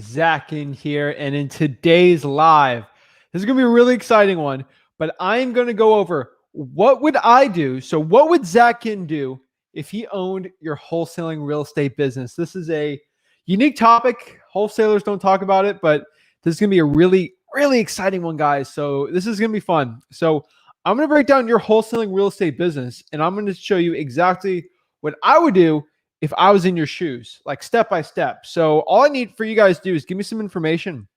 Zach Ginn here, and in today's live, this is going to be a really exciting one, but I'm going to go over what would I do? So what would Zach Ginn do if he owned your wholesaling real estate business? This is a unique topic. Wholesalers don't talk about it, but this is going to be a really, really exciting one, guys. So this is going to be fun. So I'm going to break down your wholesaling real estate business, and I'm going to show you exactly what I would do if I was in your shoes, like step by step. So all I need for you guys to do is give me some information,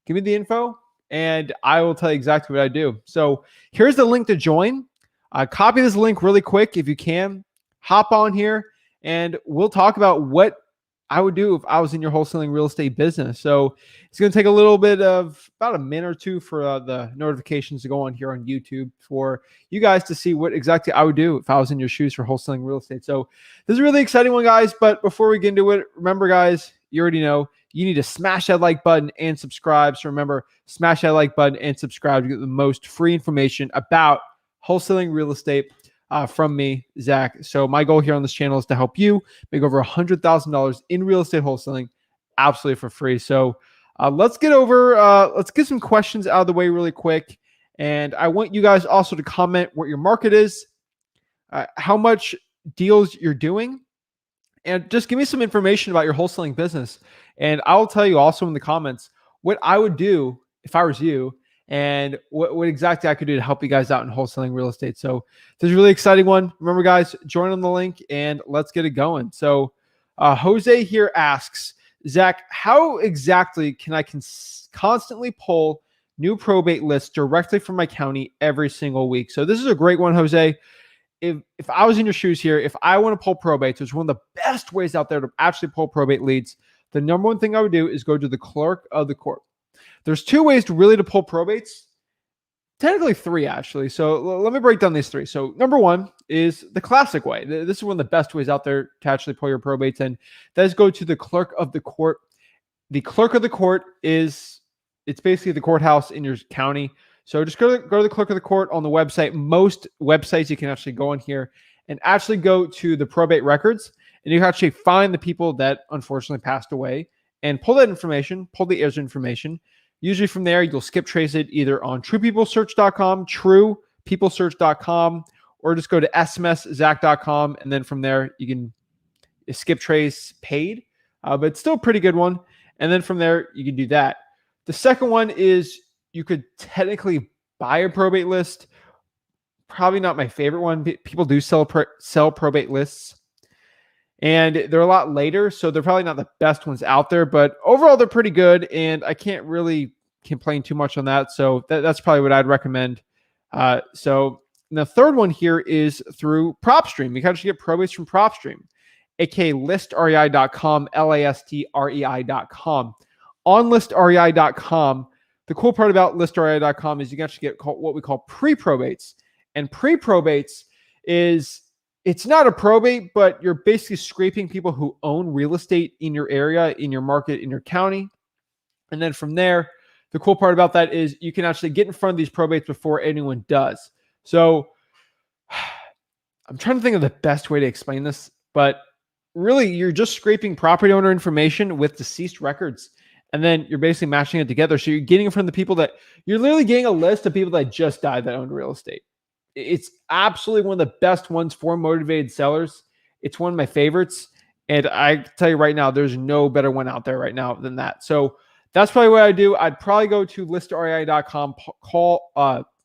give me the info, and I will tell you exactly what I do. So here's the link to join. Copy this link really quick if you can. Hop on here, and we'll talk about what I would do if I was in your wholesaling real estate business. So it's going to take a little bit of about a minute or two for the notifications to go on here on YouTube for you guys to see what exactly I would do if I was in your shoes for wholesaling real estate. So this is a really exciting one, guys. But before we get into it, remember, guys, you already know you need to smash that like button and subscribe. So remember, smash that like button and subscribe to get the most free information about wholesaling real estate from me, Zach. So my goal here on this channel is to help you make over $100,000 in real estate wholesaling absolutely for free. So let's get some questions out of the way really quick. And I want you guys also to comment what your market is, how much deals you're doing, and just give me some information about your wholesaling business. And I'll tell you also in the comments what I would do if I was you, and what exactly I could do to help you guys out in wholesaling real estate. So this is a really exciting one. Remember, guys, join on the link and let's get it going. So Jose here asks, Zach, how exactly can I constantly pull new probate lists directly from my county every single week? So this is a great one, Jose. If I was in your shoes here, if I want to pull probates, it's one of the best ways out there to actually pull probate leads. The number one thing I would do is go to the clerk of the court. There's two ways to pull probates. Technically three, actually. So let me break down these three. So number one is the classic way. This is one of the best ways out there to actually pull your probates, and that is go to the clerk of the court. The clerk of the court it's basically the courthouse in your county. So just go to the clerk of the court on the website. Most websites you can actually go on here and actually go to the probate records, and you can actually find the people that unfortunately passed away and pull that information, pull the heirs information. Usually from there, you'll skip trace it either on truepeoplesearch.com, truepeoplesearch.com, or just go to smszach.com. And then from there, you can skip trace paid, but it's still a pretty good one. And then from there, you can do that. The second one is you could technically buy a probate list. Probably not my favorite one. People do sell probate lists, and they're a lot later, so they're probably not the best ones out there, but overall they're pretty good, and I can't really complain too much on that. So that's probably what I'd recommend. So the third one here is through PropStream. You can actually get probates from PropStream, aka listrei.com, listrei.com. On listrei.com, the cool part about listrei.com is you can actually get what we call pre-probates. And pre-probates is, it's not a probate, but you're basically scraping people who own real estate in your area, in your market, in your county. And then from there, the cool part about that is you can actually get in front of these probates before anyone does. So I'm trying to think of the best way to explain this, but really you're just scraping property owner information with deceased records, and then you're basically matching it together. So you're getting in front of the people that you're literally getting a list of people that just died that owned real estate. It's absolutely one of the best ones for motivated sellers. It's one of my favorites. And I tell you right now, there's no better one out there right now than that. So that's probably what I do. I'd probably go to listrei.com, cold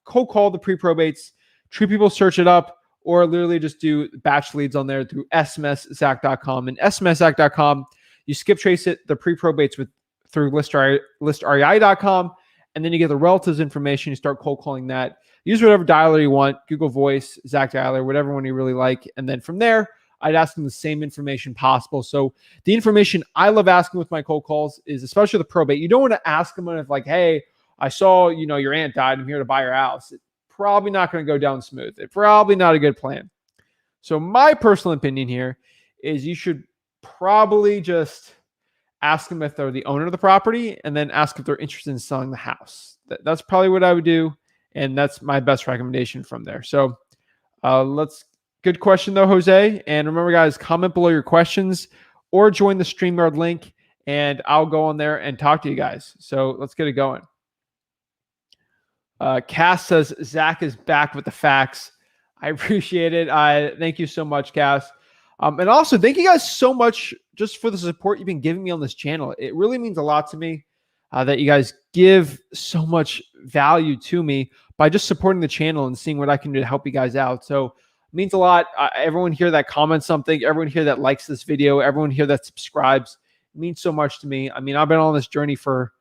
call the pre-probates, treat people, search it up, or literally just do batch leads on there through smszach.com. And smszach.com, you skip trace it, the pre-probates through listrei.com, and then you get the relatives information. You start cold calling that. Use whatever dialer you want, Google Voice, Zach Dialer, whatever one you really like. And then from there, I'd ask them the same information possible. So the information I love asking with my cold calls is, especially the probate, you don't want to ask them if like, hey, I saw, your aunt died. I'm here to buy your house. It's probably not going to go down smooth. It's probably not a good plan. So my personal opinion here is you should probably just ask them if they're the owner of the property, and then ask if they're interested in selling the house. That's probably what I would do. And that's my best recommendation from there. So good question though, Jose. And remember, guys, comment below your questions or join the StreamYard link and I'll go on there and talk to you guys. So let's get it going. Cass says Zach is back with the facts. I appreciate it. Thank you so much, Cass. And also, thank you guys so much just for the support you've been giving me on this channel. It really means a lot to me that you guys give so much value to me by just supporting the channel and seeing what I can do to help you guys out. So it means a lot. Everyone here that comments something, everyone here that likes this video, everyone here that subscribes, it means so much to me. I mean, I've been on this journey for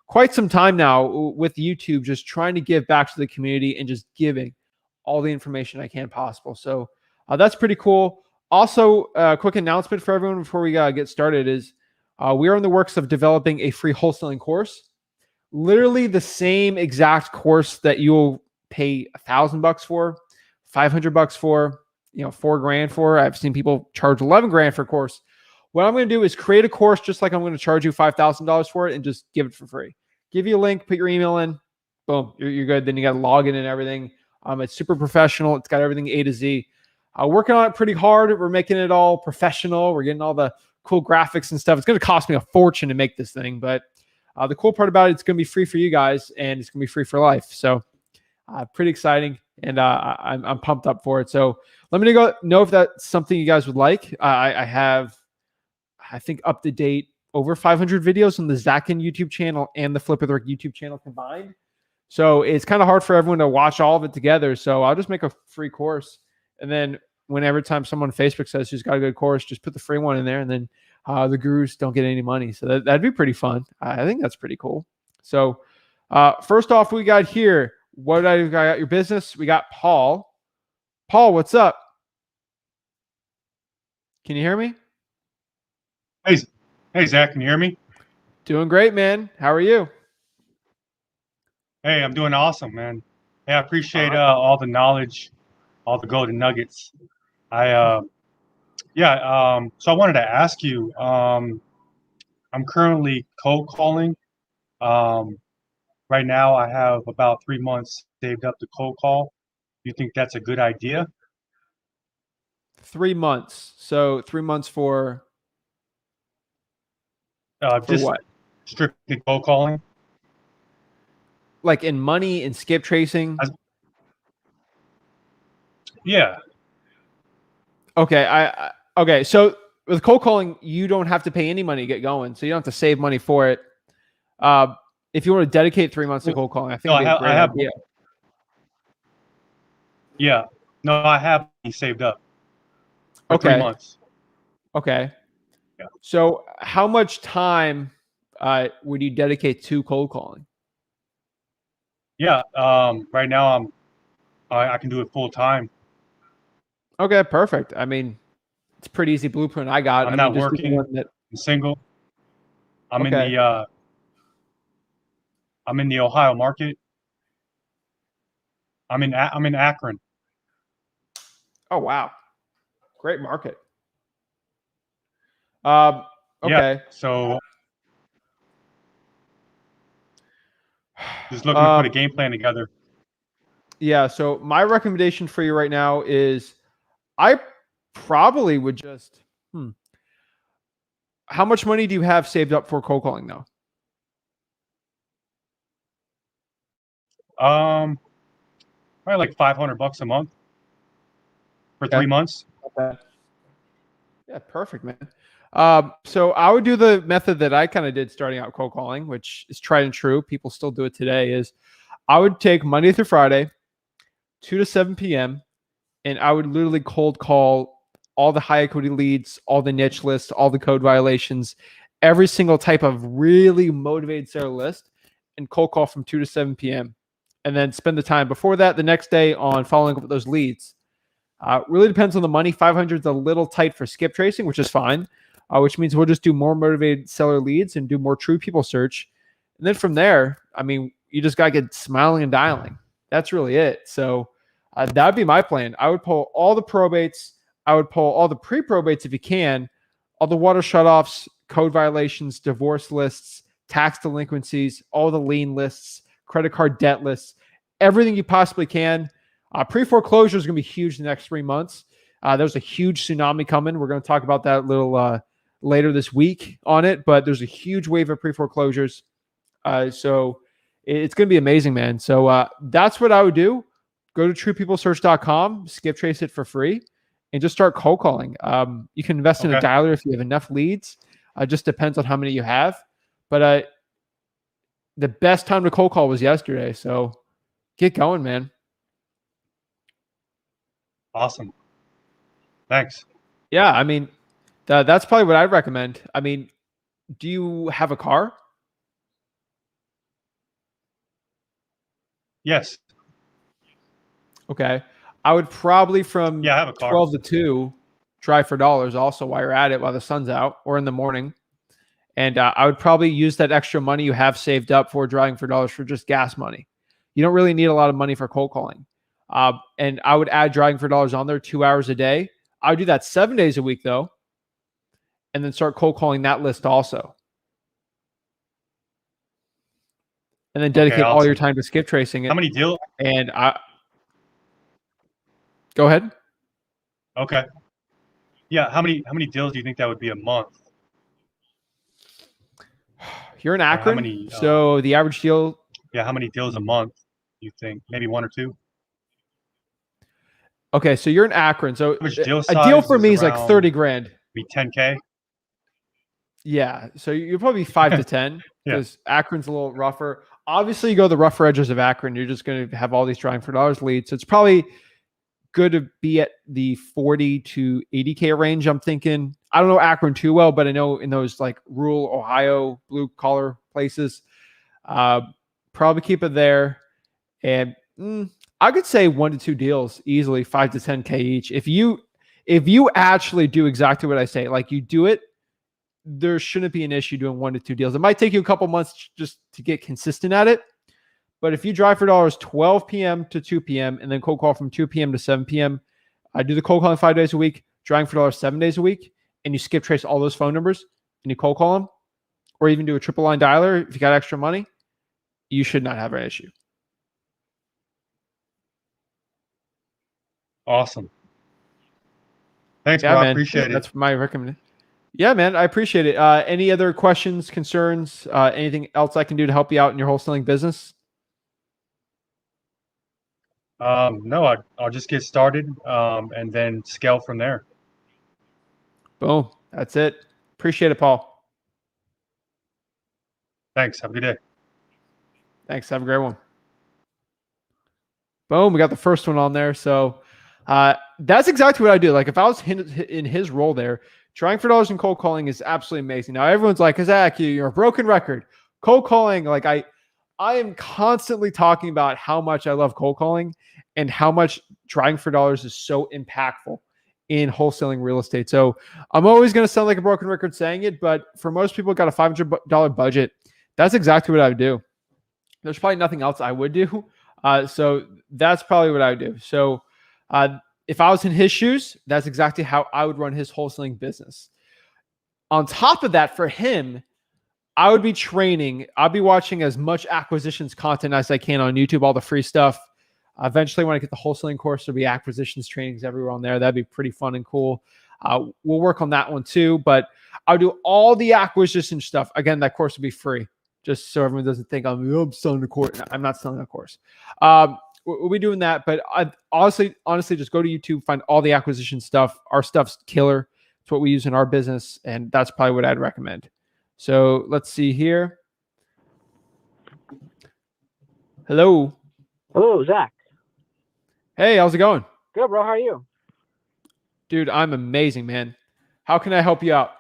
quite some time now with YouTube, just trying to give back to the community and just giving all the information I can possible. So that's pretty cool. Also, a quick announcement for everyone before we get started is we are in the works of developing a free wholesaling course. Literally the same exact course that you'll pay $1,000 for, $500 for, $4,000 for. I've seen people charge $11,000 for a course. What I'm going to do is create a course just like I'm going to charge you $5,000 for it and just give it for free. Give you a link, put your email in, boom, you're good. Then you got to log in and everything. It's super professional. It's got everything A to Z. Working on it pretty hard. We're making it all professional. We're getting all the cool graphics and stuff. It's going to cost me a fortune to make this thing, but the cool part about it, it's going to be free for you guys, and it's going to be free for life. So pretty exciting, and I'm pumped up for it. So let me know if that's something you guys would like. I have, I think, up to date over 500 videos on the Zach Ginn YouTube channel and the Flip with Rick YouTube channel combined. So it's kind of hard for everyone to watch all of it together. So I'll just make a free course, and then every time someone on Facebook says who's got a good course, just put the free one in there, and then the gurus don't get any money. So that'd be pretty fun. I think that's pretty cool. So first off, we got here, what I got your business. We got Paul. Paul, what's up? Can you hear me? Hey, Zach, can you hear me? Doing great, man. How are you? Hey, I'm doing awesome, man. Hey, I appreciate all the knowledge, all the golden nuggets. So I wanted to ask you, I'm currently cold calling. Right now I have about 3 months saved up to cold call. Do you think that's a good idea? 3 months. So 3 months for just what? Strictly cold calling. Like in money and skip tracing? Yeah. Okay. Okay. So with cold calling, you don't have to pay any money to get going. So you don't have to save money for it. If you want to dedicate 3 months to cold calling, I think it'd be a great idea. Yeah. No, I have saved up for 3 months. Okay. Yeah. So how much time would you dedicate to cold calling? Yeah. Right now I can do it full time. Okay, perfect. I mean, it's a pretty easy blueprint I got. I'm not working. I'm single. I'm in the Ohio market. I'm in Akron. Oh wow, great market. Okay. Yeah, so just looking to put a game plan together. Yeah. So my recommendation for you right now is, I probably would just. How much money do you have saved up for cold calling though? Probably like $500 a month for 3 months. Okay. Yeah, perfect, man. So I would do the method that I kind of did starting out cold calling, which is tried and true. People still do it today. Is I would take Monday through Friday, 2 to 7 p.m., and I would literally cold call all the high equity leads, all the niche lists, all the code violations, every single type of really motivated seller list, and cold call from 2 to 7 p.m. And then spend the time before that, the next day, on following up with those leads. Really depends on the money. 500 is a little tight for skip tracing, which is fine, which means we'll just do more motivated seller leads and do more true people search. And then from there, I mean, you just got to get smiling and dialing. That's really it. So that would be my plan. I would pull all the probates. I would pull all the pre-probates if you can, all the water shutoffs, code violations, divorce lists, tax delinquencies, all the lien lists, credit card debt lists, everything you possibly can. Pre-foreclosure is going to be huge in the next 3 months. There's a huge tsunami coming. We're going to talk about that a little later this week on it, but there's a huge wave of pre-foreclosures. So it's going to be amazing, man. So that's what I would do. Go to truepeoplesearch.com, skip trace it for free, and just start cold calling. You can invest in a dialer if you have enough leads. Just depends on how many you have. But the best time to cold call was yesterday. So get going, man. Awesome. Thanks. Yeah, I mean, that's probably what I'd recommend. I mean, do you have a car? Yes. Okay. I would probably from I have a car. 12 to 2 try for dollars also while you're at it, while the sun's out or in the morning. And I would probably use that extra money you have saved up for driving for dollars for just gas money. You don't really need a lot of money for cold calling. And I would add driving for dollars on there 2 hours a day. I would do that 7 days a week though. And then start cold calling that list also. And then dedicate all your time to skip tracing it. How many deals? And go ahead. Okay. Yeah. How many deals do you think that would be a month? You're in Akron, so the average deal. Yeah, how many deals a month you think? Maybe 1 or 2? Okay, so you're in Akron. So deal a deal for me is like 30 grand. Be 10K. Yeah, so you'll probably be 5 to 10 because Akron's a little rougher. Obviously, you go to the rougher edges of Akron, you're just going to have all these driving for dollars leads. So it's probably good to be at the 40 to 80K range. I'm thinking. I don't know Akron too well, but I know in those like rural Ohio blue collar places, probably keep it there. And I could say 1 to 2 deals easily, 5 to 10K each. If you actually do exactly what I say, like you do it, there shouldn't be an issue doing 1 to 2 deals. It might take you a couple months just to get consistent at it. But if you drive for dollars 12 p.m. to 2 p.m. and then cold call from 2 p.m. to 7 p.m., I do the cold calling 5 days a week, driving for dollars 7 days a week, and you skip trace all those phone numbers and you cold call them, or even do a triple line dialer if you got extra money, you should not have an issue. Awesome. Thanks, bro. I appreciate it. That's my recommendation. Yeah, man, I appreciate it. Any other questions, concerns, anything else I can do to help you out in your wholesaling business? No, I'll just get started and then scale from there. Boom. That's it. Appreciate it, Paul. Thanks. Have a good day. Thanks. Have a great one. Boom. We got the first one on there. So that's exactly what I do. Like if I was in his role there, trying for dollars and cold calling is absolutely amazing. Now everyone's like, Zach, you're a broken record. Cold calling, like I am constantly talking about how much I love cold calling and how much trying for dollars is so impactful in wholesaling real estate. So I'm always going to sound like a broken record saying it, but for most people got a $500 budget, that's exactly what I would do. There's probably nothing else I would do. So that's probably what I would do. So if I was in his shoes, that's exactly how I would run his wholesaling business. On top of that, for him, I would be training. I'll be watching as much acquisitions content as I can on YouTube, all the free stuff. Eventually, when I get the wholesaling course, there'll be acquisitions trainings everywhere on there. That'd be pretty fun and cool. We'll work on that one too, but I'll do all the acquisition stuff. Again, that course will be free, just so everyone doesn't think I'm selling the course. I'm not selling a course. We'll be doing that, but I honestly, just go to YouTube, find all the acquisition stuff. Our stuff's killer. It's what we use in our business, and that's probably what I'd recommend. So let's see here. Hello. Hello, Zach. Hey, how's it going? Good, bro. How are you? Dude, I'm amazing, man. How can I help you out?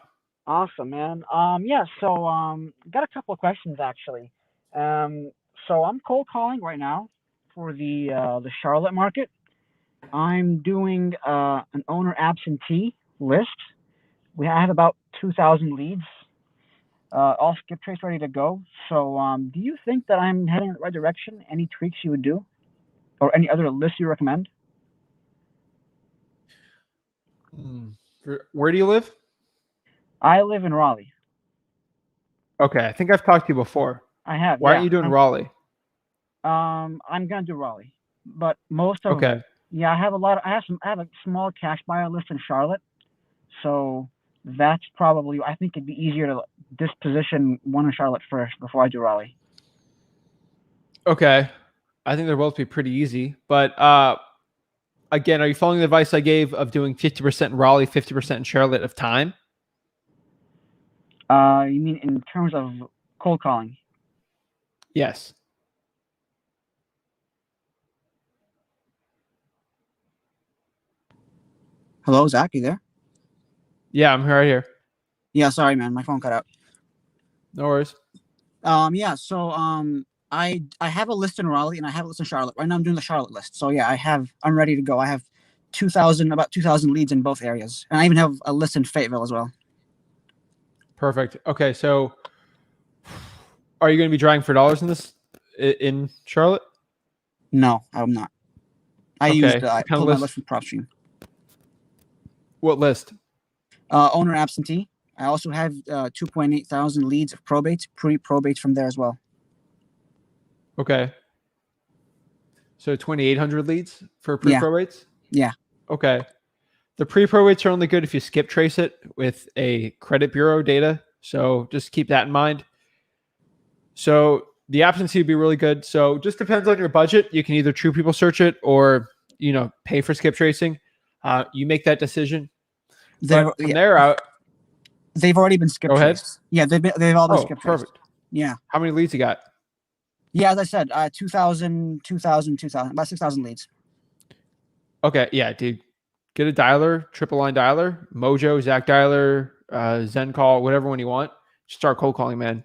Awesome, man. Got a couple of questions actually. So I'm cold calling right now for the Charlotte market. I'm doing an owner absentee list. We have about 2,000 leads, all skip trace ready to go. So do you think that I'm heading in the right direction? Any tweaks you would do, or any other lists you recommend? Where do you live? I live in Raleigh. Okay, I think I've talked to you before. I have. Why aren't you doing Raleigh? I'm gonna do Raleigh, but most of them, yeah, I have a small cash buyer list in Charlotte, so that's probably, I think it'd be easier to disposition one in Charlotte first before I do Raleigh. Okay. I think they'll both be pretty easy. But again, are you following the advice I gave of doing 50% in Raleigh, 50% in Charlotte of time? You mean in terms of cold calling? Yes. Hello, Zach, you there? Yeah, I'm right here. Yeah, sorry, man, my phone cut out. No worries. Yeah, so I have a list in Raleigh and I have a list in Charlotte. Right now I'm doing the Charlotte list. So yeah, I'm ready to go. I have about 2,000 leads in both areas. And I even have a list in Fayetteville as well. Perfect. Okay, so are you going to be driving for dollars in Charlotte? No, I'm not. I pulled my list from PropStream. What list? Owner absentee. I also have 2.8 thousand leads of probates, pre-probates from there as well. Okay. So 2,800 leads for pre-probates? Yeah. Okay. The pre-probates are only good if you skip trace it with a credit bureau data. So just keep that in mind. So the absentee would be really good. So just depends on your budget. You can either true people search it or, pay for skip tracing. You make that decision. But from there out, they've already been skip traced. Yeah, they've all been skip traced. Perfect. Yeah. How many leads you got? Yeah, as I said, 2,000, about 6,000 leads. Okay, yeah, dude. Get a dialer, triple line dialer, Mojo, Zach Dialer, Zen Call, whatever one you want. Just start cold calling, man.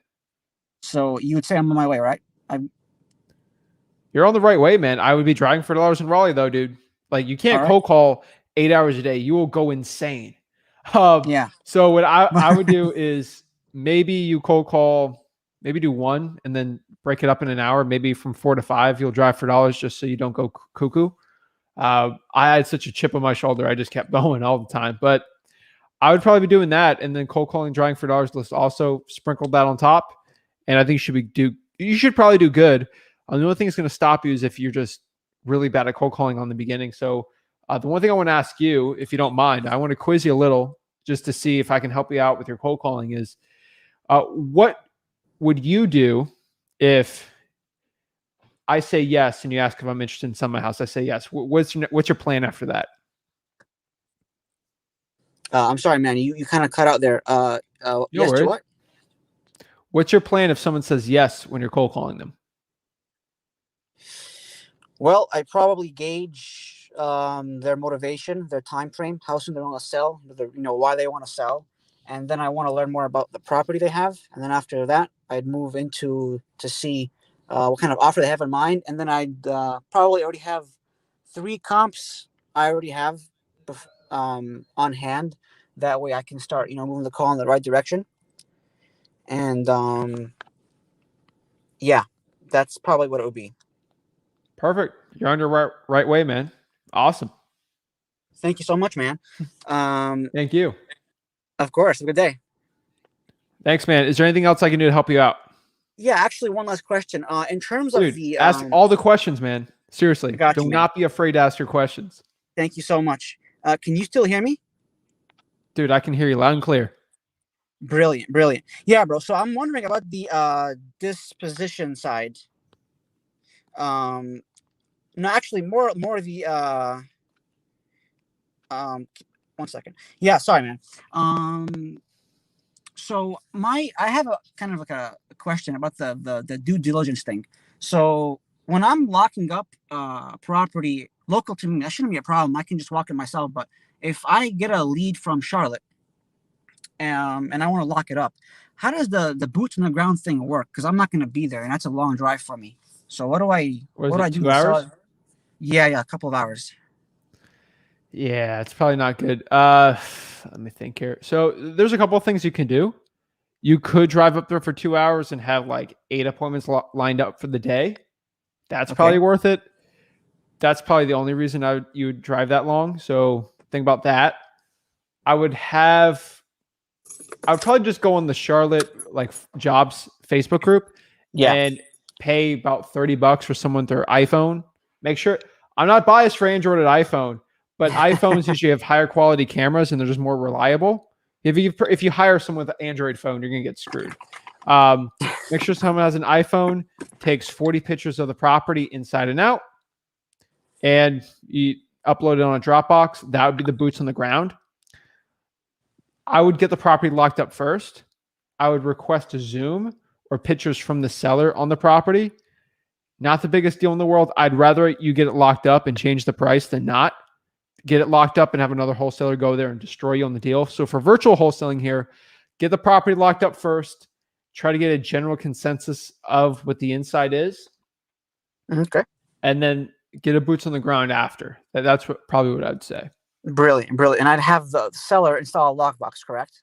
So you would say I'm on my way, right? You're on the right way, man. I would be driving for dollars in Raleigh, though, dude. Like, you can't cold call 8 hours a day. You will go insane. Yeah. So what I would do is maybe you cold call, maybe do one and then break it up in an hour. Maybe from 4 to 5, you'll drive for dollars just so you don't go cuckoo. I had such a chip on my shoulder. I just kept going all the time. But I would probably be doing that and then cold calling, driving for dollars list also sprinkled that on top. And I think you should probably do good. The only thing that's going to stop you is if you're just really bad at cold calling on the beginning. So the one thing I want to ask you, if you don't mind, I want to quiz you a little just to see if I can help you out with your cold calling is what would you do if I say yes and you ask if I'm interested in selling my house? I say yes. What's your plan after that? I'm sorry, man. You kind of cut out there. Yes to what? What's your plan if someone says yes when you're cold calling them? Well, I probably gauge their motivation, their time frame, how soon they want to sell, why they want to sell, and then I want to learn more about the property they have, and then after that, I'd move into to see what kind of offer they have in mind, and then I'd probably already have 3 comps I already have on hand. That way, I can start moving the call in the right direction, and yeah, that's probably what it would be. Perfect. You're on your right way, man. Awesome. Thank you so much, man. Thank you. Of course. Have a good day. Thanks, man. Is there anything else I can do to help you out? Yeah, actually, one last question. In terms of the ask all the questions, man. Seriously, do not be afraid to ask your questions. Thank you so much. Can you still hear me? Dude, I can hear you loud and clear. Brilliant. Yeah, bro. So I'm wondering about the disposition side. No, actually, more the 1 second. Yeah, sorry, man. So I have a kind of like a question about the due diligence thing. So when I'm locking up property local to me, that shouldn't be a problem. I can just walk it myself. But if I get a lead from Charlotte, and I want to lock it up, how does the boots on the ground thing work? Because I'm not going to be there, and that's a long drive for me. So what do I do? 2 hours? Yeah, a couple of hours. Yeah, it's probably not good. Let me think here. So there's a couple of things you can do. You could drive up there for 2 hours and have like 8 appointments lined up for the day. That's probably worth it. That's probably the only reason you would drive that long. So think about that. I would probably just go on the Charlotte like jobs Facebook group and pay about $30 for someone with their iPhone. Make sure I'm not biased for Android and iPhone, but iPhones usually have higher quality cameras and they're just more reliable. If you hire someone with an Android phone, you're gonna get screwed. Make sure someone has an iPhone, takes 40 pictures of the property inside and out, and you upload it on a Dropbox. That would be the boots on the ground. I would get the property locked up first. I would request a Zoom or pictures from the seller on the property. Not the biggest deal in the world. I'd rather you get it locked up and change the price than not get it locked up and have another wholesaler go there and destroy you on the deal. So for virtual wholesaling here, get the property locked up first. Try to get a general consensus of what the inside is. Okay. And then get a boots on the ground after. That's probably what I'd say. Brilliant. And I'd have the seller install a lockbox, correct?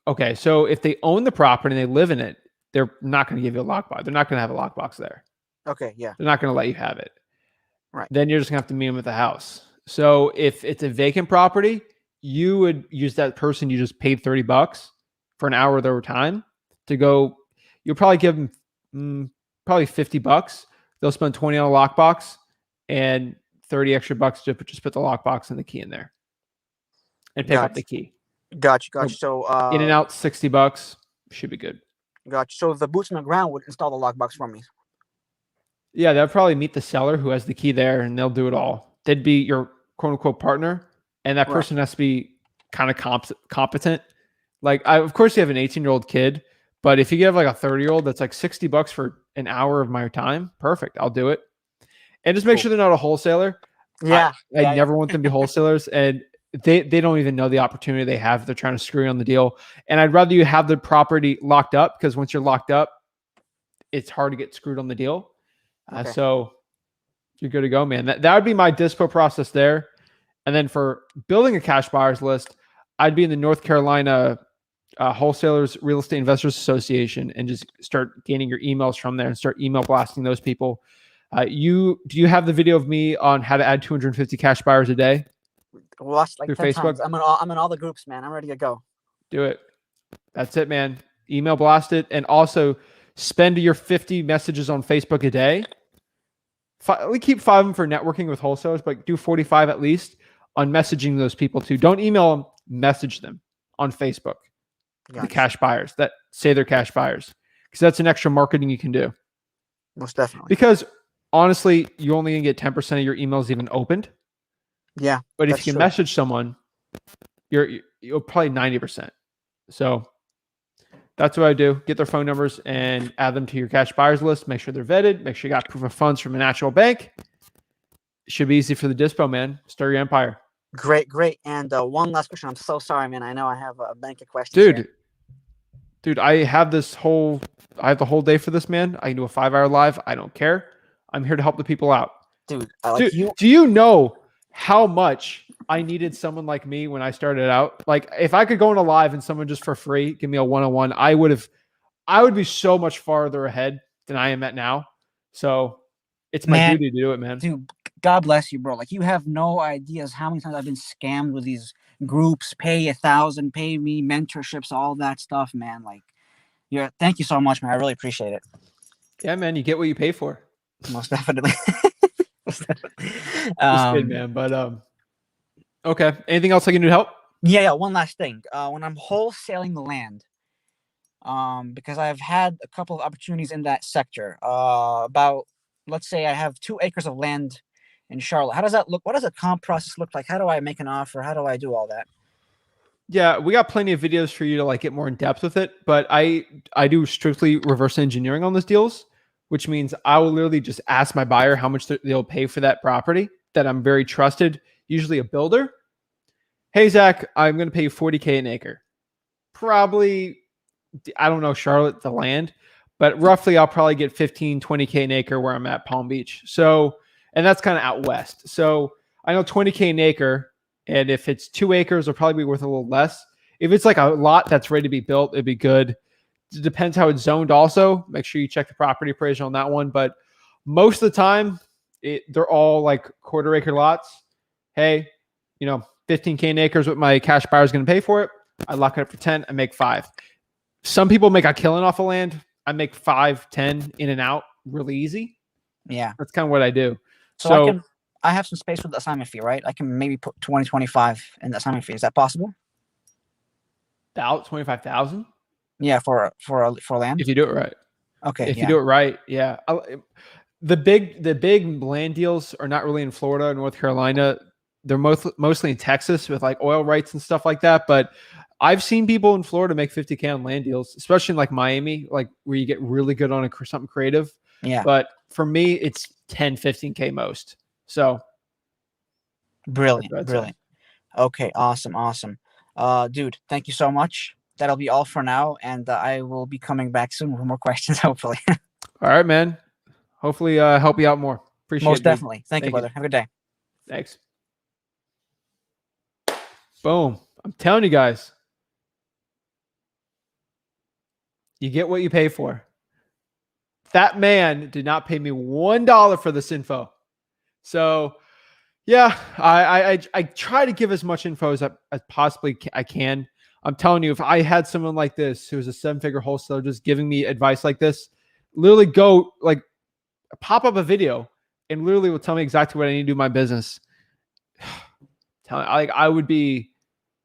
Okay, so if they own the property and they live in it, they're not going to give you a lockbox. They're not going to have a lockbox there. Okay, yeah. They're not going to let you have it. Right. Then you're just going to have to meet them at the house. So if it's a vacant property, you would use that person you just paid $30 for an hour of their time to go. You'll probably give them probably $50. They'll spend 20 on a lockbox and 30 extra bucks to just put the lockbox and the key in there and pick up the key. Gotcha. So in and out, $60 should be good. Gotcha. So the boots on the ground would install the lockbox for me. Yeah, they'll probably meet the seller who has the key there, and they'll do it all. They'd be your quote unquote partner, and that person has to be kind of competent. Like, of course, you have an 18-year-old kid, but if you have like a 30-year-old, that's like $60 for an hour of my time. Perfect, I'll do it. And just make sure they're not a wholesaler. Yeah, I never want them to be wholesalers, and they don't even know the opportunity they have. They're trying to screw you on the deal. And I'd rather you have the property locked up, because once you're locked up, it's hard to get screwed on the deal. So you're good to go, man. That would be my dispo process there. And then for building a cash buyers list, I'd be in the North Carolina Wholesalers Real Estate Investors Association and just start gaining your emails from there and start email blasting those people. Do you have the video of me on how to add 250 cash buyers a day? Watched like 10 Facebook? times. I'm in all the groups, man. I'm ready to go. Do it. That's it, man. Email blast it, and also spend your 50 messages on Facebook a day. We keep 5 of them for networking with wholesalers, but do 45 at least on messaging those people too. Don't email them, message them on Facebook. Gotcha. The cash buyers that say they're cash buyers, because that's an extra marketing you can do. Most definitely. Because honestly, you only gonna get 10% of your emails even opened. Yeah. But if you can message someone, you're probably 90%. So that's what I do. Get their phone numbers and add them to your cash buyers list. Make sure they're vetted. Make sure you got proof of funds from a national bank. It should be easy for the dispo, man. Start your empire. Great. And one last question. I'm so sorry, man. I know I have a bank of questions. Dude, I have the whole day for this, man. I can do a 5-hour live. I don't care. I'm here to help the people out. Dude, do you know how much I needed someone like me when I started out? Like, if I could go in a live and someone just for free give me a one-on-one, I would be so much farther ahead than I am at now. So it's my duty to do it, man. Dude, God bless you, bro. Like, you have no ideas how many times I've been scammed with these groups. Pay $1,000, pay me mentorships, all that stuff, man. Like, thank you so much, man. I really appreciate it. Yeah, man. You get what you pay for. Most definitely. Just kidding, man. But okay. Anything else I can do to help? Yeah. One last thing. When I'm wholesaling the land, because I've had a couple of opportunities in that sector. Let's say I have 2 acres of land in Charlotte. How does that look? What does the comp process look like? How do I make an offer? How do I do all that? Yeah, we got plenty of videos for you to like get more in depth with it. But I do strictly reverse engineering on those deals, which means I will literally just ask my buyer how much they'll pay for that property that I'm very trusted, usually a builder. Hey, Zach, I'm going to pay you $40K an acre. Probably, I don't know, Charlotte, the land, but roughly I'll probably get 15, 20K an acre where I'm at Palm Beach. So, and that's kind of out west. So I know 20K an acre, and if it's 2 acres, it'll probably be worth a little less. If it's like a lot that's ready to be built, it'd be good. It depends how it's zoned also. Make sure you check the property appraisal on that one. But most of the time, they're all like quarter acre lots. Hey, 15K an acre is what my cash buyer is going to pay for it. I lock it up for 10. I make 5. Some people make a killing off of land. I make 5, 10 in and out really easy. Yeah. That's kind of what I do. So I have some space with the assignment fee, right? I can maybe put 2025 in the assignment fee. Is that possible? About 25,000 Yeah, for land. if you do it right. Okay, If yeah. you do it right, yeah. The big land deals are not really in Florida or North Carolina. They're mostly in Texas with like oil rights and stuff like that. But I've seen people in Florida make 50K on land deals, especially in like Miami, like where you get really good on something creative. Yeah. But for me, it's 10, 15K most. So Brilliant, that's brilliant. Okay, awesome. Dude, thank you so much. That'll be all for now, and I will be coming back soon with more questions, hopefully. All right, man. Hopefully help you out more. Appreciate it. Most Dude. definitely. Thank you, brother. Have a good day. Thanks. Boom. I'm telling you guys, you get what you pay for. That man did not pay me $1 for this info. So yeah, I try to give as much info as possibly I can. I'm telling you, if I had someone like this who was a 7-figure wholesaler just giving me advice like this, literally go like pop up a video and literally will tell me exactly what I need to do in my business. I would be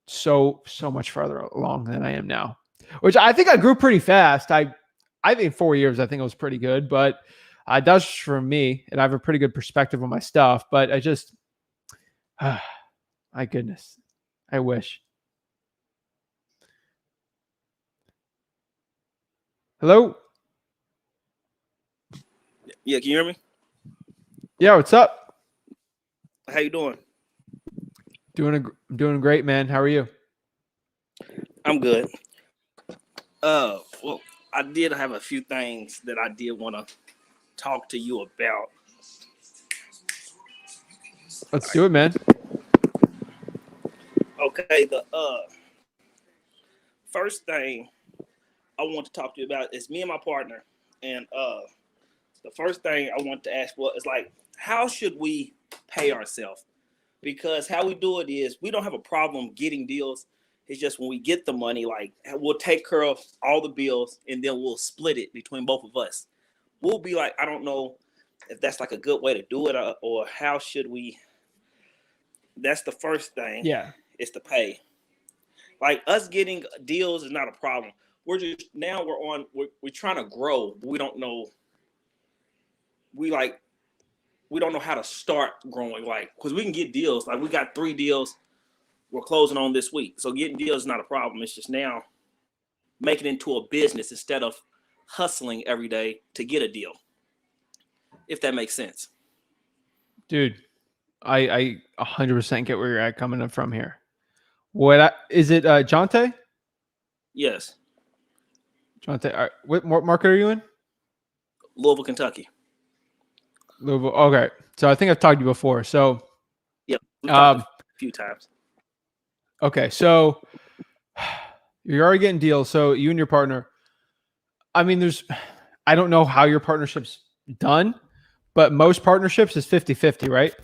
so much further along than I am now, which I think I grew pretty fast. I think 4 years, I think it was pretty good, but that's for me, and I have a pretty good perspective on my stuff. But I just, my goodness, I wish. Hello. Yeah, can you hear me? Yeah, what's up? How you doing? Doing great, man. How are you? I'm good. Well, I did have a few things that I did want to talk to you about. Let's do it, man. Okay, the first thing I want to talk to you about is me and my partner, and the first thing I want to ask is like, how should we pay ourselves? Because how we do it is we don't have a problem getting deals. It's just when we get the money, like we'll take care of all the bills and then we'll split it between both of us. We'll be like, I don't know if that's like a good way to do it or how should we. That's the first thing. Yeah. Is to pay. Like us getting deals is not a problem. We're trying to grow, but we don't know. We don't know how to start growing, like, because we can get deals. Like we got 3 deals we're closing on this week. So getting deals is not a problem. It's just now making it into a business instead of hustling every day to get a deal. If that makes sense. Dude, I 100% get where you're at coming up from here. Is it Jonte? Yes. Jonte, what market are you in? Louisville, Kentucky. Louisville. Okay. So I think I've talked to you before. So yeah, we've talked a few times. Okay, so you're already getting deals. So you and your partner, I mean, I don't know how your partnership's done, but most partnerships is 50-50, right?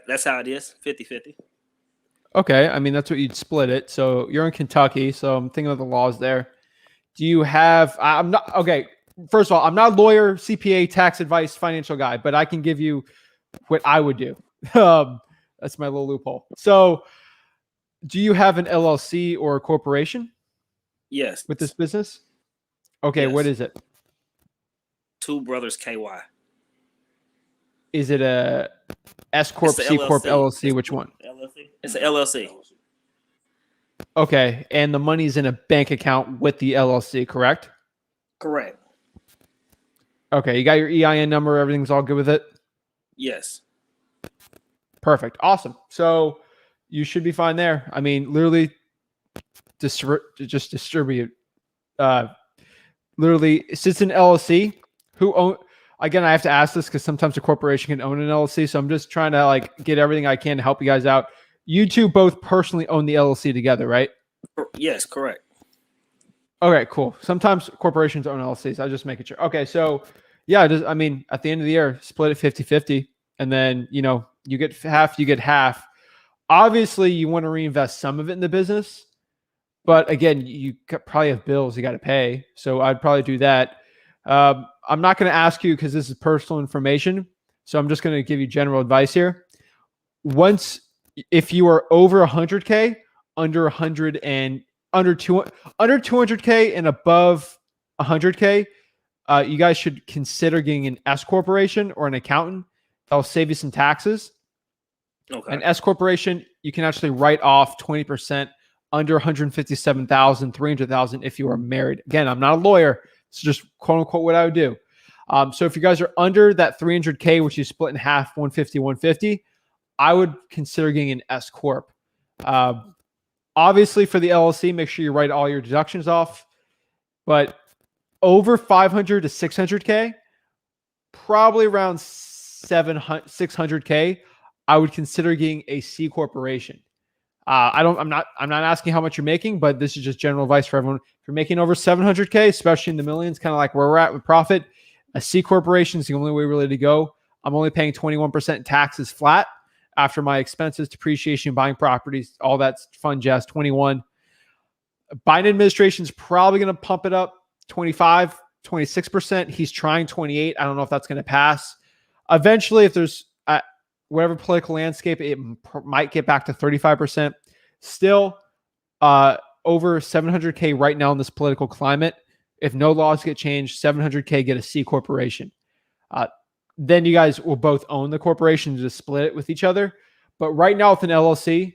That's how it is, 50-50. Okay, I mean, that's what you'd split it. So you're in Kentucky, so I'm thinking of the laws there. Do you have, first of all, I'm not a lawyer, CPA, tax advice, financial guy, but I can give you what I would do. That's my little loophole. So do you have an LLC or a corporation? Yes. With this business? Okay, yes. What is it? Two Brothers KY. Is it a S Corp, C Corp, LLC? Which one? LLC. It's an LLC. Okay, and the money's in a bank account with the LLC, correct? Correct. Okay, you got your EIN number. Everything's all good with it? Yes. Perfect. Awesome. So you should be fine there. I mean, literally just distribute. Literally, sits in LLC. Who own? Again, I have to ask this because sometimes a corporation can own an LLC. So I'm just trying to like get everything I can to help you guys out. You two both personally own the LLC together, right? Yes, correct. Okay, cool. Sometimes corporations own LLCs. I just make it sure. Okay, so yeah, I mean, at the end of the year, split it 50-50. And then, you get half, you get half. Obviously, you want to reinvest some of it in the business. But again, you probably have bills you got to pay. So I'd probably do that. I'm not going to ask you because this is personal information. So I'm just going to give you general advice here. If you are over 100K, under 100 and under 200K and above 100K, you guys should consider getting an S corporation or an accountant. That'll save you some taxes. Okay. An S corporation, you can actually write off 20% under 157,000, 300,000 if you are married. Again, I'm not a lawyer. It's just quote unquote what I would do. So if you guys are under that 300K, which you split in half, 150, 150, I would consider getting an S corp. Obviously for the LLC, make sure you write all your deductions off, but over 500 to 600K, probably around 600K, I would consider getting a C corporation. I'm not asking how much you're making, but this is just general advice for everyone. If you're making over 700K, especially in the millions, kind of like where we're at with profit, a C corporation is the only way really to go. I'm only paying 21% taxes flat after my expenses, depreciation, buying properties, all that fun jazz, 21. Biden administration is probably going to pump it up 25, 26%. He's trying 28. I don't know if that's going to pass. Eventually, if there's whatever political landscape, it might get back to 35%. Still, over 700K right now in this political climate. If no laws get changed, 700K get a C corporation. Then you guys will both own the corporation and just split it with each other. But right now with an LLC,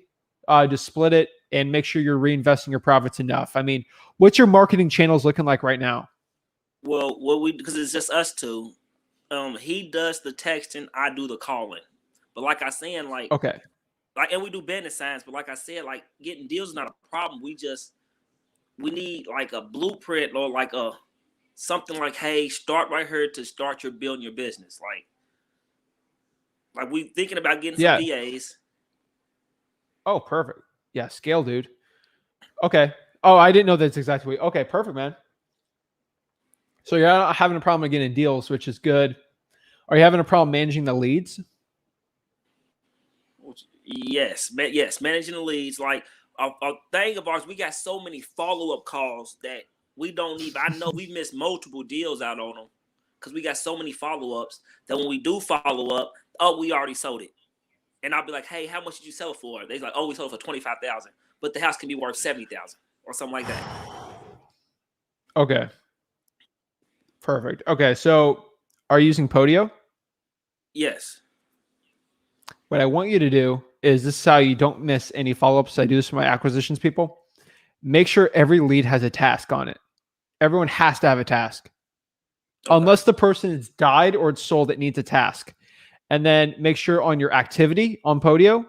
just split it and make sure you're reinvesting your profits enough. I mean, what's your marketing channels looking like right now? Well, because it's just us two. He does the texting, I do the calling. But like I said, okay, and we do business signs. But like I said, like getting deals is not a problem. We need like a blueprint or like something like, hey, start right here to start your building your business. Like we thinking about getting some VAs. Oh, perfect. Yeah, scale, dude. Okay. Oh, I didn't know that's exactly what. Okay, perfect, man. So you're not having a problem getting deals, which is good. Are you having a problem managing the leads? Yes, managing the leads. Like a thing of ours, we got so many follow-up calls that we don't even. I know we missed multiple deals out on them because we got so many follow-ups that when we do follow up, we already sold it. And I'll be like, hey, how much did you sell for? They're like, we sold for $25,000, but the house can be worth $70,000 or something like that. Okay. Perfect. Okay, so are you using Podio? Yes. What I want you to do is this is how you don't miss any follow-ups. I do this for my acquisitions people. Make sure every lead has a task on it. Everyone has to have a task. Okay. Unless the person has died or it's sold, it needs a task. And then make sure on your activity on Podio,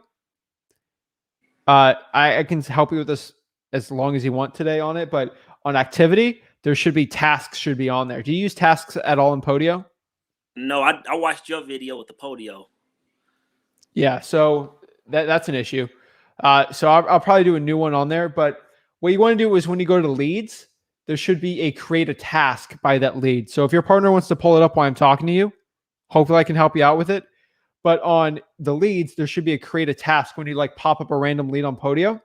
I can help you with this as long as you want today on it, but on activity, there should be tasks should be on there. Do you use tasks at all in Podio? No, I watched your video with the Podio. Yeah, so that's an issue. So I'll probably do a new one on there, but what you want to do is when you go to leads, there should be a create a task by that lead. So if your partner wants to pull it up while I'm talking to you, hopefully I can help you out with it. But on the leads, there should be a create a task when you like pop up a random lead on Podio.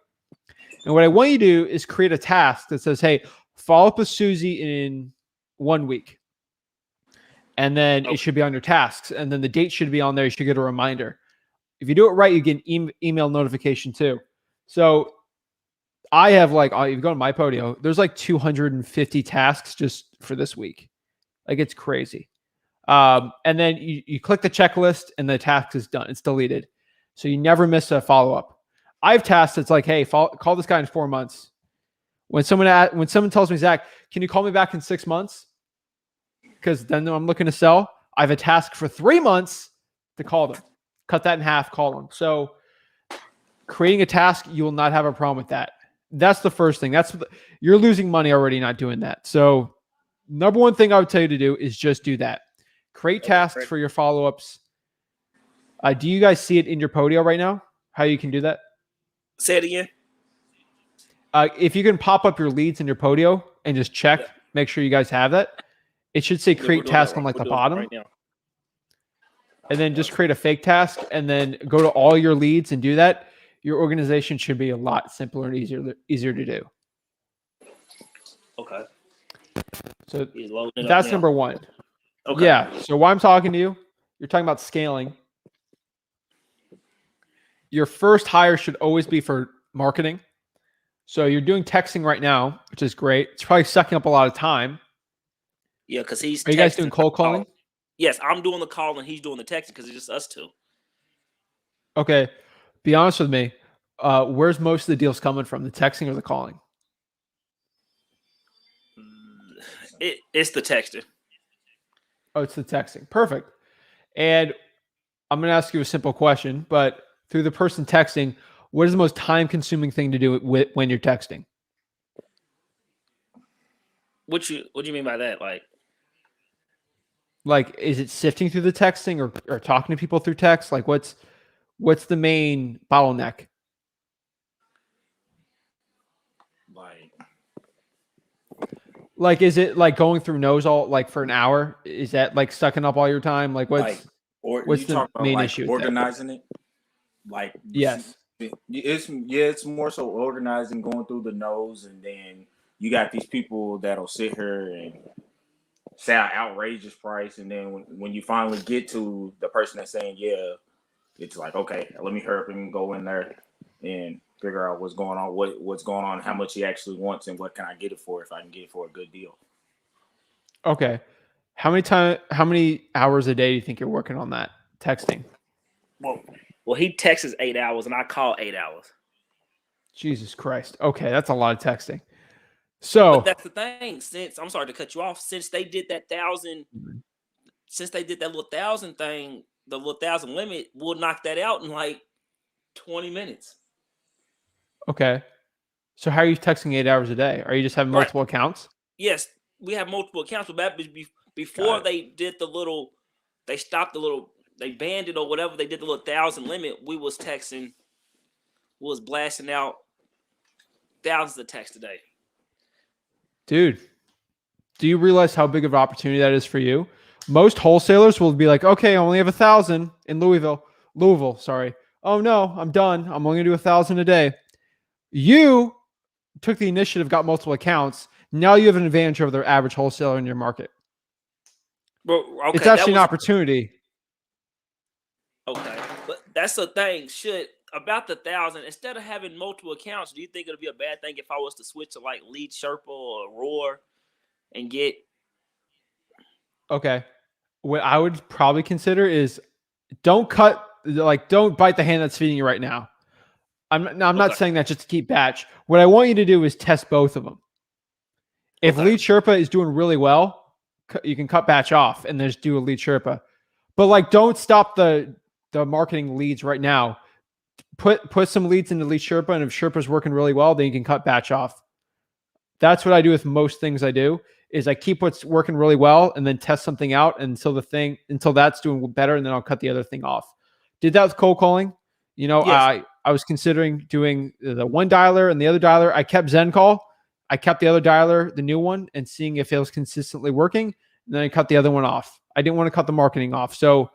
And what I want you to do is create a task that says, hey, follow up with Susie in 1 week. And then it should be on your tasks. And then the date should be on there. You should get a reminder. If you do it right, you get an email notification too. So I have like, if you go to my Podio, there's like 250 tasks just for this week. Like it's crazy. And then you click the checklist and the task is done. It's deleted. So you never miss a follow-up. I have tasks that's like, hey, call this guy in 4 months. When someone tells me, Zach, can you call me back in 6 months? Because then I'm looking to sell. I have a task for 3 months to call them. Cut that in half, call them. So creating a task, you will not have a problem with that. That's the first thing. You're losing money already not doing that. So number one thing I would tell you to do is just do that. Create tasks for your follow-ups. Do you guys see it in your Podio right now? How you can do that? Say it again. If you can pop up your leads in your Podio and just check, make sure you guys have that. It should say create task on like the bottom. Right now. And then just create a fake task and then go to all your leads and do that. Your organization should be a lot simpler and easier to do. Okay. So that's number one. Okay. Yeah. So while I'm talking to you, you're talking about scaling. Your first hire should always be for marketing. So you're doing texting right now, which is great. It's probably sucking up a lot of time. Yeah, because he's Are you guys texting. doing cold calling? Yes, I'm doing the call and he's doing the texting because it's just us two. Okay. Be honest with me. Where's most of the deals coming from? The texting or the calling? It's the texter. Oh, it's the texting. Perfect. And I'm going to ask you a simple question, but through the person texting, what is the most time-consuming thing to do when you're texting? What do you mean by that? Like, is it sifting through the texting or talking to people through text? Like, what's the main bottleneck? Like, is it like going through nose all like for an hour? Is that like sucking up all your time? Like, what's the main issue? Organizing it? Like, yes, it's more so organizing, going through the nose, and then you got these people that'll sit here and say an outrageous price, and then when you finally get to the person that's saying yeah, it's like, okay, let me hurry up and go in there and figure out what's going on, how much he actually wants, and what can I get it for if I can get it for a good deal. Okay. How many hours a day do you think you're working on that texting? Well, he texts 8 hours and I call 8 hours. Jesus Christ. Okay, that's a lot of texting. So but that's the thing. I'm sorry to cut you off. Since they did that little 1,000 thing, the little 1,000 limit, we'll knock that out in like 20 minutes. Okay. So how are you texting 8 hours a day? Are you just having multiple accounts? Yes, we have multiple accounts. But before they did they banned it or whatever, they did the little 1,000 limit, we was blasting out thousands of texts a day. Dude, do you realize how big of an opportunity that is for you? Most wholesalers will be like, okay, I only have 1,000 in Louisville, sorry. Oh no, I'm done. I'm only gonna do 1,000 a day. You took the initiative, got multiple accounts. Now you have an advantage over the average wholesaler in your market. Well, okay, it's actually an opportunity. Okay, but that's the thing. About the 1,000, instead of having multiple accounts, do you think it'll be a bad thing if I was to switch to like Lead Sherpa or Roar and get? Okay, what I would probably consider is don't bite the hand that's feeding you right now. I'm not saying that just to keep batch. What I want you to do is test both of them. If Lead Sherpa is doing really well, you can cut batch off and then just do a Lead Sherpa. But don't stop the marketing leads right now. Put some leads into Lead Sherpa, and if Sherpa's working really well, then you can cut batch off. That's what I do with most things I do, is I keep what's working really well and then test something out until that's doing better, and then I'll cut the other thing off. Did that with cold calling. Yes. I was considering doing the one dialer and the other dialer. I kept Zen Call. I kept the other dialer, the new one, and seeing if it was consistently working. And then I cut the other one off. I didn't want to cut the marketing off. So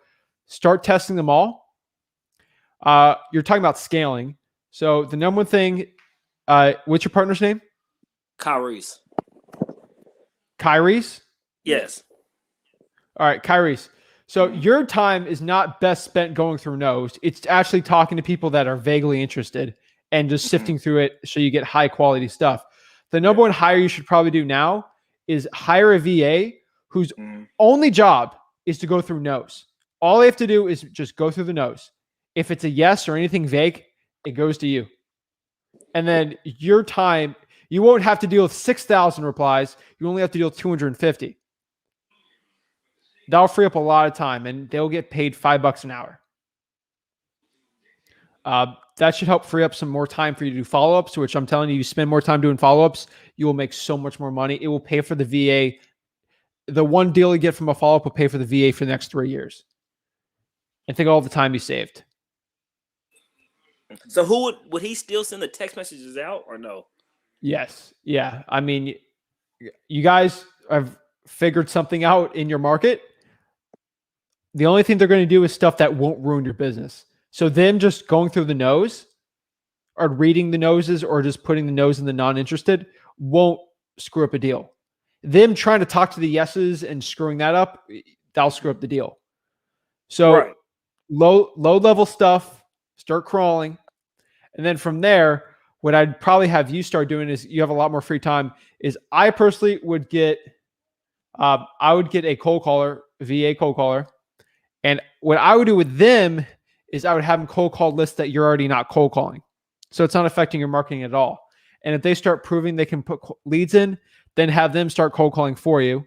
start testing them all. You're talking about scaling. So the number one thing, what's your partner's name? Kyrie's. Yes. All right, Kyrie's. So your time is not best spent going through no's. It's actually talking to people that are vaguely interested and just sifting through it so you get high quality stuff. The number one hire you should probably do now is hire a VA whose only job is to go through no's. All they have to do is just go through the no's. If it's a yes or anything vague, it goes to you. And then your time, you won't have to deal with 6,000 replies. You only have to deal with 250. That'll free up a lot of time, and they'll get paid $5 an hour. That should help free up some more time for you to do follow-ups, which I'm telling you, you spend more time doing follow-ups, you will make so much more money. It will pay for the VA. The one deal you get from a follow-up will pay for the VA for the next 3 years. And think of all the time you saved. So would he still send the text messages out or no? Yes. Yeah. I mean, you guys have figured something out in your market. The only thing they're going to do is stuff that won't ruin your business. So them just going through the nose or reading the noses or just putting the nose in the non-interested won't screw up a deal. Them trying to talk to the yeses and screwing that up, that'll screw up the deal. So Right. low level stuff, start crawling. And then from there, what I'd probably have you start doing is you have a lot more free time. Is I personally would get, I would get a cold caller, VA cold caller, and what I would do with them is I would have them cold call lists that you're already not cold calling, so it's not affecting your marketing at all. And if they start proving they can put leads in, then have them start cold calling for you.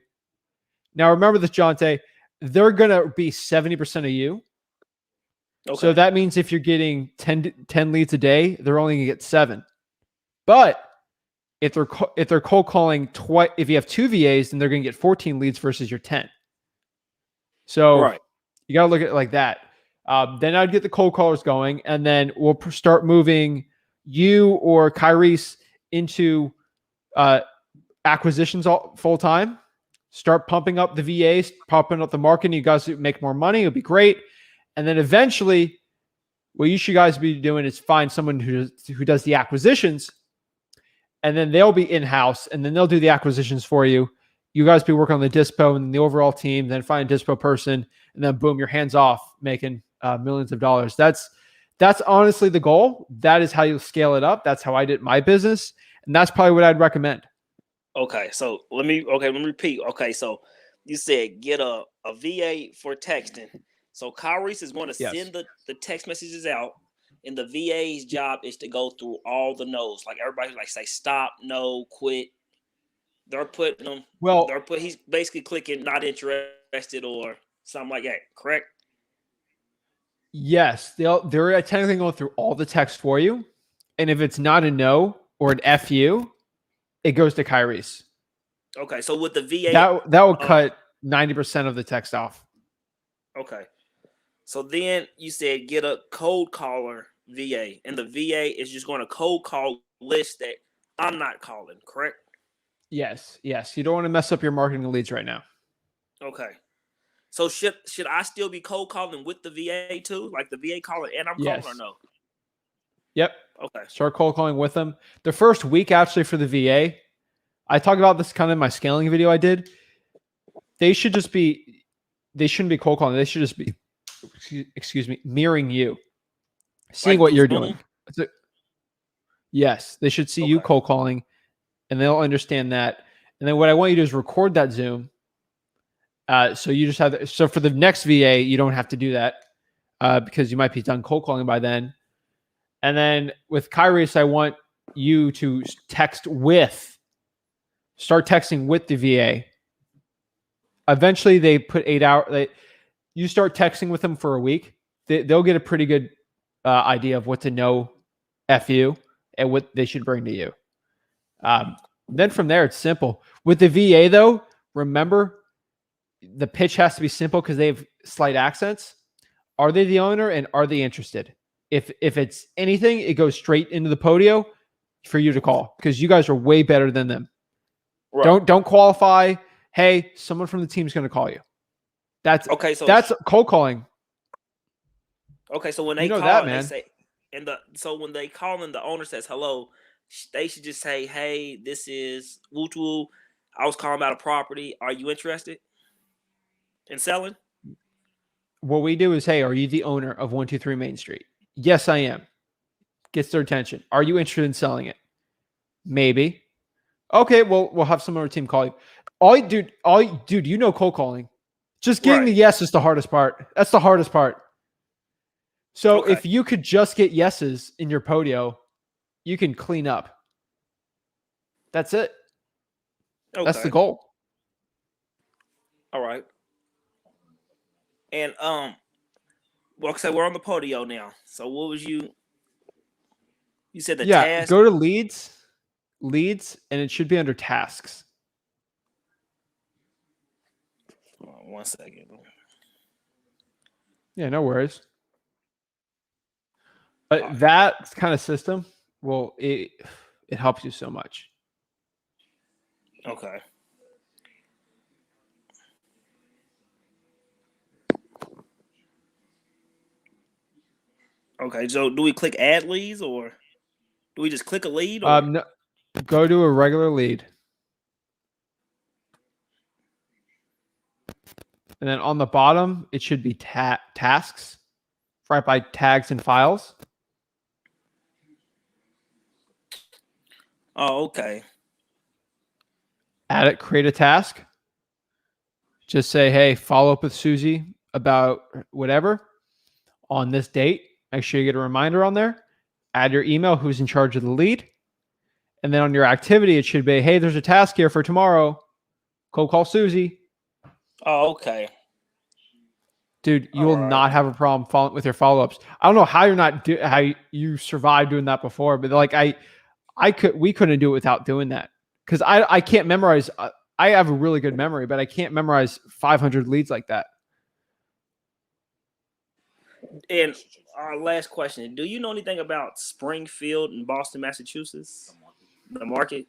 Now remember this, Jonte, they're gonna be 70% of you. Okay. So that means if you're getting 10 leads a day, they're only gonna get 7. But if they're cold calling twice, if you have 2 VAs, then they're gonna get 14 leads versus your 10. So right. you gotta look at it like that. Then I'd get the cold callers going, and then we'll start moving you or Kyrese into acquisitions full time. Start pumping up the VAs, pumping up the marketing. You guys make more money. It'll be great. And then eventually, what you should guys be doing is find someone who does the acquisitions, and then they'll be in-house, and then they'll do the acquisitions for you. You guys be working on the dispo and the overall team, then find a dispo person, and then boom, your hands off making millions of dollars. That's honestly the goal. That is how you scale it up. That's how I did my business, and that's probably what I'd recommend. Okay, so let me repeat. Okay, so you said get a VA for texting. So Kyrese is going to send the text messages out, and the VA's job is to go through all the no's. Like everybody like say stop, no, quit. They're putting them. Well, he's basically clicking not interested or something like that. Correct? yes, they're technically going through all the text for you, and if it's not a no or an FU, it goes to Kyrese. Okay, so with the VA, that will cut 90% of the text off. Okay, so then you said get a cold caller VA, and the VA is just going to cold call list that I'm not calling. Correct? Yes. You don't want to mess up your marketing leads right now. Okay. So should I still be cold calling with the VA too, like the VA caller, and I'm calling or no? Yep. Okay. Start cold calling with them. The first week, actually, for the VA, I talked about this kind of in my scaling video I did. They shouldn't be cold calling. They should just be, excuse me, mirroring you, seeing Like what you're Zoom? doing. Yes, they should see you cold calling, and they'll understand that. And then what I want you to do is record that Zoom. So you just have so for the next VA, you don't have to do that because you might be done cold calling by then. And then with Kyrese, I want you to start texting with the VA. Eventually, they put 8 hours. You start texting with them for a week. They'll get a pretty good idea of what to know FU and what they should bring to you. Then from there, it's simple. With the VA, though, remember, the pitch has to be simple because they have slight accents. Are they the owner, and are they interested? If it's anything, it goes straight into the podio for you to call because you guys are way better than them. Right. Don't qualify. Hey, someone from the team is going to call you. That's okay. So that's cold calling. Okay, so when they call, that, man. They say, so when they call and the owner says hello, they should just say, "Hey, this is Woo Woo. I was calling about a property. Are you interested in selling?" What we do is, "Hey, are you the owner of 123 Main Street?" "Yes, I am." Gets their attention. "Are you interested in selling it?" "Maybe." "Okay, well, we'll have some other team call you." Dude, you know cold calling. Just getting the yes is the hardest part. That's the hardest part. So if you could just get yeses in your podio, you can clean up. That's it. Okay. That's the goal. All right. And well, so we're on the podio now. So what was you said the task? Go to leads, and it should be under tasks. Hold on 1 second. Yeah, no worries. But that kind of system, well, it helps you so much. Okay. Okay, so do we click add leads or do we just click a lead? Or? No, go to a regular lead. And then on the bottom, it should be tasks, right by tags and files. Oh, okay. Add it, create a task. Just say, hey, follow up with Susie about whatever on this date. Make sure you get a reminder on there. Add your email, who's in charge of the lead. And then on your activity, it should be, hey, there's a task here for tomorrow. Go call Susie. Oh, okay. Dude, you All will right. not have a problem with your follow-ups. I don't know how you're not how you survived doing that before, but like we couldn't do it without doing that because I can't memorize. I have a really good memory, but I can't memorize 500 leads like that. And our last question: do you know anything about Springfield in Boston, Massachusetts? The market?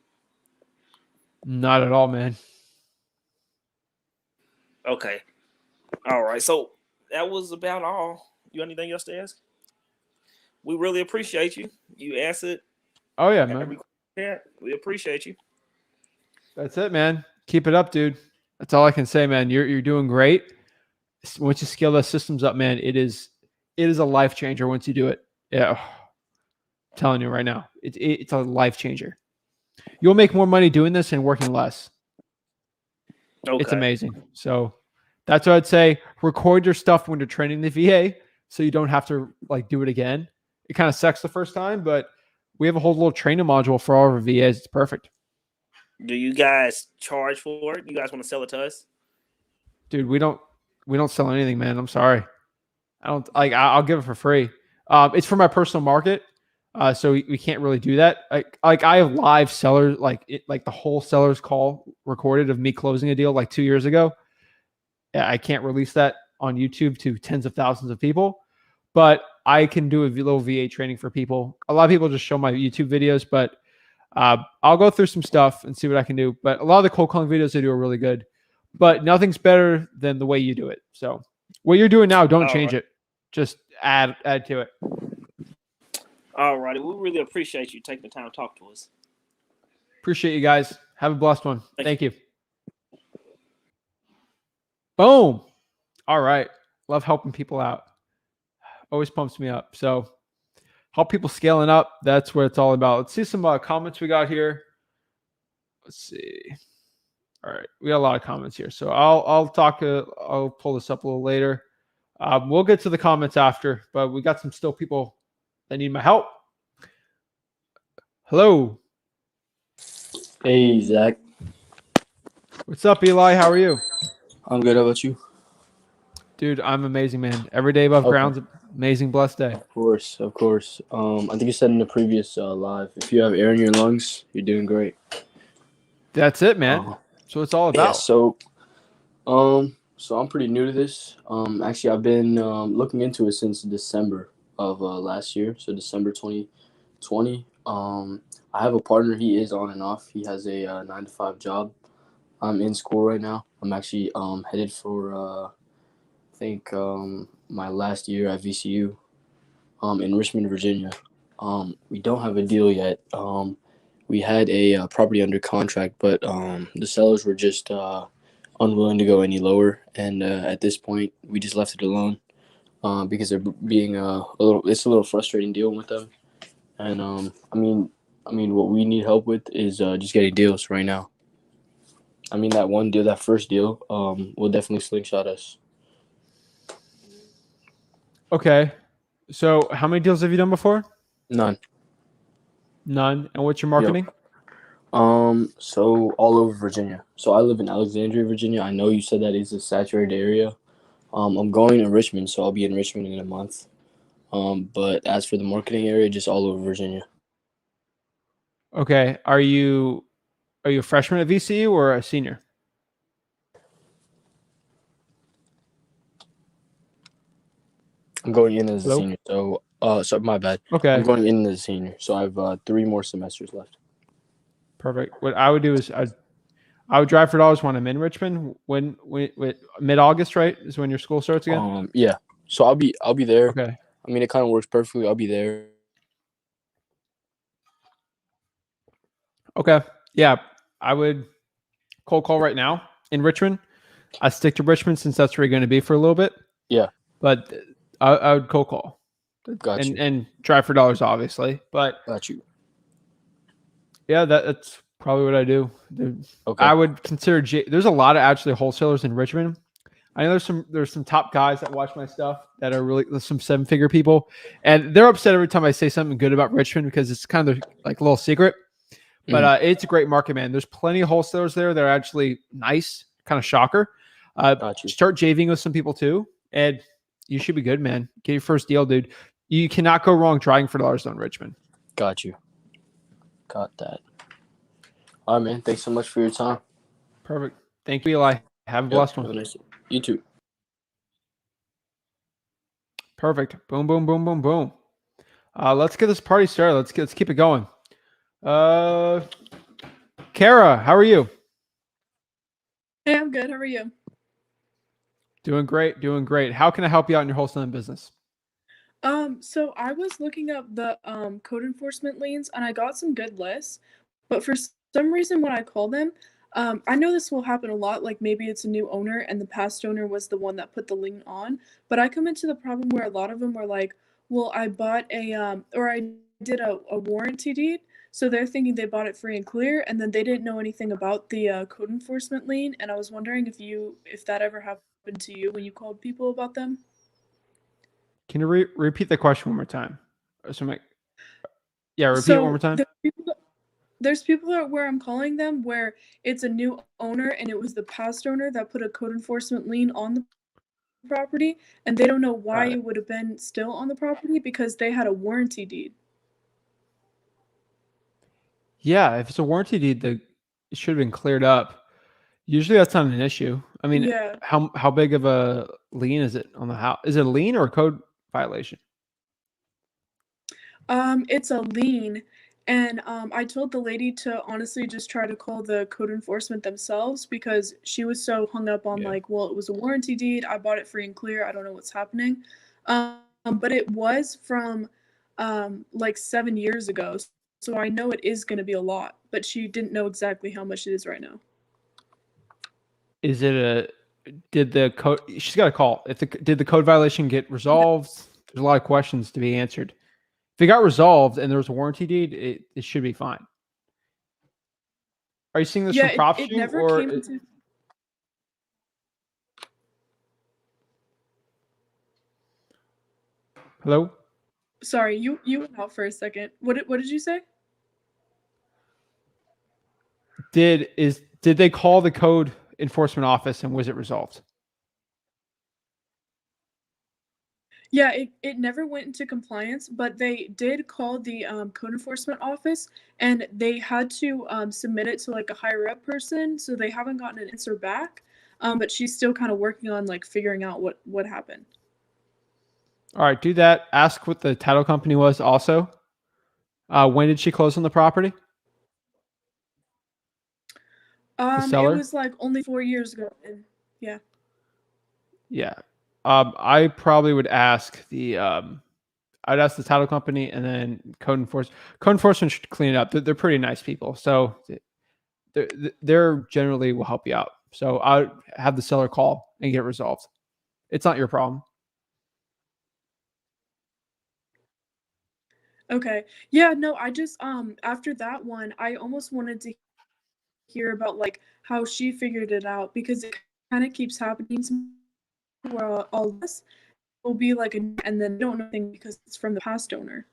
Not at all, man. Okay. All right. So that was about all. You got anything else to ask? We really appreciate you. You answered. Oh yeah, man. We appreciate you. That's it, man. Keep it up, dude. That's all I can say, man. You're doing great. Once you scale those systems up, man, it is a life changer once you do it. Yeah. I'm telling you right now. It's a life changer. You'll make more money doing this and working less. Okay. It's amazing. So that's what I'd say. Record your stuff when you're training the VA so you don't have to like do it again. It kind of sucks the first time, but we have a whole little training module for all of our VAs. It's perfect. Do you guys charge for it? You guys want to sell it to us? Dude, we don't sell anything, man. I'm sorry. I don't like I'll give it for free. It's for my personal market. So we can't really do that. Like I have live sellers, like the whole seller's call recorded of me closing a deal like 2 years ago. I can't release that on YouTube to tens of thousands of people, but I can do a little VA training for people. A lot of people just show my YouTube videos, but I'll go through some stuff and see what I can do. But a lot of the cold calling videos I do are really good, but nothing's better than the way you do it. So what you're doing now, don't change it. Just add to it. All righty. We really appreciate you taking the time to talk to us. Appreciate you guys. Have a blessed one. Thank you. Boom. All right. Love helping people out. Always pumps me up. So help people scaling up. That's what it's all about. Let's see some comments we got here. Let's see. All right. We got a lot of comments here. So I'll pull this up a little later. We'll get to the comments after, but we got some still people that need my help. Hello. Hey, Zach. What's up, Eli? How are you? I'm good. How about you? Dude, I'm amazing, man. Every day above ground's an amazing, blessed day. Of course. I think you said in the previous live, if you have air in your lungs, you're doing great. That's it, man. So it's all about. Yeah, so I'm pretty new to this. Actually, I've been looking into it since December of last year, so December 2020. I have a partner. He is on and off. He has a 9-to-5 job. I'm in school right now. I'm actually headed for I think my last year at VCU in Richmond, Virginia. We don't have a deal yet. We had a property under contract, but the sellers were just unwilling to go any lower, and at this point, we just left it alone because they're being it's a little frustrating dealing with them. And I mean, what we need help with is just getting deals right now. I mean, that first deal, will definitely slingshot us. Okay. So how many deals have you done before? None. None. And what's your marketing? So all over Virginia. So I live in Alexandria, Virginia. I know you said that is a saturated area. I'm going to Richmond, so I'll be in Richmond in a month. But as for the marketing area, just all over Virginia. Okay. Are you a freshman at VCU or a senior? I'm going in as a senior. So my bad. Okay. I'm going in as a senior. So I have 3 more semesters left. Perfect. What I would do is I would drive for dollars when I'm in Richmond. When mid-August, right, is when your school starts again. Yeah. So I'll be there. Okay. I mean, it kind of works perfectly. I'll be there. Okay. Yeah, I would cold call right now in Richmond. I stick to Richmond since that's where you're going to be for a little bit. Yeah. But I would cold call. Got you. And drive for dollars, obviously. But Got you. yeah, that's probably what I do. Okay. I would consider there's a lot of actually wholesalers in Richmond. I know there's some top guys that watch my stuff that are really some 7-figure people, and they're upset every time I say something good about Richmond because it's kind of like a little secret. But it's a great market, man. There's plenty of wholesalers there that are actually nice, kind of shocker. Got you. Start JVing with some people too, and you should be good, man. Get your first deal, dude. You cannot go wrong driving for dollars on Richmond. Got you. Got that. All right, man. Thanks so much for your time. Perfect. Thank you, Eli. Have a blessed one. Have a nice day. You too. Perfect. Boom, boom, boom, boom, boom. Let's get this party started. Let's keep it going. Kara, how are you? Hey, I'm good. How are you? Doing great. Doing great. How can I help you out in your wholesaling business? So I was looking up the code enforcement liens and I got some good lists, but for some reason when I call them, I know this will happen a lot, like maybe it's a new owner and the past owner was the one that put the lien on, but I come into the problem where a lot of them were like, well, I bought or I did a warranty deed, so they're thinking they bought it free and clear, and then they didn't know anything about the code enforcement lien, and I was wondering if that ever happened to you when you called people about them. Can you repeat the question one more time? Repeat it one more time. There's people where I'm calling them where it's a new owner and it was the past owner that put a code enforcement lien on the property, and they don't know why it would have been still on the property because they had a warranty deed. Yeah, if it's a warranty deed, it should have been cleared up. Usually that's not an issue. I mean, Yeah. how big of a lien is it on the house? Is it a lien or a code violation? It's a lien, and I told the lady to honestly just try to call the code enforcement themselves because she was so hung up on like, well, it was a warranty deed. I bought it free and clear. I don't know what's happening. But it was from like 7 years ago, so I know it is going to be a lot. But she didn't know exactly how much it is right now. Is it did the code? She's got a call. Did the code violation get resolved? There's a lot of questions to be answered. If it got resolved and there was a warranty deed, it should be fine. Are you seeing this from PropStream? It never came into. Hello? Sorry, you went out for a second. What did you say? Did they call the code enforcement office and was it resolved? Yeah, it never went into compliance, but they did call the code enforcement office and they had to submit it to like a higher up person, so they haven't gotten an answer back. But she's still kind of working on like figuring out what happened. All right, do that. Ask what the title company was also. When did she close on the property? The seller? It was like only 4 years ago. And yeah. Yeah. I probably would ask I'd ask the title company and then code enforcement. Code enforcement should clean it up. They're pretty nice people, so they're generally will help you out. So I'll have the seller call and get it resolved. It's not your problem. Okay. Yeah, no, I just after that one, I almost wanted to hear about like how she figured it out because it kind of keeps happening to me where all this will be like and then don't know anything because it's from the past owner.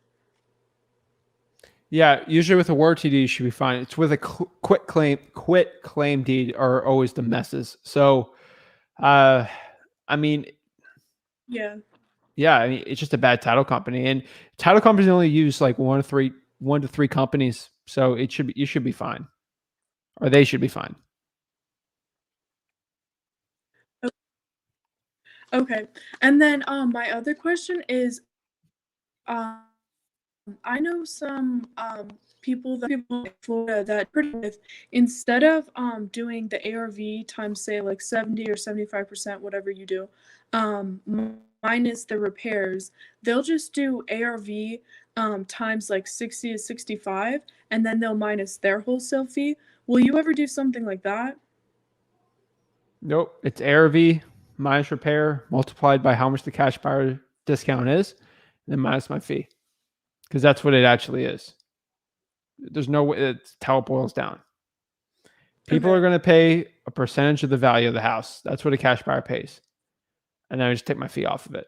Yeah, usually with a warranty deed, you should be fine. It's with a quit claim deed are always the messes. So, I mean, Yeah. I mean, it's just a bad title company, and title companies only use like one to three companies. So you should be fine, or they should be fine. Okay. And then my other question is I know some people in Florida that with instead of doing the ARV times say like 70 or 75%, whatever you do, minus the repairs, they'll just do ARV times like 60 to 65, and then they'll minus their wholesale fee. Will you ever do something like that? Nope. It's ARV minus repair multiplied by how much the cash buyer discount is, and then minus my fee. Because that's what it actually is. There's no way. It's how it boils down. People Okay. are going to pay a percentage of the value of the house. That's what a cash buyer pays. And then I just take my fee off of it.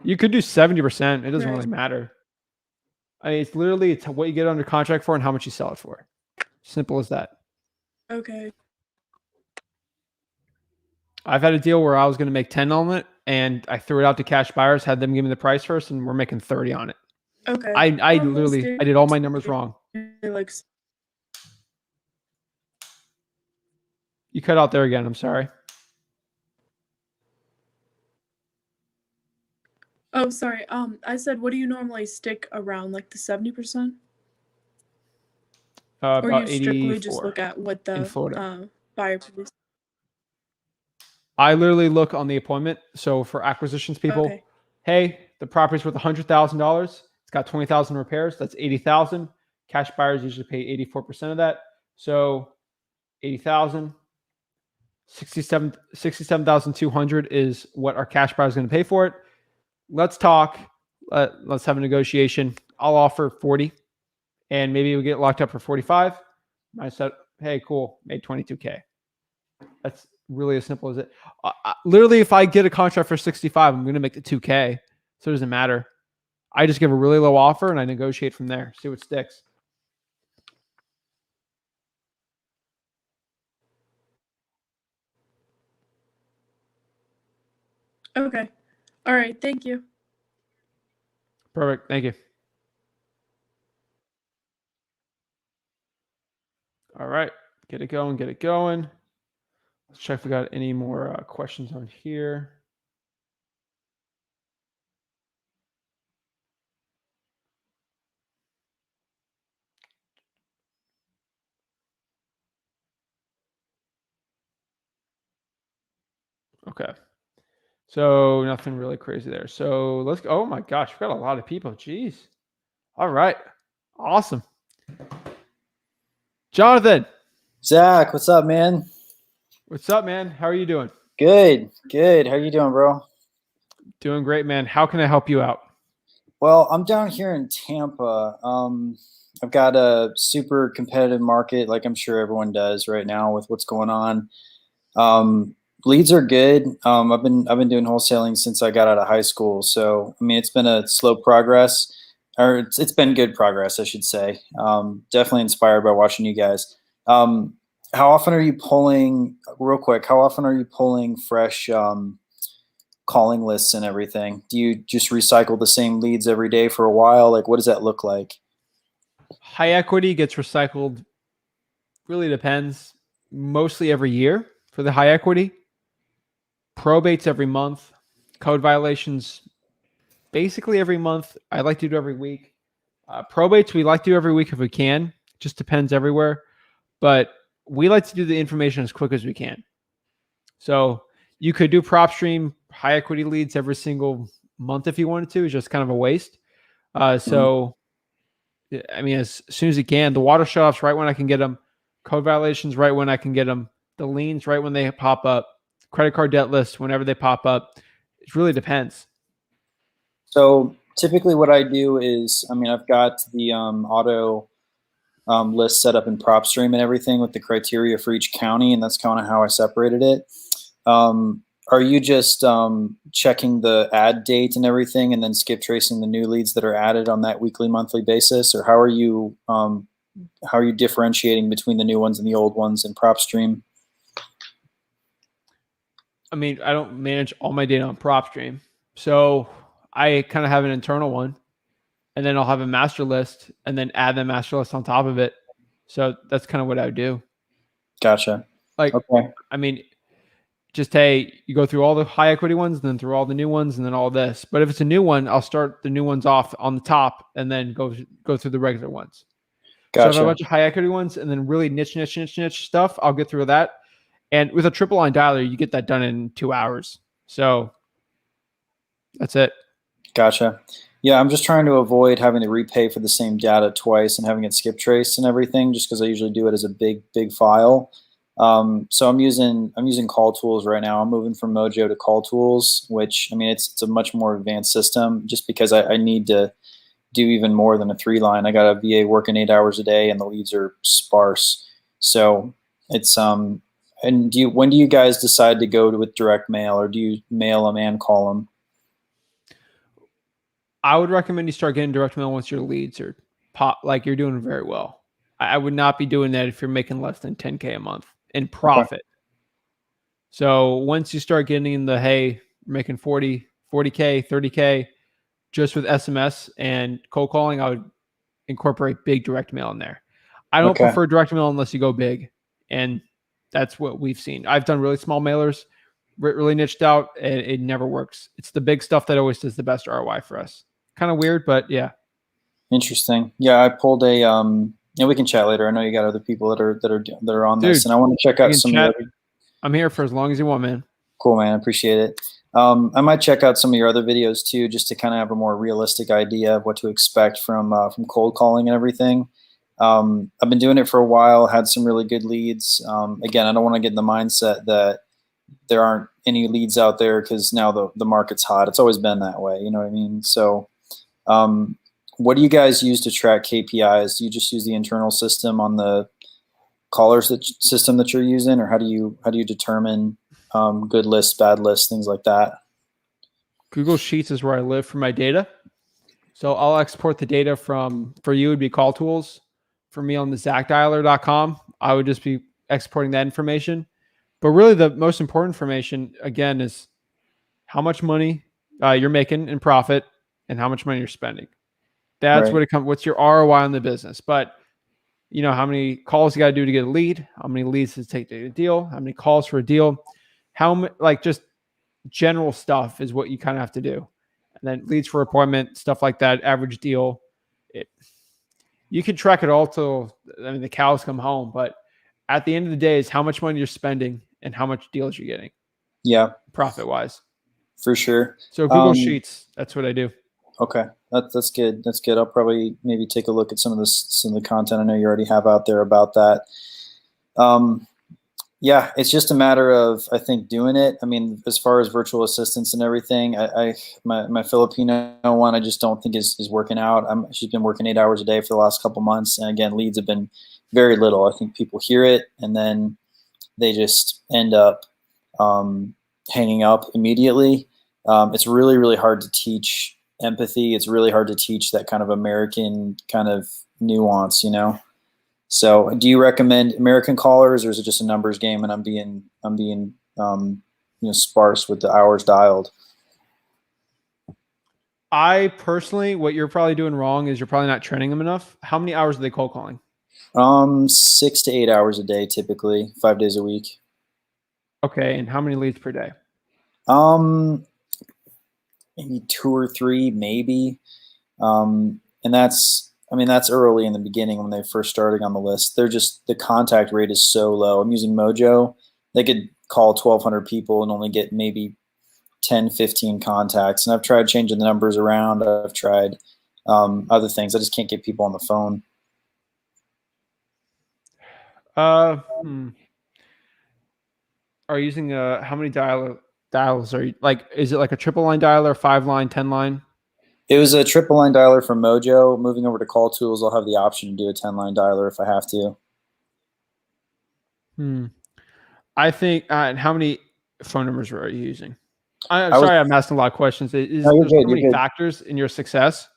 You could do 70%. It doesn't Right. really matter. I mean, it's what you get under contract for and how much you sell it for. Simple as that. Okay. I've had a deal where I was going to make 10 on it, and I threw it out to cash buyers, had them give me the price first, and we're making 30 on it. Okay. I Almost did all my numbers wrong. like You cut out there again. I'm sorry. Oh, sorry. I said, what do you normally stick around, like the 70%? Or About you strictly just 84 look at what in the Florida. buyer produced? I literally look on the appointment. So for acquisitions people, Okay. hey, the property's worth $100,000. It's got 20,000 repairs. That's 80,000. Cash buyers usually pay 84% of that. So 80,000, 67,200 is what our cash buyer is going to pay for it. Let's talk. Let's have a negotiation. I'll offer 40, and maybe we get locked up for 45. I said, hey, cool, made 22K. That's really as simple as it. Literally, if I get a contract for 65, I'm going to make it 2K. So it doesn't matter. I just give a really low offer and I negotiate from there. See what sticks. Okay. All right. Thank you. Perfect. Thank you. All right. Get it going. Get it going. Let's check if we got any more questions on here. Okay. So nothing really crazy there. So let's go. Oh my gosh, we got a lot of people. Jeez. All right. Awesome. Jonathan, Zach, what's up, man? what's up, man? How are you doing? Good, good. How you doing, bro? Doing great, man. How can I help you out? Well, I'm down here in Tampa. I've got a super competitive market, like I'm sure everyone does right now with what's going on. Leads are good. I've been doing wholesaling since I got out of high school, so I mean it's been a slow progress, or it's been good progress, I should say. Definitely inspired by watching you guys. How often are you pulling, real quick? How often are you pulling fresh calling lists and everything? Do you just recycle the same leads every day for a while? Like, what does that look like? High equity gets recycled. Really depends. Mostly every year for the high equity. Probates every month. Code violations basically every month. I like to do every week. Probates we like to do every week if we can. Just depends everywhere. But we like to do the information as quick as we can. So you could do PropStream high equity leads every single month if you wanted to. It's just kind of a waste. So, I mean, as soon as you can, the water shutoffs right when I can get them, code violations right when I can get them, the liens right when they pop up, credit card debt lists whenever they pop up. It really depends. So typically what I do is, I mean, I've got the auto list set up in PropStream and everything with the criteria for each county, and that's kind of how I separated it. Are you just checking the ad date and everything and then skip tracing the new leads that are added on that weekly, monthly basis? Or how are you differentiating between the new ones and the old ones in PropStream? I mean, I don't manage all my data on PropStream. So I kind of have an internal one, and then I'll have a master list and then add the master list on top of it. So that's kind of what I would do. Gotcha. Like, okay. I mean, just, hey, you go through all the high equity ones, and then through all the new ones, and then all this. But if it's a new one, I'll start the new ones off on the top and then go through the regular ones. Gotcha. So if I have a bunch of high equity ones and then really niche stuff, I'll get through that. And with a triple line dialer, you get that done in 2 hours. So that's it. Gotcha. Yeah, I'm just trying to avoid having to repay for the same data twice and having it skip traced and everything, just because I usually do it as a big file. So I'm using Call Tools right now. I'm moving from Mojo to Call Tools, which, I mean, it's a much more advanced system just because I need to do even more than a 3-line. I got a VA working 8 hours a day and the leads are sparse. So it's and when do you guys decide to go with direct mail, or do you mail them and call them? I would recommend you start getting direct mail once your leads are like you're doing very well. I would not be doing that if you're making less than 10K a month in profit. Okay. So once you start getting in the, hey, you're making 40K, 30K just with SMS and cold calling, I would incorporate big direct mail in there. I don't prefer direct mail unless you go big. And that's what we've seen. I've done really small mailers, really niched out, and it never works. It's the big stuff that always does the best ROI for us. Kind of weird, but yeah. Interesting. Yeah, I pulled a we can chat later. I know you got other people that are on this, and I want to check out some of the other. I'm here for as long as you want, man. Cool, man. I appreciate it. I might check out some of your other videos too, just to kind of have a more realistic idea of what to expect from cold calling and everything. I've been doing it for a while, had some really good leads. Again, I don't want to get in the mindset that there aren't any leads out there because now the market's hot. It's always been that way. You know what I mean? So what do you guys use to track KPIs? Do you just use the internal system on the callers system that you're using, or how do you determine good lists, bad lists, things like that? Google Sheets is where I live for my data. So I'll export the data for you would be Call Tools. For me on the ZachDialer.com, I would just be exporting that information. But really the most important information, again, is how much money you're making in profit and how much money you're spending. That's what it comes. What's your ROI on the business? But you know, how many calls you got to do to get a lead? How many leads does it take to get a deal? How many calls for a deal? Like just general stuff is what you kind of have to do. And then leads for appointment, stuff like that, average deal. You can track it all till, the cows come home. But at the end of the day is how much money you're spending and how much deals you're getting. Yeah. Profit-wise. For sure. So Google Sheets, that's what I do. Okay. That's good. That's good. I'll probably maybe take a look at some of the content I know you already have out there about that. Yeah, it's just a matter of, I think, doing it. I mean, as far as virtual assistants and everything, my Filipino one, I just don't think is working out. She's been working 8 hours a day for the last couple months. And again, leads have been very little. I think people hear it and then they just end up hanging up immediately. It's really, really hard to teach empathy. It's really hard to teach that kind of American kind of nuance, you know? So do you recommend American callers, or is it just a numbers game and I'm being sparse with the hours dialed? I personally, what you're probably doing wrong is you're probably not training them enough. How many hours are they cold calling? 6 to 8 hours a day, typically 5 days a week. Okay. And how many leads per day? Maybe 2 or 3, maybe. And that's early in the beginning when they're first starting on the list. The contact rate is so low. I'm using Mojo. They could call 1,200 people and only get maybe 10, 15 contacts. And I've tried changing the numbers around. I've tried other things. I just can't get people on the phone. Are you using how many dials are you, like, is it like a triple line dialer, 5-line, 10-line? It was a triple line dialer from Mojo. Moving over to Call Tools, I'll have the option to do a 10-line dialer if I have to. I think, and how many phone numbers are you using? I'm sorry, I'm asking a lot of questions. There's so many factors in your success?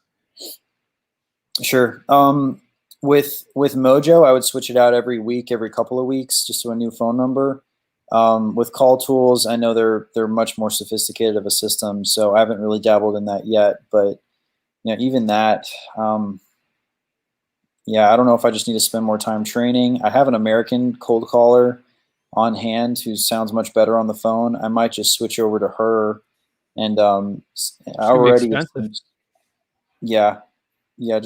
Sure. With Mojo, I would switch it out every week, every couple of weeks, just to a new phone number. With Call Tools, I know they're much more sophisticated of a system, so I haven't really dabbled in that yet. But even that, yeah, I don't know if I just need to spend more time training. I have an American cold caller on hand who sounds much better on the phone. I might just switch over to her, and just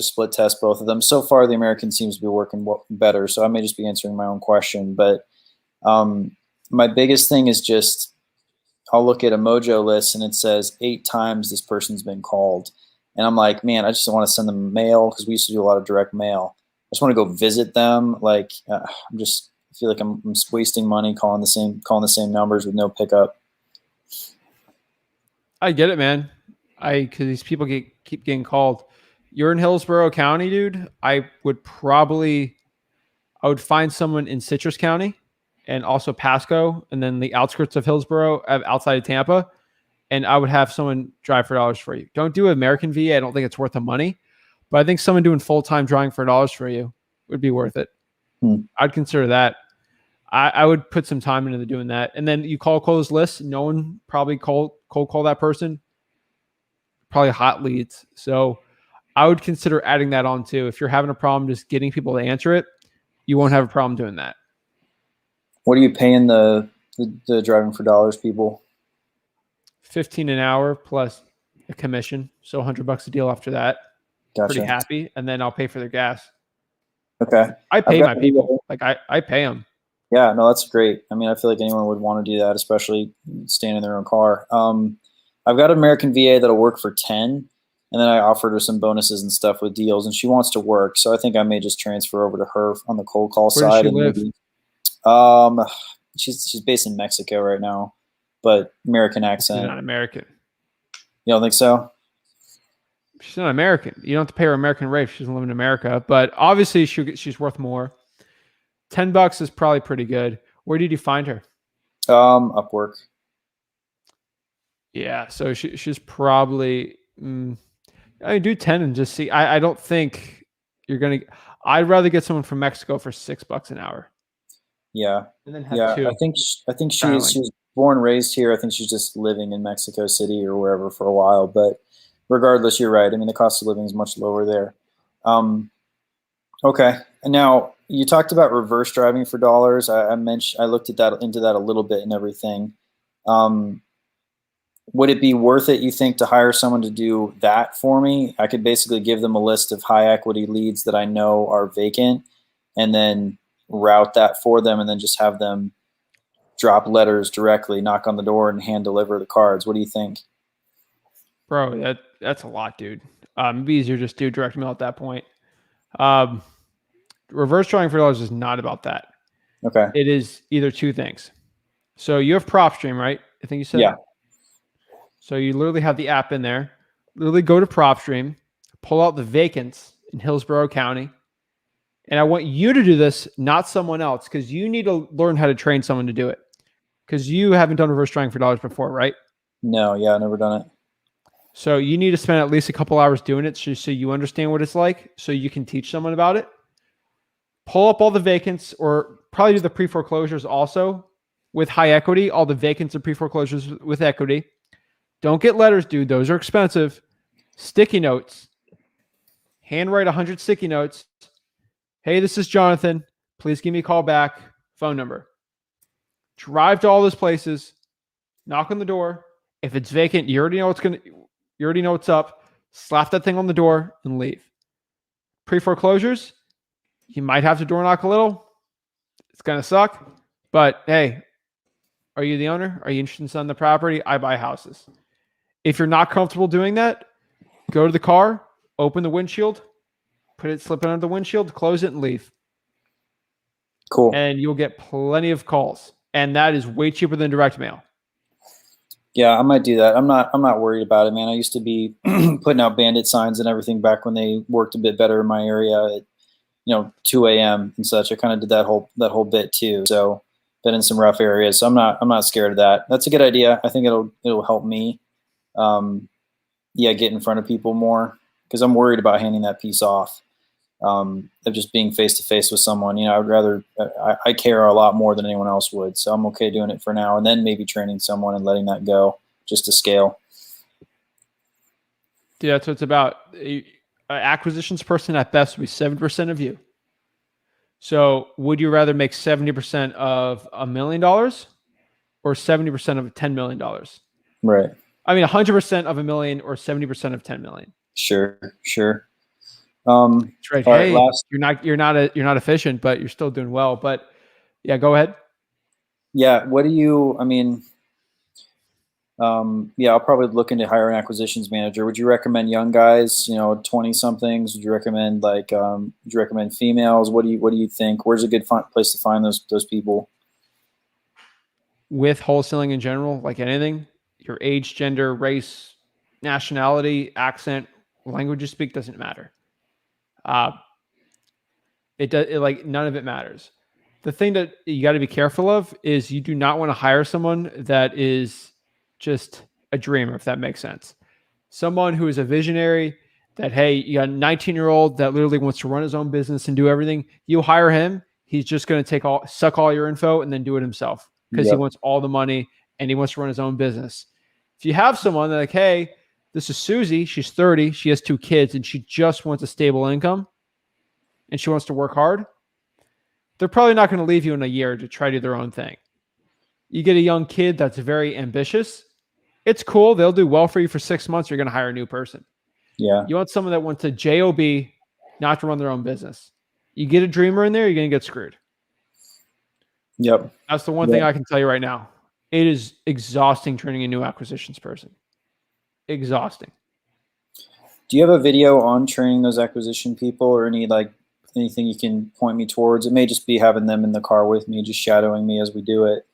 split test both of them. So far, the American seems to be working better, so I may just be answering my own question, but. My biggest thing is just, I'll look at a Mojo list and it says 8 times this person's been called. And I'm like, man, I just want to send them mail because we used to do a lot of direct mail. I just want to go visit them. Like, I feel like I'm wasting money calling the same numbers with no pickup. I get it, man. Because these people keep getting called. You're in Hillsborough County, dude. I would find someone in Citrus County and also Pasco, and then the outskirts of Hillsborough, outside of Tampa, and I would have someone drive for dollars for you. Don't do American VA. I don't think it's worth the money, but I think someone doing full-time driving for dollars for you would be worth it. I'd consider that. I would put some time into doing that. And then you call those lists. No one probably cold call that person. Probably hot leads. So I would consider adding that on too. If you're having a problem just getting people to answer it, you won't have a problem doing that. What are you paying the driving for dollars people? $15 an hour plus a commission. So $100 a deal after that. Gotcha. Pretty happy. And then I'll pay for their gas. Okay. I pay my people. Like I pay them. Yeah, no, that's great. I mean, I feel like anyone would want to do that, especially staying in their own car. I've got an American VA that'll work for 10, and then I offered her some bonuses and stuff with deals, and she wants to work, so I think I may just transfer over to her on the cold call side. Where does she live? She's based in Mexico right now, but American accent. She's not American. You don't think so? She's not American. You don't have to pay her American rate if she doesn't live in America, but obviously she's worth more. $10 is probably pretty good. Where did you find her? Upwork. Yeah, so she's probably. I do 10 and just see. I don't think you're gonna. I'd rather get someone from Mexico for $6 an hour. Yeah, and then have two. I think she was born and raised here. I think she's just living in Mexico City or wherever for a while. But regardless, you're right. I mean, the cost of living is much lower there. Okay, and now you talked about reverse driving for dollars. I looked into that a little bit and everything. Would it be worth it, you think, to hire someone to do that for me? I could basically give them a list of high equity leads that I know are vacant and then route that for them and then just have them drop letters directly, knock on the door, and hand deliver the cards. What do you think? Bro, that's a lot, dude. It'd be easier just do direct mail at that point. Reverse driving for dollars is not about that. Okay. It is either two things. So you have PropStream, right? I think you said. Yeah. So you literally have the app in there. Literally go to PropStream, pull out the vacants in Hillsborough County. And I want you to do this, not someone else, because you need to learn how to train someone to do it. Because you haven't done reverse driving for dollars before, right? No, yeah, I've never done it. So you need to spend at least a couple hours doing it so you understand what it's like, so you can teach someone about it. Pull up all the vacants, or probably do the pre-foreclosures also with high equity, all the vacants and pre-foreclosures with equity. Don't get letters, dude. Those are expensive. Sticky notes. Handwrite 100 sticky notes. Hey, this is Jonathan. Please give me a call back. Phone number. Drive to all those places. Knock on the door. If it's vacant, you already know what's up. Slap that thing on the door and leave. Pre-foreclosures, you might have to door knock a little. It's gonna suck. But hey, are you the owner? Are you interested in selling the property? I buy houses. If you're not comfortable doing that, go to the car, open the windshield, slip it under the windshield, close it, and leave. Cool. And you'll get plenty of calls. And that is way cheaper than direct mail. Yeah, I might do that. I'm not worried about it, man. I used to be putting out bandit signs and everything back when they worked a bit better in my area at 2 a.m. and such. I kind of did that whole bit too. So been in some rough areas. So I'm not scared of that. That's a good idea. I think it'll help me get in front of people more, because I'm worried about handing that piece off. Of just being face to face with someone. I'd rather, I care a lot more than anyone else would. So I'm okay doing it for now, and then maybe training someone and letting that go just to scale. Yeah, that's what it's about. Acquisitions person at best would be 7% of you. So would you rather make 70% of $1 million or 70% of $10 million? Right. I mean, 100% of $1 million or 70% of $10 million. Sure. That's right. Hey, right, you're not efficient, but you're still doing well. But yeah, go ahead. Yeah. Yeah, I'll probably look into hire an acquisitions manager. Would you recommend young guys, 20 somethings? Would you recommend would you recommend females? What do you think? Where's a good place to find those people? With wholesaling in general, like anything, your age, gender, race, nationality, accent, language you speak doesn't matter. Like none of it matters. The thing that you got to be careful of is you do not want to hire someone that is just a dreamer, if that makes sense. Someone who is a visionary that, hey, you got a 19-year-old that literally wants to run his own business and do everything. You hire him, he's just going to suck all your info and then do it himself because he wants all the money and he wants to run his own business. If you have someone that like, hey, this is Susie, she's 30, she has 2 kids, and she just wants a stable income and she wants to work hard, they're probably not going to leave you in a year to try to do their own thing. You get a young kid that's very ambitious, it's cool. They'll do well for you for 6 months. You're going to hire a new person. Yeah. You want someone that wants a job, not to run their own business. You get a dreamer in there, you're going to get screwed. Yep. That's the one thing I can tell you right now. It is exhausting training a new acquisitions person. Exhausting. Do you have a video on training those acquisition people, or anything you can point me towards? It may just be having them in the car with me, just shadowing me as we do it.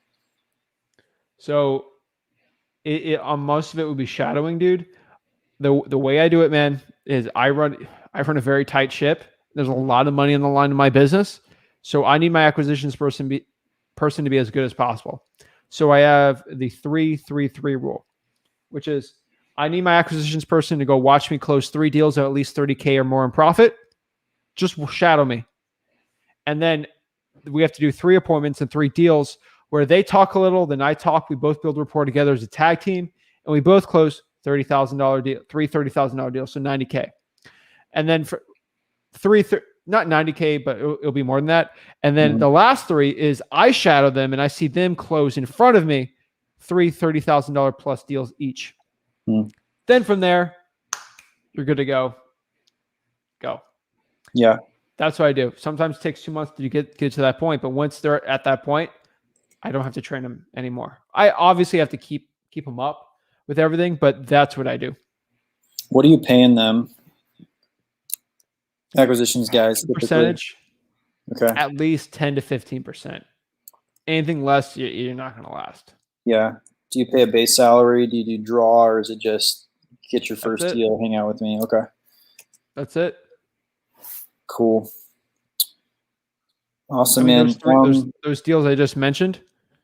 So on most of it would be shadowing, dude. The way I do it, man, is I run a very tight ship. There's a lot of money on the line in my business. So I need my acquisitions person to be as good as possible. So I have the 3-3-3 rule, which is I need my acquisitions person to go watch me close 3 deals of at least 30K or more in profit. Just shadow me. And then we have to do 3 appointments and 3 deals where they talk a little, then I talk. We both build rapport together as a tag team, and we both close $30,000 deal, 3 $30,000 deals, so 90K. And then for 3, not 90K, but it'll be more than that. And then the last 3 is I shadow them and I see them close in front of me 3 $30,000 plus deals each. Then from there, you're good to go. Yeah. That's what I do. Sometimes it takes 2 months to get to that point, but once they're at that point, I don't have to train them anymore. I obviously have to keep them up with everything, but that's what I do. What are you paying them? Acquisitions guys. Percentage. Okay. At least 10 to 15%. Anything less, you're not going to last. Yeah. Do you pay a base salary? Do you do draw, or is it just get your first deal, hang out with me? Okay. That's it. Cool. Awesome, man. Those deals I just mentioned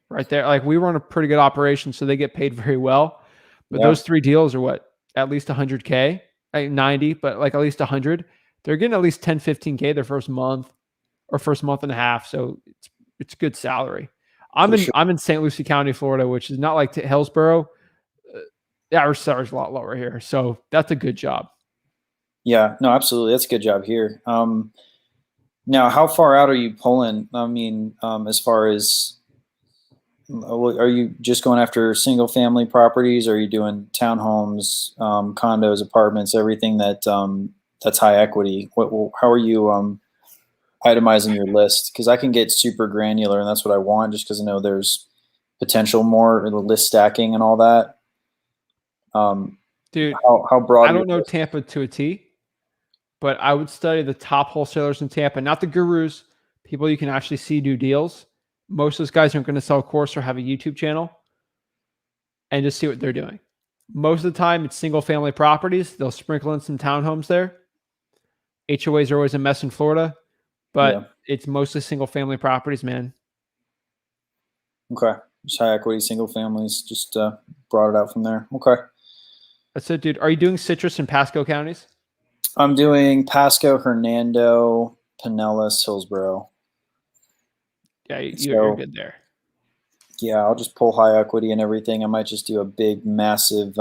right there, like we run a pretty good operation, so they get paid very well. But those 3 deals are what? At least 100K, like 90, but like at least 100. They're getting at least 10, 15K their first month or first month and a half. So it's good salary. I'm in St. Lucie County, Florida, which is not like Hillsborough. Our salary's a lot lower here. So that's a good job. Yeah, no, absolutely. That's a good job here. Now, how far out are you pulling? I mean, as far as, are you just going after single family properties? Or are you doing townhomes, condos, apartments, everything that's high equity? How are you itemizing your list? Because I can get super granular, and that's what I want, just because I know there's potential more in the list stacking and all that. Dude, how broad? I don't know Tampa to a T, but I would study the top wholesalers in Tampa, not the gurus, people you can actually see do deals. Most of those guys aren't going to sell a course or have a YouTube channel, and just see what they're doing. Most of the time, it's single family properties. They'll sprinkle in some townhomes there. HOAs are always a mess in Florida, but it's mostly single family properties, man. Okay. Just high equity single families, just brought it out from there. Okay. That's it, dude. Are you doing citrus in Pasco counties? I'm doing Pasco, Hernando, Pinellas, Hillsborough. Yeah, you're good there. Yeah, I'll just pull high equity and everything. I might just do a big, massive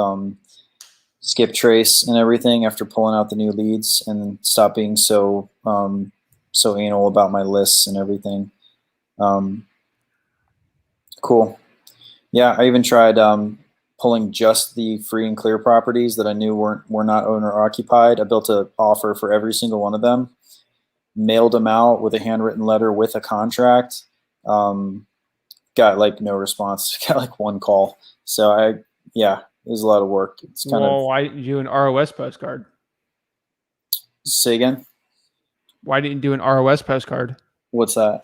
skip trace and everything after pulling out the new leads, and stop being so anal about my lists and everything. Cool. Yeah, I even tried pulling just the free and clear properties that I knew were not owner occupied. I built an offer for every single one of them, mailed them out with a handwritten letter with a contract. Got like no response. Got like 1 call. So I Yeah, it was a lot of work. It's kind Well, of why didn't you do an ROS postcard? say again. Why didn't you do an ROS postcard? What's that?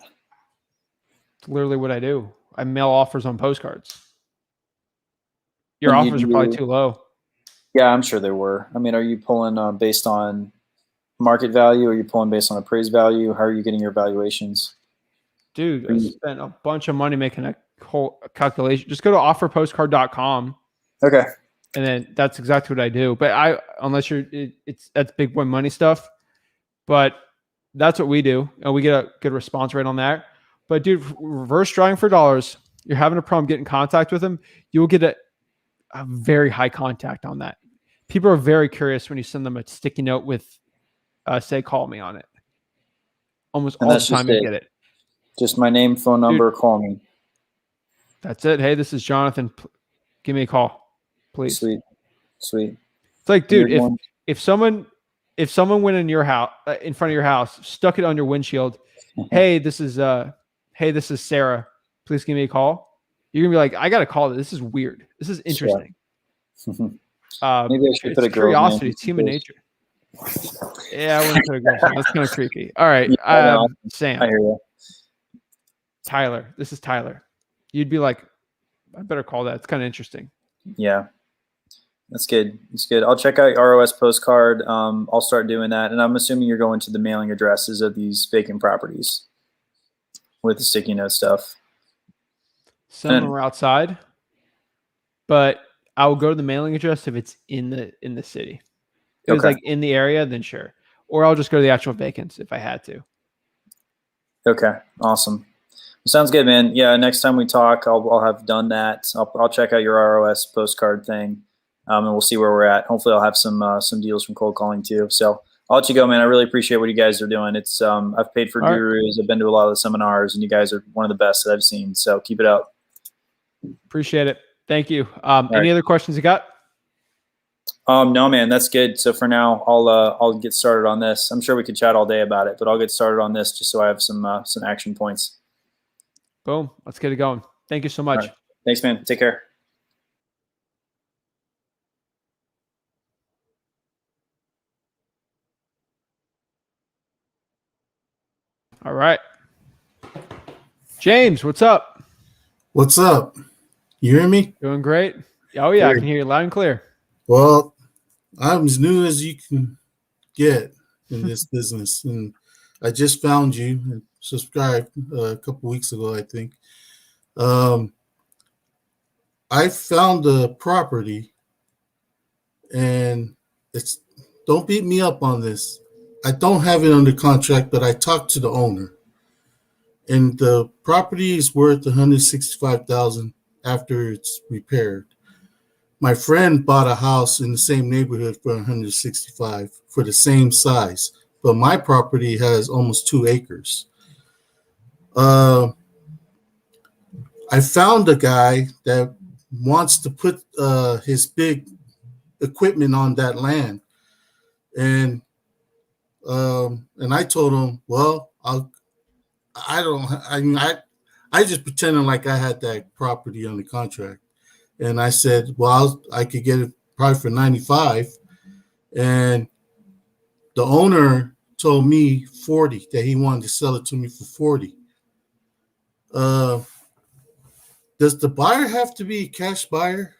It's literally what I do. I mail offers on postcards. Your And you offers are probably do? too low. Yeah, I'm sure they were. I mean, are you pulling based on market value? Or are you pulling based on appraised value? How are you getting your valuations? Dude, I spent a bunch of money making a whole calculation. Just go to offerpostcard.com, Okay. and then that's exactly what I do. But unless that's big boy money stuff, but that's what we do, and we get a good response rate on that. But dude, reverse drawing for dollars, you're having a problem getting in contact with them, you will get a very high contact on that. People are very curious when you send them a sticky note with, say, call me on it. Almost And all the that's just time you it. get it. Just my name, phone number, call me. That's it. Hey, this is Jonathan. Give me a call, please. Sweet. It's like, dude, Weird one. if someone went in your house, in front of your house, stuck it on your windshield, hey, this is Sarah. Please give me a call. You're gonna be like, I gotta call this. This is weird. This is interesting. Maybe I should put a It's girl's curiosity. name. It's human nature. Yeah, I wouldn't put a girl's name. That's kind of creepy. All right, Yeah, no, Sam. I hear you. Tyler. This is Tyler. You'd be like, I better call that. It's kind of interesting. Yeah. That's good. It's good. I'll check out ROS postcard. I'll start doing that. And I'm assuming you're going to the mailing addresses of these vacant properties with the sticky note stuff. Some of them are outside, but I will go to the mailing address if it's in the city. If it was like in the area, then sure. Or I'll just go to the actual vacants if I had to. Okay. Awesome. Sounds good, man. Yeah. Next time we talk, I'll have done that. I'll check out your ROS postcard thing, and we'll see where we're at. Hopefully, I'll have some deals from cold calling too. So I'll let you go, man. I really appreciate what you guys are doing. It's I've paid for gurus. I've been to a lot of the seminars, and you guys are one of the best that I've seen. So keep it up. Appreciate it. Thank you. Any other questions you got? No, man, that's good. So for now, I'll get started on this. I'm sure we could chat all day about it, but I'll get started on this just so I have some action points. Boom. Let's get it going. Thank you so much. Right. Thanks, man. Take care. All right. James, what's up? What's up? You hear me? Doing great. Oh, yeah. I can hear you loud and clear. Well, I'm as new as you can get in this business. And I just found you and subscribed a couple weeks ago, I think. I found a property, and don't beat me up on this. I don't have it under contract, but I talked to the owner. And the property is worth $165,000 after it's repaired. My friend bought a house in the same neighborhood for $165,000 for the same size, but my property has almost 2 acres. I found a guy that wants to put his big equipment on that land, and I told him, well, I just pretended like I had that property under contract. And I said, well, I could get it probably for $95,000. And the owner told me $40,000, that he wanted to sell it to me for $40,000. Does the buyer have to be a cash buyer?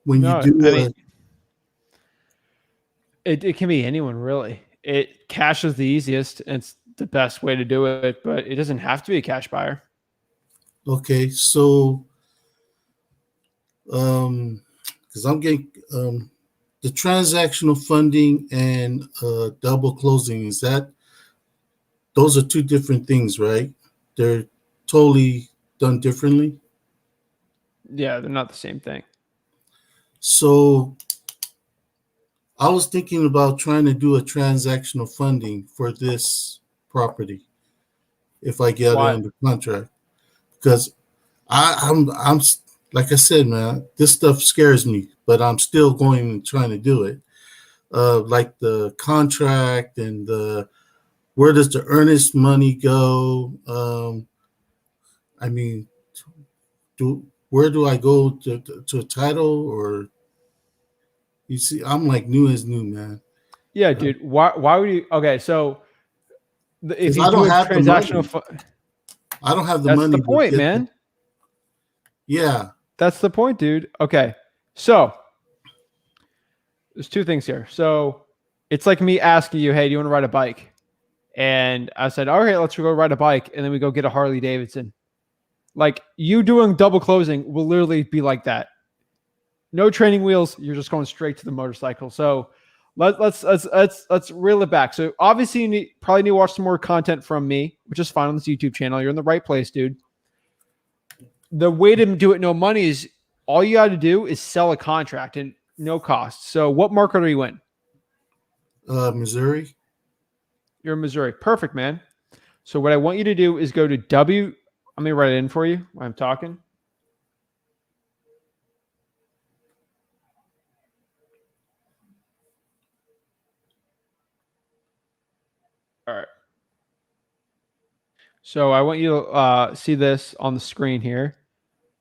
When you do it can be anyone, really. Cash is the easiest, and it's the best way to do it, but it doesn't have to be a cash buyer. Okay, so because I'm getting the transactional funding and double closing, those are two different things, right? They're totally done differently. Yeah, they're not the same thing. So I was thinking about trying to do a transactional funding for this property if I get it under contract, because I'm like I said, man, this stuff scares me, but I'm still going and trying to do it. Like the contract and where does the earnest money go? I mean, where do I go to a title? Or you see, I'm like new as new, man. Yeah, dude. Why would you? Okay, so if Because you I do don't a have the transactional, money. I don't have the that's money the to point, get man. Yeah. That's the point, dude. Okay, so there's two things here. So it's like me asking you, hey, do you want to ride a bike? And I said, all right, let's go ride a bike. And then we go get a Harley Davidson. Like you doing double closing will literally be like that. No training wheels. You're just going straight to the motorcycle. So let's reel it back. So obviously you probably need to watch some more content from me, which is fine on this YouTube channel. You're in the right place, dude. The way to do it no money is all you got to do is sell a contract and no cost. So what market are you in? Missouri. You're in Missouri. Perfect, man. So what I want you to do is go to let me write it in for you while I'm talking. All right. So I want you to see this on the screen here.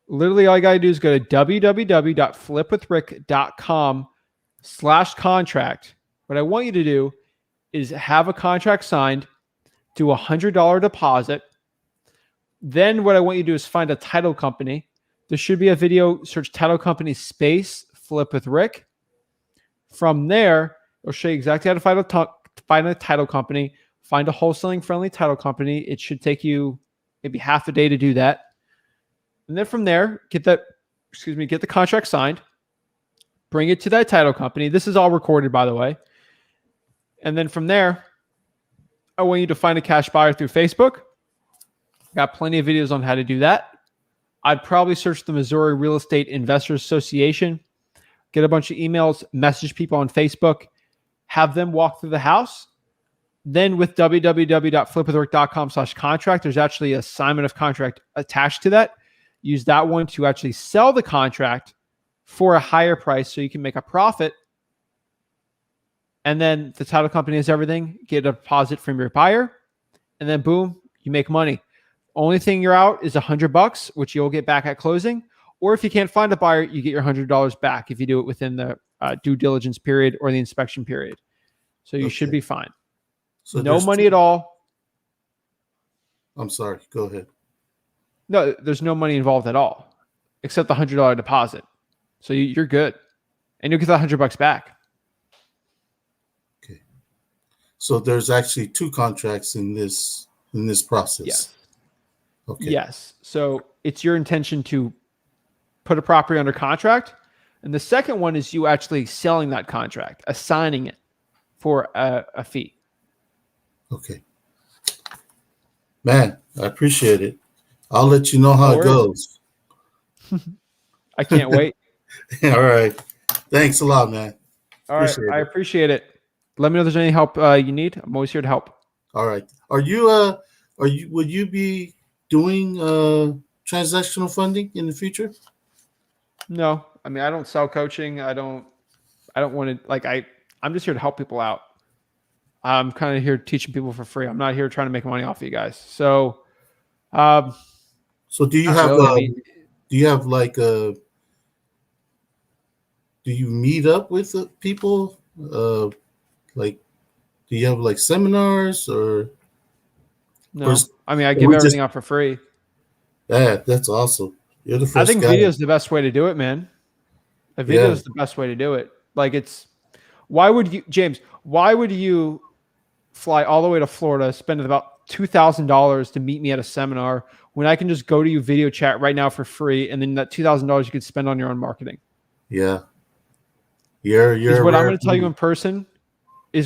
Literally, all you got to do is go to www.flipwithrick.com/contract. What I want you to do is have a contract signed, do $100 deposit. Then what I want you to do is find a title company. There should be a video, search title company space Flip with Rick. From there, it'll show you exactly how to find a title company, find a wholesaling friendly title company. It should take you maybe half a day to do that. And then from there, get the contract signed, bring it to that title company. This is all recorded, by the way. And then from there, I want you to find a cash buyer through Facebook. Got plenty of videos on how to do that. I'd probably search the Missouri Real Estate Investors Association, get a bunch of emails, message people on Facebook, have them walk through the house. Then with www.flipwithrick.com/contract, there's actually an assignment of contract attached to that. Use that one to actually sell the contract for a higher price so you can make a profit. And then the title company has everything, get a deposit from your buyer, and then boom, you make money. Only thing you're out is $100, which you'll get back at closing. Or if you can't find a buyer, you get your $100 back if you do it within the due diligence period or the inspection period. So you should be fine. So no money at all. I'm sorry. Go ahead. No, there's no money involved at all, except the $100 deposit. So you're good, and you'll get the $100 back. Okay. So there's actually two contracts in this process. Yes. Okay. Yes. So it's your intention to put a property under contract, and the second one is you actually selling that contract, assigning it for a fee. Okay. Man, I appreciate it. I'll let you know how it goes. I can't wait. All right. Thanks a lot, man. All right. I appreciate it. Let me know if there's any help you need. I'm always here to help. All right. Would you be doing transactional funding in the future? No. I mean, I don't sell coaching. I don't want to I'm just here to help people out. I'm kind of here teaching people for free. I'm not here trying to make money off of you guys. So, so do you meet up with people? Do you have seminars or? No, I mean, I give everything out for free. Yeah, that's awesome. You're the first I think guy. video is the best way to do it, man. A video is the best way to do it. Why would you fly all the way to Florida, spend about $2,000 to meet me at a seminar when I can just go to you video chat right now for free, and then that $2,000 you could spend on your own marketing? Yeah. What I'm going to tell you in person. The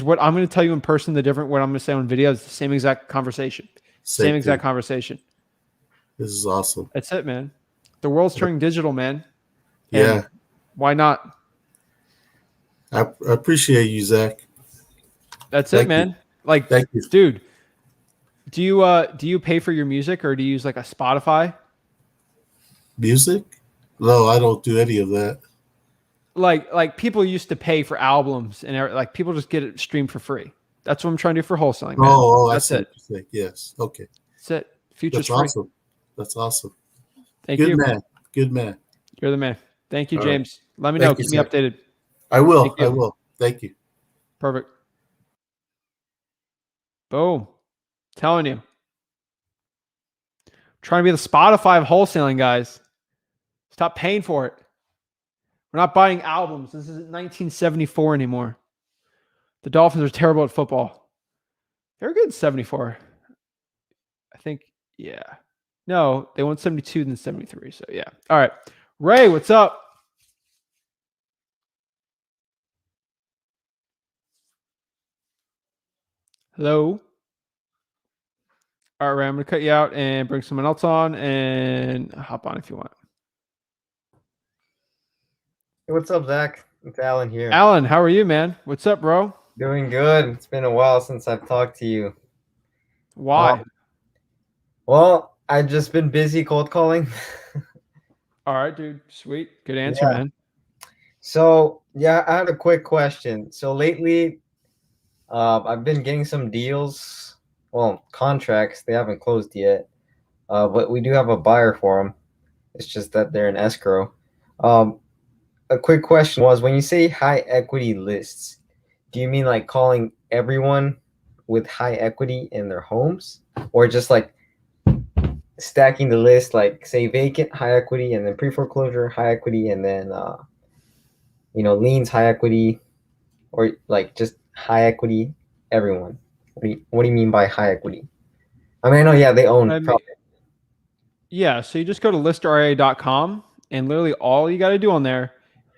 different what I'm going to say on video is the same exact conversation. Same exact conversation. This is awesome. That's it, man. The world's turning digital, man. Yeah. Why not? I appreciate you, Zach. That's it, man. Thank you. Dude, do you pay for your music, or do you use a Spotify? Music? No, I don't do any of that. Like people used to pay for albums, and people just get it streamed for free. That's what I'm trying to do for wholesaling, man. Oh, that's it. Yes. Okay. That's it. Future's That's free. awesome. That's awesome. Thank you. Good man. Good man. You're the man. Thank you, All right. James. Let me Thank know. you, Keep me Zach. updated. I will. Thank you. I will. Thank you. Perfect. Boom. Telling you. Trying to be the Spotify of wholesaling, guys. Stop paying for it. We're not buying albums. This isn't 1974 anymore. The Dolphins are terrible at football. They're good in 74. I think, yeah. No, they won 72 then 73. So, yeah. All right. Ray, what's up? Hello. All right, Ray, I'm going to cut you out and bring someone else on and hop on if you want. Hey, what's up, Zach? It's Alan here. Alan, how are you, man? What's up, bro? Doing good. It's been a while since I've talked to you. Why? Well, I've just been busy cold calling. All right, dude. Sweet. Good answer, Yeah. man. So, yeah, I had a quick question. So lately, I've been getting some deals, well, contracts. They haven't closed yet, but we do have a buyer for them. It's just that they're in escrow. A quick question was, when you say high equity lists, do you mean like calling everyone with high equity in their homes, or just like stacking the list, like say vacant high equity and then pre-foreclosure high equity and then liens high equity, or like just high equity everyone? What do you mean by high equity? I mean, I know, yeah, they own property. Yeah, so you just go to listria.com and literally all you got to do on there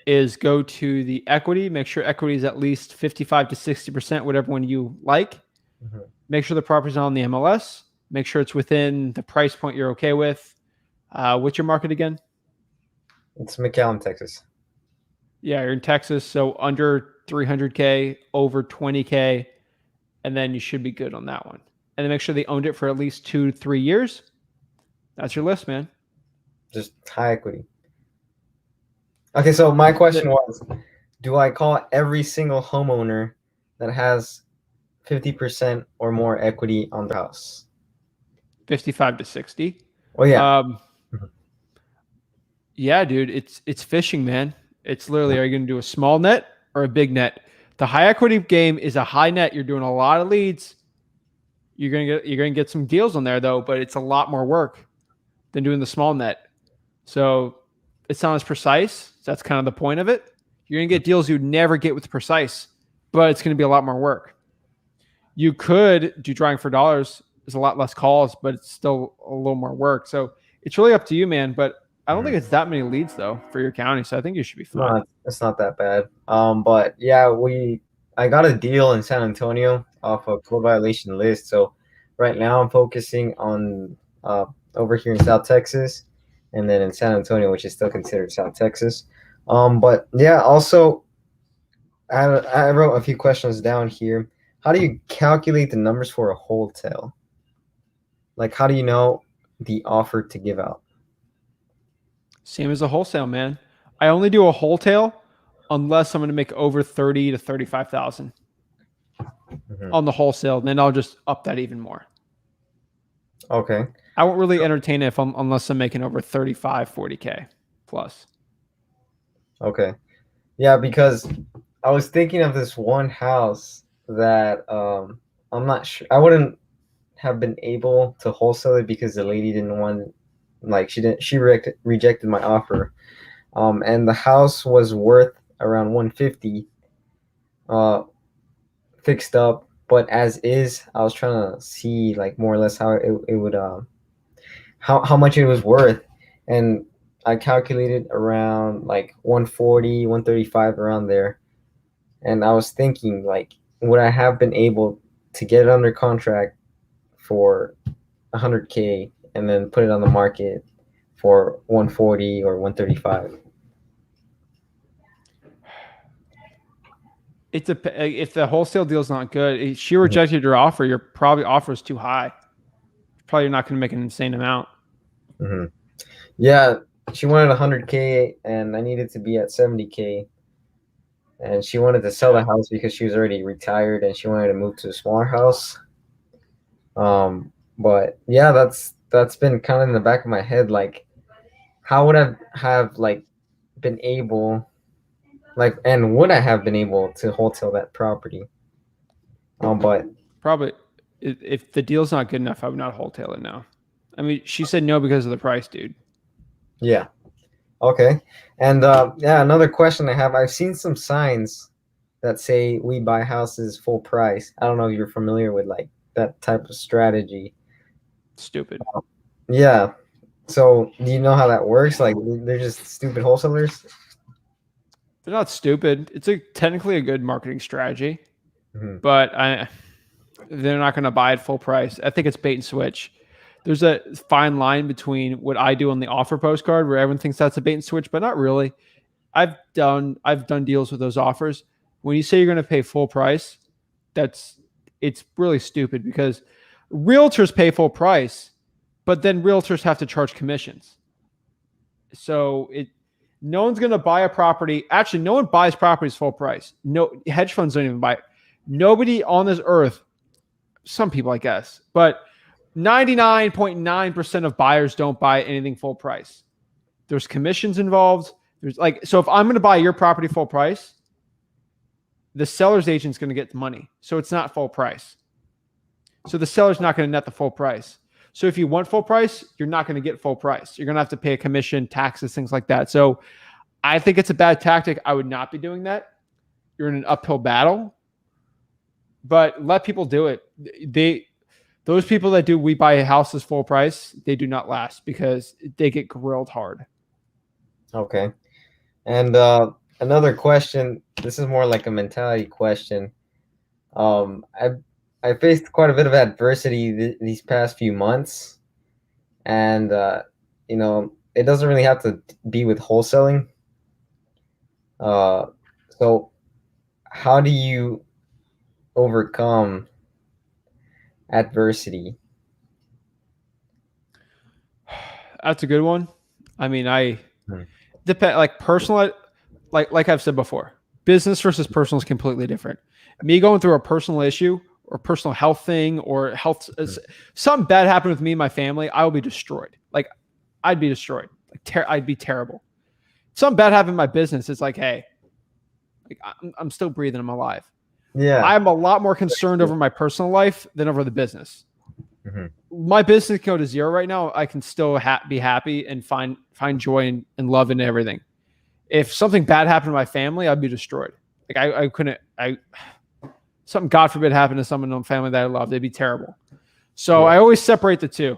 is go to the equity, make sure equity is at least 55 to 60%, whatever one you like. Mhm. Make sure the property's on the MLS. Make sure it's within the price point you're okay with. What's your market again? It's McAllen, Texas. Yeah, you're in Texas, so under 300K, over 20K, and then you should be good on that one. And then make sure they owned it for at least 2 to 3 years. That's your list, man. Just high equity. Okay, so my question was, do I call every single homeowner that has 50% or more equity on their house? 55 to 60. Oh yeah. Yeah, dude, it's fishing, man. It's literally, are you going to do a small net or a big net? The high equity game is a high net. You're doing a lot of leads. You're going to get some deals on there though, but it's a lot more work than doing the small net. So it's not as precise. That's kind of the point of it. You're going to get deals you'd never get with precise, but it's going to be a lot more work. You could do drawing for dollars. There's a lot less calls, but it's still a little more work. So it's really up to you, man. But I don't think it's that many leads though for your county. So I think you should be fine. No, it's not that bad. But yeah, I got a deal in San Antonio off a code violation list. So right now I'm focusing on over here in South Texas, and then in San Antonio, which is still considered South Texas. But yeah, also I wrote a few questions down here. How do you calculate the numbers for a wholesale? Like, how do you know the offer to give out? Same as a wholesale, man. I only do a wholesale unless I'm going to make over 30 to 35,000 on the wholesale. Then I'll just up that even more. Okay. I won't really entertain it unless I'm making over 35, 40K plus. Okay. Yeah, because I was thinking of this one house that I'm not sure. I wouldn't have been able to wholesale it because the lady didn't want, like, she rejected my offer. And the house was worth around 150 fixed up, but as is, I was trying to see like more or less how it would how much it was worth, and I calculated around like 140, 135 around there. And I was thinking, like, would I have been able to get it under contract for 100K and then put it on the market for 140 or 135? If the wholesale deal is not good, she rejected your offer. Your probably offer is too high. Probably not going to make an insane amount. Mm-hmm. Yeah, she wanted 100K and I needed to be at 70K. And she wanted to sell the house because she was already retired and she wanted to move to a smaller house. But yeah, that's been kind of in the back of my head. Like, how would I have like been able, like, and would I have been able to wholesale that property? But Probably, if the deal's not good enough, I would not wholesale it now. I mean, she said no because of the price, dude. yeah, okay. And yeah, another question I have: I've seen some signs that say we buy houses full price. I don't know if you're familiar with like that type of strategy. Stupid. Yeah. So do you know how that works? Like they're just stupid wholesalers. They're not stupid. It's technically a good marketing strategy, Mhm. but they're not going to buy it full price. I think it's bait and switch. There's a fine line between what I do on the offer postcard, where everyone thinks that's a bait and switch, but not really. I've done deals with those offers. When you say you're going to pay full price, it's really stupid, because realtors pay full price, but then realtors have to charge commissions. So no one's going to buy a property. Actually, no one buys properties full price. No, hedge funds don't even buy it. Nobody on this earth, some people, I guess, but 99.9% of buyers don't buy anything full price. There's commissions involved. So if I'm going to buy your property full price, the seller's agent's going to get the money. So it's not full price. So the seller's not going to net the full price. So if you want full price, you're not going to get full price. You're going to have to pay a commission, taxes, things like that. So I think it's a bad tactic. I would not be doing that. You're in an uphill battle, but let people do it. Those people that do we buy houses full price, they do not last because they get grilled hard. Okay. And another question. This is more like a mentality question. I faced quite a bit of adversity these past few months, and you know, it doesn't really have to be with wholesaling. So how do you overcome adversity? That's a good one. I mean, depend, like personal, like I've said before, business versus personal is completely different. Me going through a personal issue or personal health thing or something bad happened with me and my family, I will be destroyed. Like I'd be destroyed. I'd be terrible. Something bad happened in my business. It's like, hey, like I'm still breathing. I'm alive. Yeah. I'm a lot more concerned over my personal life than over the business. Mm-hmm. My business can go to zero right now. I can still be happy and find joy and love in everything. If something bad happened to my family, I'd be destroyed. Like I couldn't. Something, God forbid, happened to someone in my family that I loved. It'd be terrible. So I always separate the two.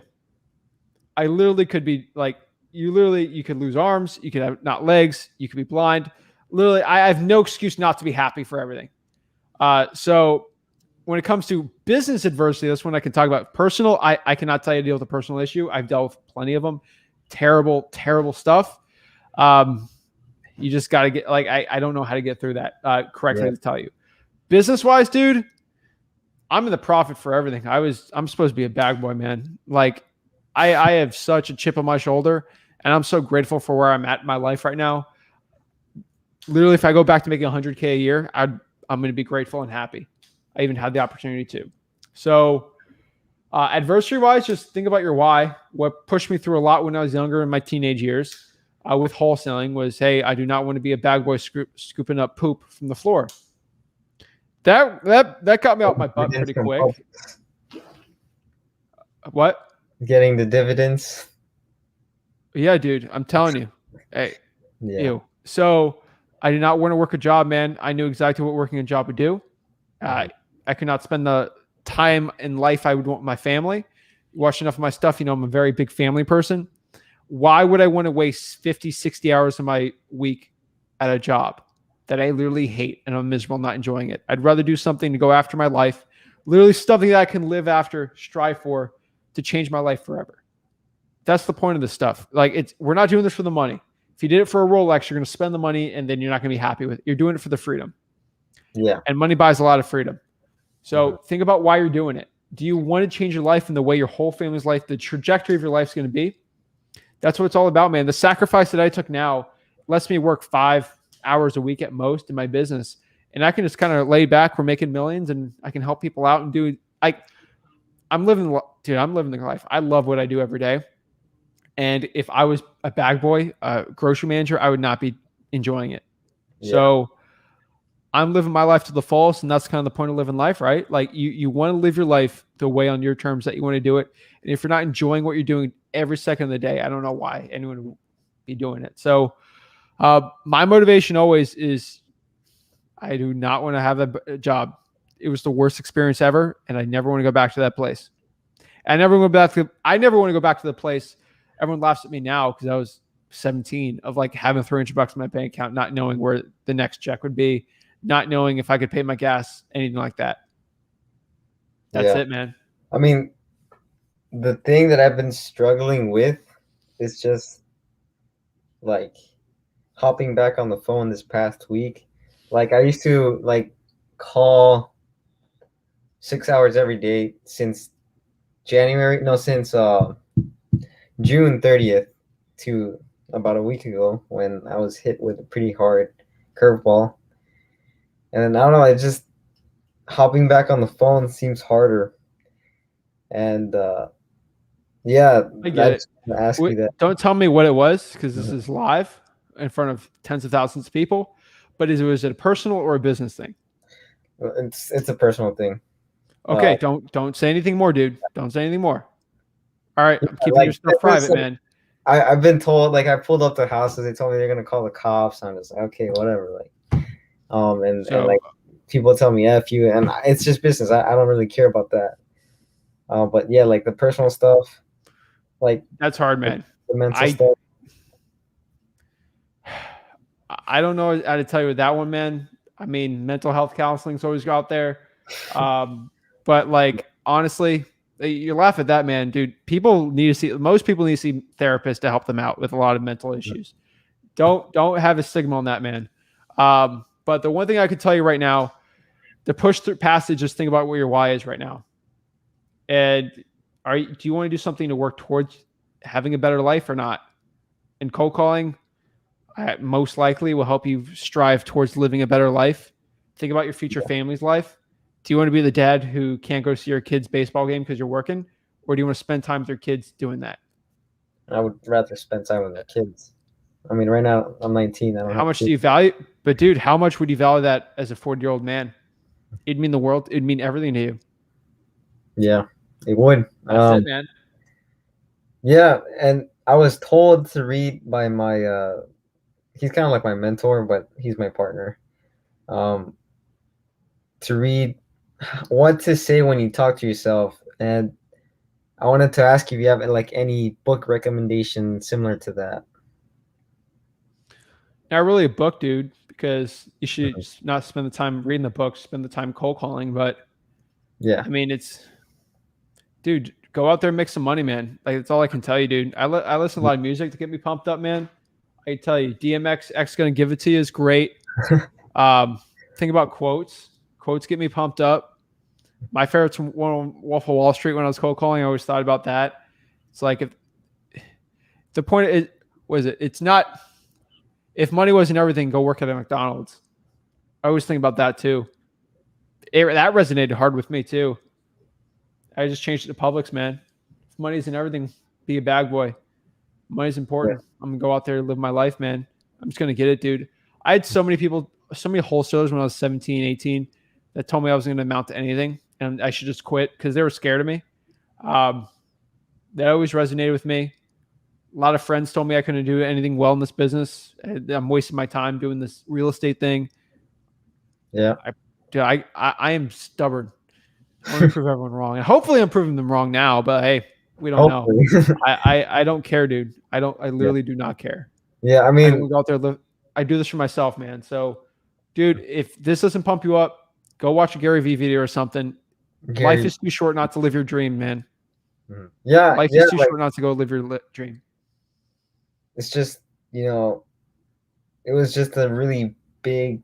I literally could be like, you could lose arms. You could have not legs. You could be blind. Literally, I have no excuse not to be happy for everything. So when it comes to business adversity, that's when I can talk about personal. I cannot tell you to deal with a personal issue. I've dealt with plenty of them. Terrible, terrible stuff. You just got to get, like, I don't know how to get through that correctly to tell you. Business wise, dude, I'm in the profit for everything. I'm supposed to be a bag boy, man. Like I have such a chip on my shoulder, and I'm so grateful for where I'm at in my life right now. Literally, if I go back to making $100K a year, I'm going to be grateful and happy. I even had the opportunity to. So adversity wise, just think about your why. What pushed me through a lot when I was younger in my teenage years with wholesaling was, hey, I do not want to be a bag boy scooping up poop from the floor. That got me out my butt pretty quick. What? Getting the dividends. Yeah, dude, I'm telling you. Hey, you. So I did not want to work a job, man. I knew exactly what working a job would do. I could not spend the time in life I would want with my family. Watch enough of my stuff. You know, I'm a very big family person. Why would I want to waste 50, 60 hours of my week at a job that I literally hate and I'm miserable, not enjoying it? I'd rather do something to go after my life, literally something that I can live after, strive for, to change my life forever. That's the point of this stuff. Like, we're not doing this for the money. If you did it for a Rolex, you're going to spend the money and then you're not going to be happy with it. You're doing it for the freedom. Yeah. And money buys a lot of freedom. So think about why you're doing it. Do you want to change your life and the way your whole family's life, the trajectory of your life is going to be? That's what it's all about, man. The sacrifice that I took now lets me work 5 hours a week at most in my business. And I can just kind of lay back. We're making millions and I can help people out and I'm living the life. I love what I do every day. And if I was a bag boy, a grocery manager, I would not be enjoying it. Yeah. So I'm living my life to the fullest, and that's kind of the point of living life, right? Like you want to live your life the way on your terms that you want to do it. And if you're not enjoying what you're doing every second of the day, I don't know why anyone would be doing it. So my motivation always is I do not want to have a job. It was the worst experience ever, and I never want to go back to that place. I never want to go back to the place. Everyone laughs at me now because I was 17 of like having $300 in my bank account, not knowing where the next check would be, not knowing if I could pay my gas, anything like that. That's it, man. I mean, the thing that I've been struggling with is just like hopping back on the phone this past week. Like I used to like call 6 hours every day since June 30th to about a week ago when I was hit with a pretty hard curveball. And then I don't know, it just hopping back on the phone seems harder. And yeah, I get it. Ask you that. Don't tell me what it was because this is live in front of tens of thousands of people. But was it a personal or a business thing? It's a personal thing. Okay, don't say anything more, dude. Don't say anything more. All right, I'm keeping your stuff private, man. I've been told, like I pulled up to houses, they told me they're gonna call the cops. I'm just like, okay, whatever. Like, and like people tell me F you, and it's just business. I don't really care about that. But yeah, like the personal stuff, like that's hard, man. The mental stuff. I don't know how to tell you with that one, man. I mean, mental health counseling's always out there. But like, honestly, you laugh at that, man, dude. Most people need to see therapists to help them out with a lot of mental issues. Don't have a stigma on that, man. But the one thing I could tell you right now, the push through passage, just think about what your why is right now. And do you want to do something to work towards having a better life or not? And cold calling most likely will help you strive towards living a better life. Think about your future family's life. Do you want to be the dad who can't go see your kid's baseball game because you're working? Or do you want to spend time with your kids doing that? I would rather spend time with my kids. I mean, right now I'm 19. How much do you value? But dude, how much would you value that as a 40-year-old man? It'd mean the world. It'd mean everything to you. Yeah, it would. That's it, man. Yeah, and I was told to read by my he's kind of like my mentor, but he's my partner. To read what to say when you talk to yourself. And I wanted to ask you if you have like any book recommendation similar to that. Not really a book, dude, because you should not spend the time reading the book, spend the time cold calling. But yeah, I mean, dude, go out there and make some money, man. Like, that's all I can tell you, dude. I listen to a lot of music to get me pumped up, man. I tell you, DMX X Gonna Give It To You is great. Think about quotes. Quotes get me pumped up. My favorite's one on Wolf of Wall Street when I was cold calling. I always thought about that. It's like, if the point is, it's not, if money wasn't everything, go work at a McDonald's. I always think about that too. That resonated hard with me too. I just changed it to Publix, man. If money isn't everything, be a bag boy. Money's important. Yeah. I'm going to go out there and live my life, man. I'm just going to get it, dude. I had so many wholesalers when I was 17, 18 that told me I wasn't going to amount to anything and I should just quit because they were scared of me. That always resonated with me. A lot of friends told me I couldn't do anything well in this business. I'm wasting my time doing this real estate thing. Yeah. I am stubborn. I want to prove everyone wrong. And hopefully I'm proving them wrong now, but hey, we don't know. I don't care, dude. I literally do not care. Yeah, I mean, go out there, live. I do this for myself, man. So, dude, if this doesn't pump you up, go watch a Gary Vee video or something. Life is too short not to live your dream, man. Yeah, life is too short not to go live your dream. It's just, it was just a really big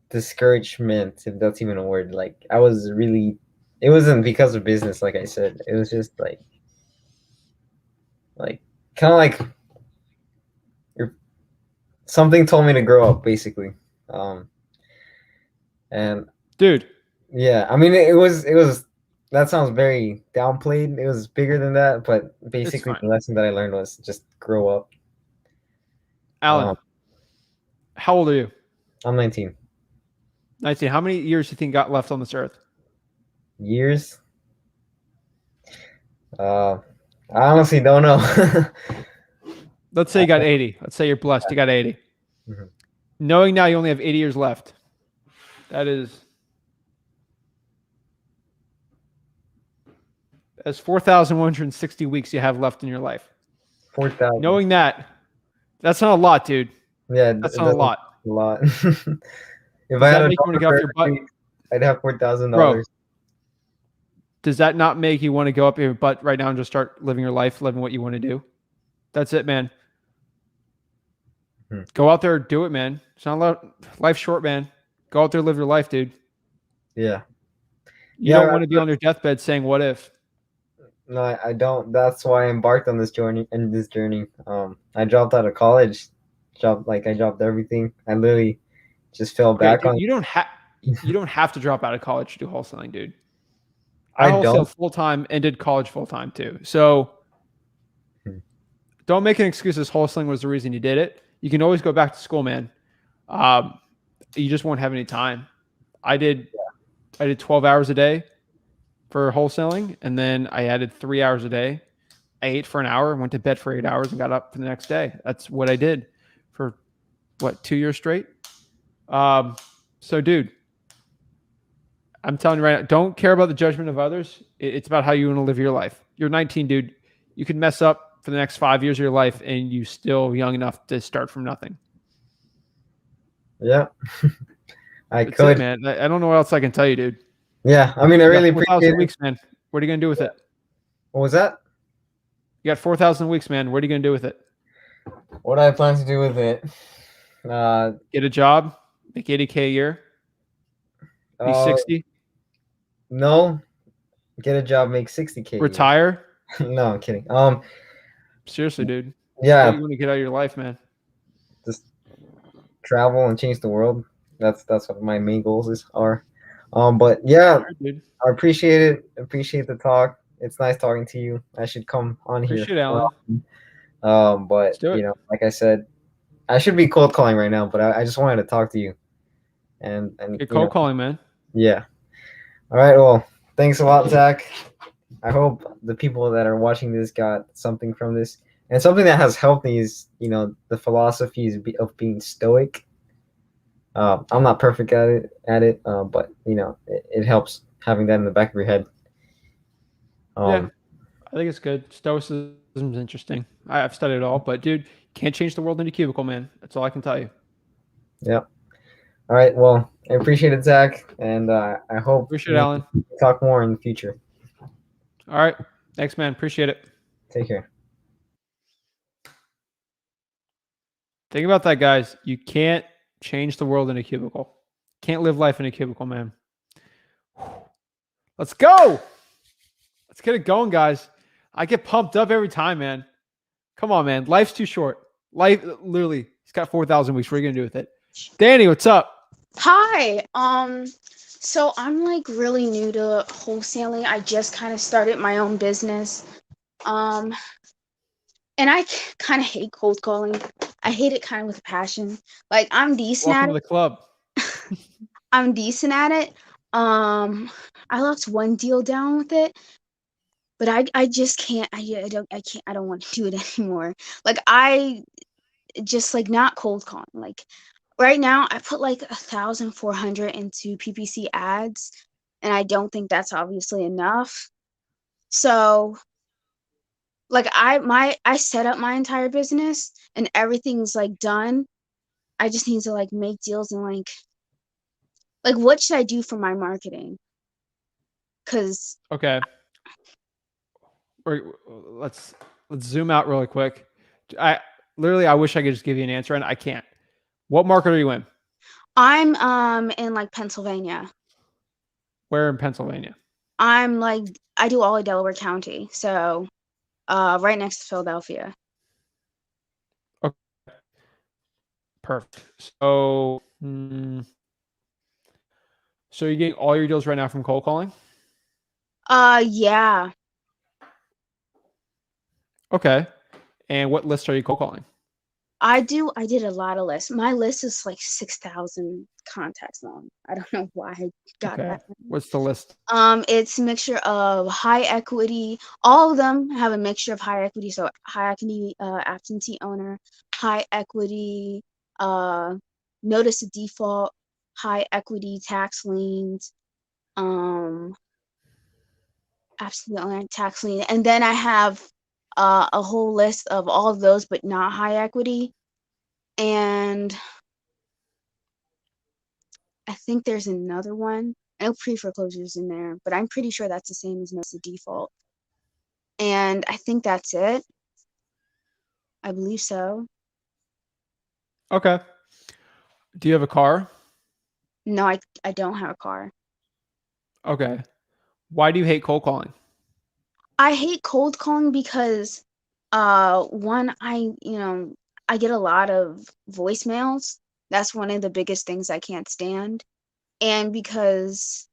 discouragement, if that's even a word. Like, it wasn't because of business, like I said. It was just like kind of like something told me to grow up, basically. And dude, yeah, I mean, it was that sounds very downplayed. It was bigger than that, but basically fine. the lesson that I learned was just grow up. Alan, how old are you? I'm 19. 19. How many years do you think got left on this earth? Years? I honestly don't know. Let's say you got 80. Let's say you're blessed. You got 80. Mhm. Knowing now you only have 80 years left. That's 4,160 weeks you have left in your life. 4,000. Knowing that, that's not a lot, dude. Yeah, That's it not a doesn't lot. a lot. If Does I had that a make you want to dollar get off for your every butt? week, I'd have $4,000. Bro, does that not make you want to go up your butt right now and just start living your life, living what you want to do? That's it, man. Hmm. Go out there, do it, man. It's not a lot. Life's short, man. Go out there, live your life, dude. Yeah. You don't want to be on your deathbed saying, "What if?" No, I don't. That's why I embarked on this journey. I dropped out of college. I dropped everything. I literally just fell Okay, back dude, on. you don't have to drop out of college to do wholesaling, dude. I I don't. wholesaled full time and did college full time too. So don't make an excuse as wholesaling was the reason you did it. You can always go back to school, man. You just won't have any time. I did 12 hours a day for wholesaling, and then I added 3 hours a day. I ate for an hour, went to bed for 8 hours, and got up for the next day. That's what I did for 2 years straight. So, dude, I'm telling you right now, don't care about the judgment of others. It's about how you want to live your life. You're 19, dude. You can mess up for the next 5 years of your life, and you still young enough to start from nothing. Yeah, I That's could. it, man. I don't know what else I can tell you, dude. Yeah, I mean, I You got really 4,000 appreciate it. weeks, man. What are you gonna do with it? What was that? You got 4,000 weeks, man. What are you gonna do with it? What do I plan to do with it? Get a job, make 80K a year, be 60, No, get a job, make 60K a year. retire. No, I'm kidding. Seriously, dude. Yeah, What you want to get out of your life, man? just travel and change the world. That's what my main goals are. But yeah, All right, dude. I appreciate it. Appreciate the talk. It's nice talking to you. I should come on here. Appreciate it, Alan. But Let's do it. like I said, I should be cold calling right now, but I just wanted to talk to you. And Get cold calling, man. Yeah. All right. Well, thanks a lot, Zach. I hope the people that are watching this got something from this. And something that has helped me is, the philosophy of being stoic. I'm not perfect at it, but it helps having that in the back of your head. Yeah, I think it's good. Stoicism is interesting. I've studied it all, but dude, can't change the world in a cubicle, man. That's all I can tell you. Yep. All right. Well, I appreciate it, Zach, and I hope Appreciate it, Alan. talk more in the future. All right. Thanks, man. Appreciate it. Take care. Think about that, guys. You can't change the world in a cubicle. Can't live life in a cubicle, man. Let's go. Let's get it going, guys. I get pumped up every time, man. Come on, man. Life's too short. Life, literally, he's got 4,000 weeks. What are you going to do with it? Danny, what's up? Hi. So I'm like really new to wholesaling. I just kind of started my own business. And I kind of hate cold calling. I hate it kind of with a passion. Like I'm decent Welcome at to it. the club. I'm decent at it. I locked one deal down with it, but I just can't. I don't want to do it anymore. Like I just like not cold calling. Like right now, I put like 1,400 into PPC ads, and I don't think that's obviously enough. So, like I set up my entire business, and everything's like done. I just need to like make deals and like what should I do for my marketing? Because Okay. Let's zoom out really quick. I wish I could just give you an answer, and I can't. What market are you in? I'm in like Pennsylvania. Where in Pennsylvania? I'm like I do all of Delaware County, so right next to Philadelphia. Okay. Perfect. So, so you're getting all your deals right now from cold calling? Yeah. Okay. And what list are you cold calling? I did a lot of lists. My list is like 6,000 contacts long. I don't know why I got Okay. that many. What's the list? It's a mixture of high equity. All of them have a mixture of high equity. So high equity absentee owner, high equity notice of default, high equity tax liens, absentee owner tax lien, and then I have a whole list of all of those, but not high equity. And I think there's another one. I know pre-foreclosure's in there, but I'm pretty sure that's the same as notice of default. And I think that's it. I believe so. Okay. Do you have a car? No, I don't have a car. Okay. Why do you hate cold calling? I hate cold calling because one, I get a lot of voicemails. That's one of the biggest things I can't stand. And because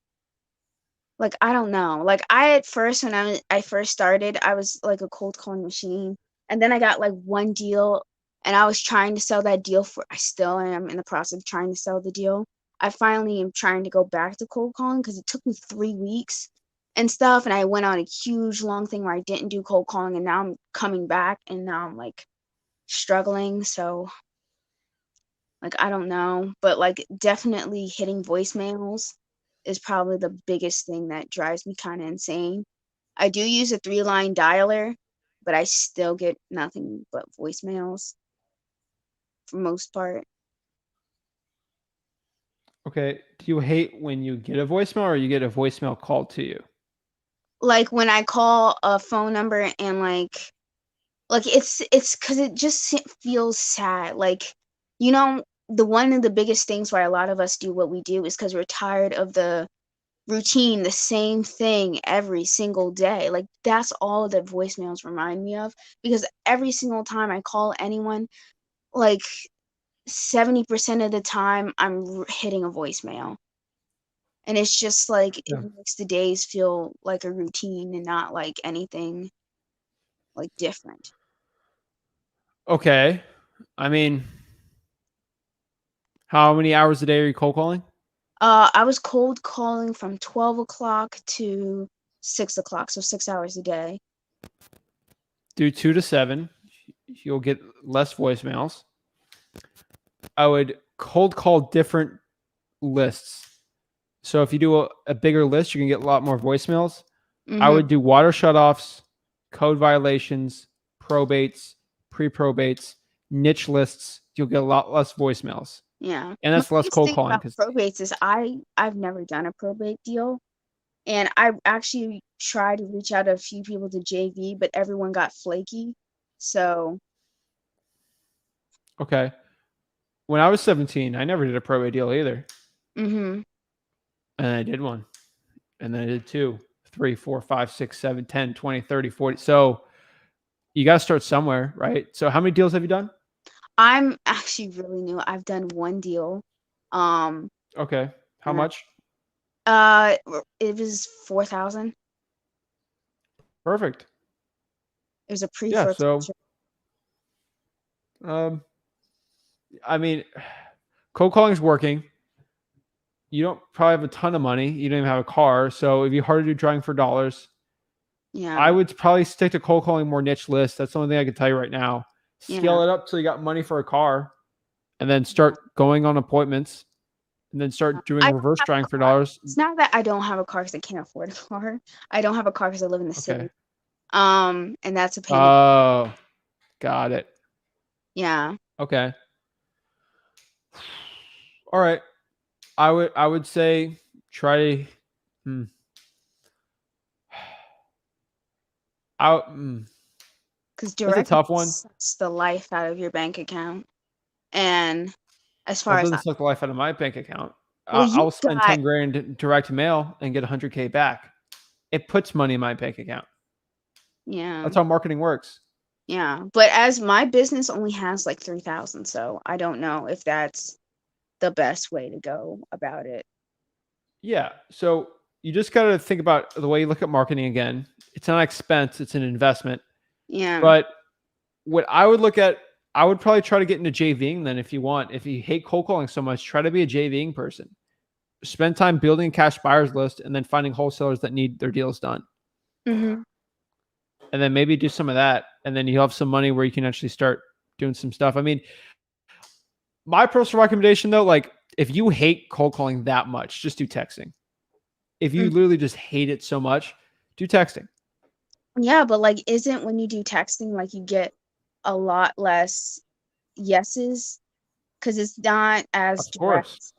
like I don't know. Like I at first when I first started, I was like a cold calling machine. And then I got like one deal and I was trying to sell that deal for I still am in the process of trying to sell the deal. I finally am trying to go back to cold calling because it took me 3 weeks and stuff. And I went on a huge long thing where I didn't do cold calling and now I'm coming back and now I'm like struggling. So like I don't know. But like definitely hitting voicemails is probably the biggest thing that drives me kind of insane. I do use a 3-line dialer, but I still get nothing but voicemails for most part. Okay. Do you hate when you get a voicemail or you get a voicemail called to you? Like when I call a phone number and like it's because it just feels sad. Like the one of the biggest things why a lot of us do what we do is because we're tired of the routine, the same thing every single day. Like that's all that voicemails remind me of because every single time I call anyone, like 70% of the time I'm hitting a voicemail. And it's just like Yeah. it makes the days feel like a routine and not like anything like different. Okay. I mean, how many hours a day are you cold calling? I was cold calling from 12 o'clock to 6 o'clock, so 6 hours a day. Do 2 to 7. You'll get less voicemails. I would cold call different lists. So if you do a bigger list, you can get a lot more voicemails. I would do water shutoffs, code violations, probates, pre-probates, niche lists. You'll get a lot less voicemails. Yeah. And My that's less biggest cold thing calling about because probates is I've never done a probate deal. And I actually tried to reach out to a few people to JV, but everyone got flaky. So okay. When I was 17, I never did a probate deal either. mhm. And I did one. And then I did 2, 3, 4, 5, 6, 7, 10, 20, 30, 40. So you got to start somewhere, right? So how many deals have you done? I'm actually really new. I've done one deal. Um Okay. How and much? it was 4,000. Perfect. It was a Yeah. So, pre-foreclosure. I mean, cold calling is working. You don't probably have a ton of money. You don't even have a car. So it'd be hard to do driving for dollars. Yeah. I would probably stick to cold calling more niche lists. That's the only thing I can tell you right now. Scale Yeah. it up till you got money for a car and then start going on appointments and then start doing I don't reverse have driving a for car. dollars. It's not that I don't have a car because I can't afford a car. I don't have a car because I live in the Okay. city. And that's a pain. Oh, got it. Yeah. Okay. All right. I would say try. Out. Because That's a direct tough one. sucks the life out of your bank account. And as Well, far it as doesn't suck the life out of my bank account. well, you I'll spend got 10 grand in direct mail and get 100K back. It puts money in my bank account. yeah. That's how marketing works. Yeah. But as my business only has like 3,000, so I don't know if that's the best way to go about it. Yeah. So you just got to think about the way you look at marketing again. It's not an expense, it's an investment. Yeah. But what I would look at, I would probably try to get into JVing then if you want. If you hate cold calling so much, try to be a JVing person. Spend time building a cash buyers list and then finding wholesalers that need their deals done. Mm-hmm. And then maybe do some of that. And then you have some money where you can actually start doing some stuff. I mean, my personal recommendation though, like if you hate cold calling that much, just do texting. If you literally just hate it so much, do texting. Yeah, but like, isn't when you do texting, like you get a lot less yeses because it's not as Of course.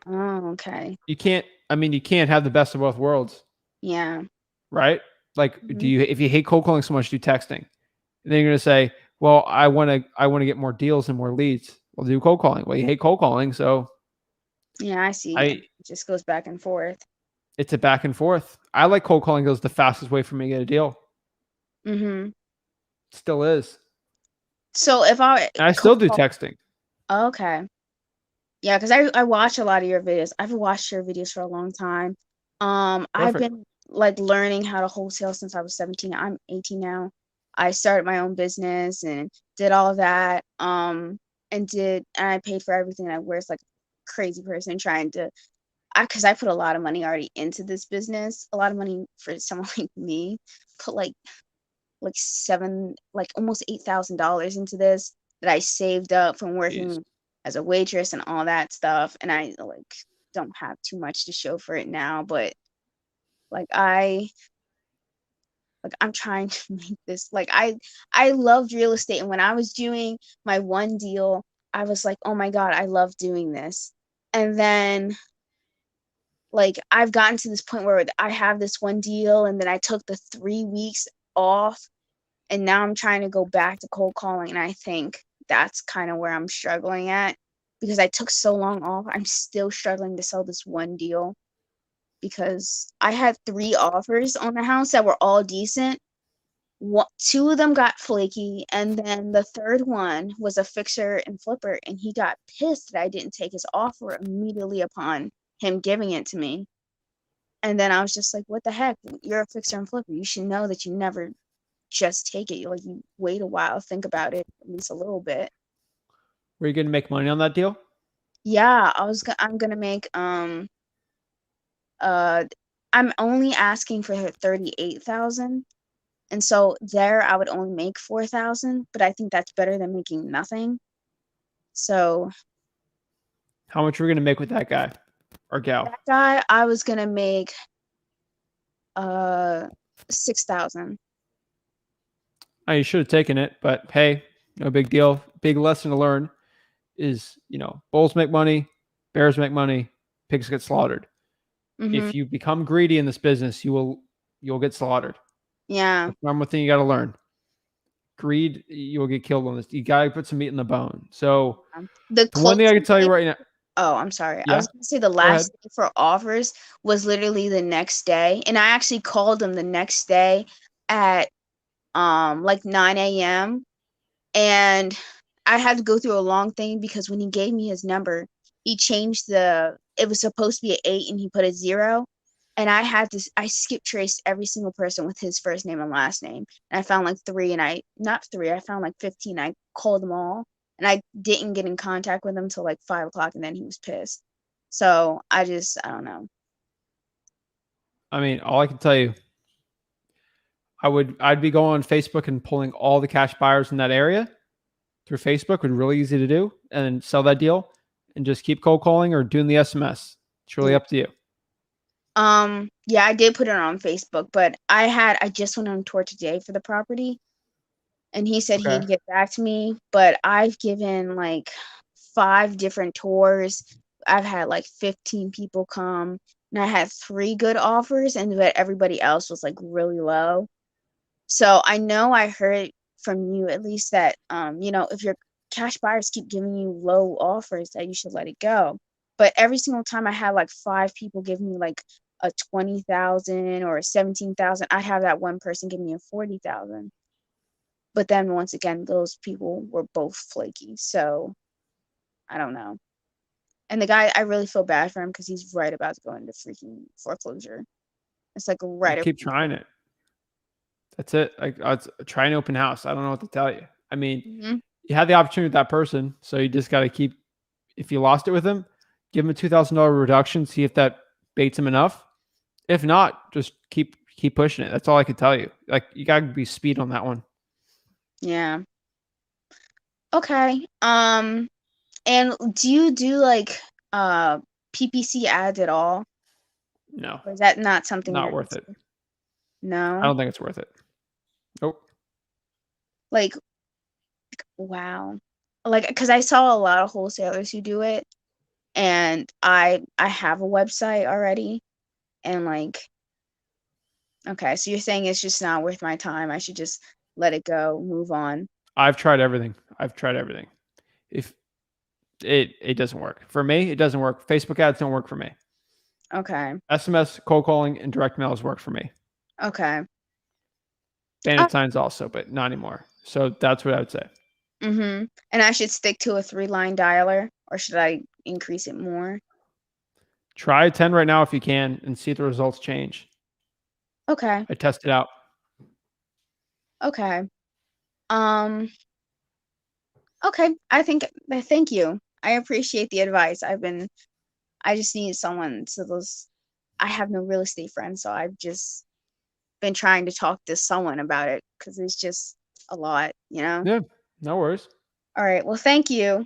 direct. Oh, okay. You can't have the best of both worlds, Yeah. right? Like, Mhm. if you hate cold calling so much, do texting. And then you're gonna say, well, I wanna get more deals and more leads. Well, do cold calling. Well, you hate cold calling, so Yeah, I see. I It just goes back and forth. it's a back and forth. I like cold calling goes the fastest way for me to get a deal. Mm-hmm. Still is. So if I And I still do texting. okay. Yeah, because I watch a lot of your videos. I've watched your videos for a long time. I've Perfect. been like learning how to wholesale since I was 17. I'm 18 now. I started my own business and did all of that. And I paid for everything. I was like a crazy person trying to because I put a lot of money already into this business. A lot of money for someone like me. Put like almost $8,000 into this that I saved up from Jeez. working as a waitress and all that stuff. And I like don't have too much to show for it now, but like I'm trying to make this like I loved real estate, and when I was doing my one deal, I was like, "Oh my God, I love doing this." And then like I've gotten to this point where I have this one deal and then I took the 3 weeks off and now I'm trying to go back to cold calling, and I think that's kind of where I'm struggling at because I took so long off. I'm still struggling to sell this one deal because I had 3 offers on the house that were all decent. Two of them got flaky, and then the third one was a fixer and flipper, and he got pissed that I didn't take his offer immediately upon him giving it to me. And then I was just like, what the heck? You're a fixer and flipper. You should know that you never just take it. Like you wait a while, think about it at least a little bit. Were you gonna make money on that deal? Yeah, I'm gonna make I'm only asking for 38,000. And so there I would only make 4,000, but I think that's better than making nothing. So How much were you gonna make with that guy or gal? that guy I was gonna make 6,000. Oh, you should have taken it, but hey, no big deal. Big lesson to learn is, bulls make money, bears make money, pigs get slaughtered. Mm-hmm. If you become greedy in this business, you'll get slaughtered. Yeah. That's the number one thing you got to learn. Greed, you will get killed on this. You got to put some meat in the bone. So the one thing I can tell you right now. Oh, I'm sorry. Yeah. I was going to say the last day for offers was literally the next day. And I actually called him the next day at like 9 a.m. And I had to go through a long thing because when he gave me his number, he changed it was supposed to be an 8 and he put a 0. And I skip traced every single person with his first name and last name. And I found like 3 I found like 15. I called them all. And I didn't get in contact with him until like 5 o'clock, and then he was pissed. So I don't know. I mean, all I can tell you, I'd be going on Facebook and pulling all the cash buyers in that area through Facebook. Would really easy to do, and then sell that deal, and just keep cold calling or doing the SMS. It's really up to you. Yeah, I did put it on Facebook, but I just went on tour today for the property. And he said he'd get back to me, but I've given like 5 different tours. I've had like 15 people come, and I had 3 good offers, but everybody else was like really low. So I know I heard from you at least that if your cash buyers keep giving you low offers, that you should let it go. But every single time I had like 5 people give me like a 20,000 or a 17,000, I'd have that one person give me a 40,000. But then once again, those people were both flaky. So I don't know. And the guy, I really feel bad for him because he's right about to go into freaking foreclosure. It's like right. Keep trying it. That's it. Like, try an open house. I don't know what to tell you. I mean, you had the opportunity with that person, so you just got to keep. If you lost it with him, give him a $2,000 reduction. See if that baits him enough. If not, just keep pushing it. That's all I can tell you. Like, you got to be speed on that one. Yeah. Okay. And do you do like PPC ads at all? No. Or is that not something? Not worth it. No. I don't think it's worth it. Nope. Like, wow. Like, because I saw a lot of wholesalers who do it, and I have a website already, and like, okay, so you're saying it's just not worth my time. I should just let it go, move on. I've tried everything. If it doesn't work for me, it doesn't work. Facebook ads don't work for me. Okay. SMS, cold calling, and direct mails work for me. Okay. Bandit signs also, but not anymore. So that's what I would say. And I should stick to a 3-line dialer, or should I increase it more? Try 10 right now if you can and see if the results change. Okay. I test it out. Okay. Okay. Thank you. I appreciate the advice. I just need someone I have no real estate friends, so I've just been trying to talk to someone about it because it's just a lot, you know? Yeah, no worries. All right. Well, thank you.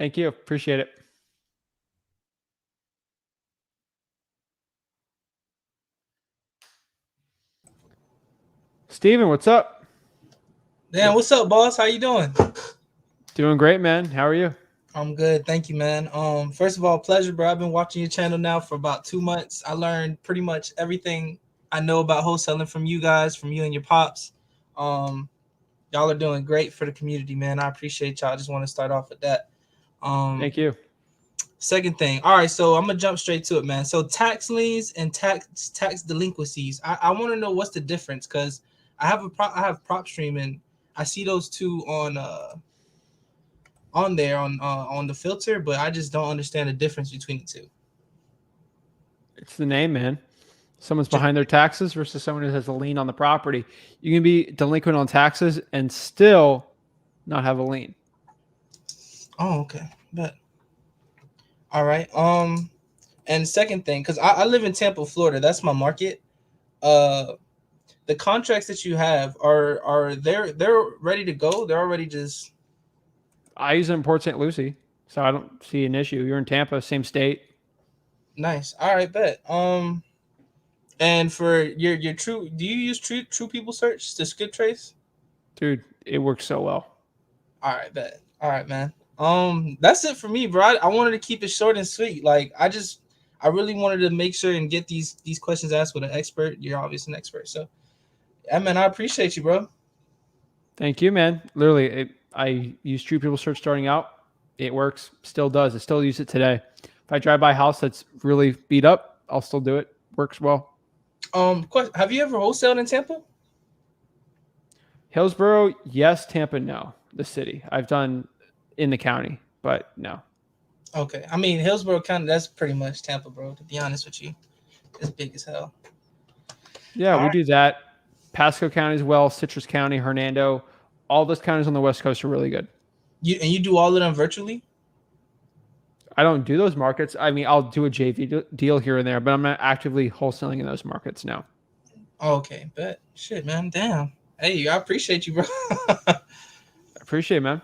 Thank you. Appreciate it. Steven, what's up? Dan, what's up, boss? How you doing? Doing great, man. How are you? I'm good. Thank you, man. First of all, pleasure, bro. I've been watching your channel now for about 2 months. I learned pretty much everything I know about wholesaling from you guys, from you and your pops. Y'all are doing great for the community, man. I appreciate y'all. I just want to start off with that. Thank you. Second thing. All right, so I'm gonna jump straight to it, man. So tax liens and tax delinquencies. I want to know what's the difference, because I have PropStream, and I see those two on there on the filter, but I just don't understand the difference between the two. It's the name, man. Someone's behind their taxes versus someone who has a lien on the property. You can be delinquent on taxes and still not have a lien. Oh, okay. Bet. All right. And second thing, because I live in Tampa, Florida. That's my market. The contracts that you have are they're ready to go. They're already just. I use it in Port St. Lucie, so I don't see an issue. You're in Tampa, same state. Nice. All right, bet. And for your true, do you use True People Search to skip trace? Dude, it works so well. All right, bet. All right, man. That's it for me, bro. I wanted to keep it short and sweet. Like, I really wanted to make sure and get these questions asked with an expert. You're obviously an expert, so yeah, man. I appreciate you, bro. Thank you, man. Literally, I use True People Search starting out. It works. Still does. I still use it today. If I drive by a house that's really beat up, I'll still do it. Works well. Question: have you ever wholesaled in Tampa? Hillsborough, yes. Tampa, no. The city. I've done in the county, but no. Okay. I mean, Hillsborough County, that's pretty much Tampa, bro, to be honest with you. It's big as hell. Yeah, we do that. Pasco County as well, Citrus County, Hernando. All those counties on the West Coast are really good. You do all of them virtually? I don't do those markets. I mean, I'll do a JV deal here and there, but I'm not actively wholesaling in those markets now. Okay, bet. Shit, man. Damn. Hey, I appreciate you, bro. I appreciate it, man.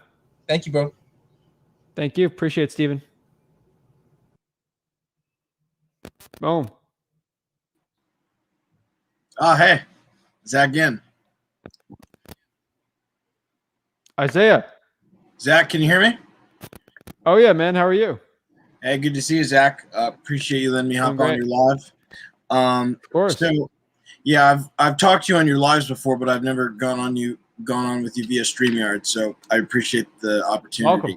Thank you, bro. Thank you. Appreciate it, Steven. Boom. Oh, hey. Zach Ginn. Isaiah. Zach, can you hear me? Oh, yeah, man. How are you? Hey, good to see you, Zach. Appreciate you letting me hop on your live. Of course. So, yeah, I've talked to you on your lives before, but I've never gone on with you via StreamYard. So I appreciate the opportunity. Welcome.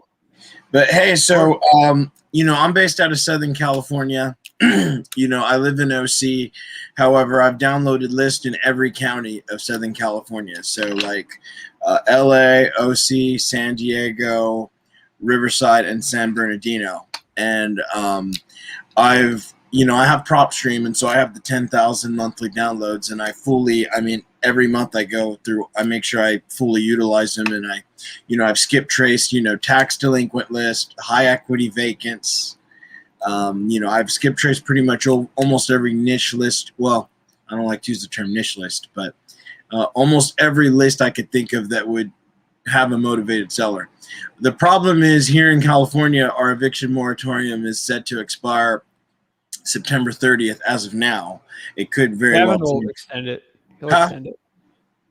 But hey, so I'm based out of Southern California. I live in OC. However, I've downloaded lists in every county of Southern California. So like LA, OC, San Diego, Riverside, and San Bernardino. and I have PropStream, and so I have the 10,000 monthly downloads, and every month I go through, I make sure I fully utilize them, and I've skip traced, tax delinquent list, high equity vacants. I've skip traced pretty much almost every niche list. Well, I don't like to use the term niche list, but almost every list I could think of that would have a motivated seller. The problem is here in California, our eviction moratorium is set to expire September 30th as of now. It could very Gavin well will extend it. He'll Huh? extend it.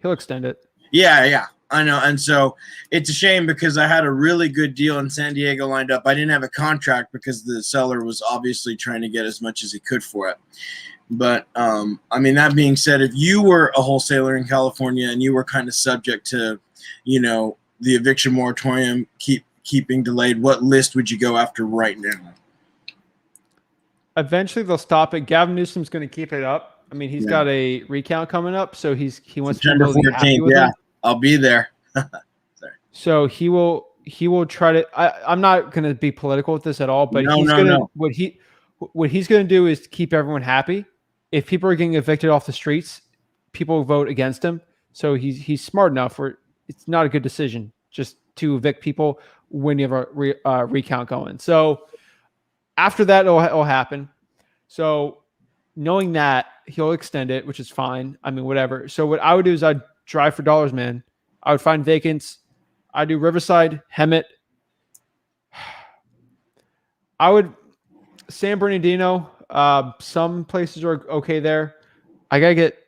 He'll extend it. Yeah, I know. And so it's a shame because I had a really good deal in San Diego lined up. I didn't have a contract because the seller was obviously trying to get as much as he could for it. But that being said, if you were a wholesaler in California and you were kind of subject to, the eviction moratorium keeping delayed, what list would you go after right now? Eventually they'll stop it. Gavin Newsom's going to keep it up. I mean, he's got a recount coming up, so he wants September people to be happy 14th. with Yeah, him. I'll be there. Sorry. So he will try to. I'm not going to be political with this at all, but what he's going to do is keep everyone happy. If people are getting evicted off the streets, people will vote against him. So he's smart enough where it's not a good decision just to evict people when you have a recount going. So after that, it'll happen. So knowing that, he'll extend it, which is fine. I mean, whatever. So what I would do is I'd drive for dollars, man. I would find vacants. I do Riverside, Hemet. I would San Bernardino. Some places are okay there. I gotta get.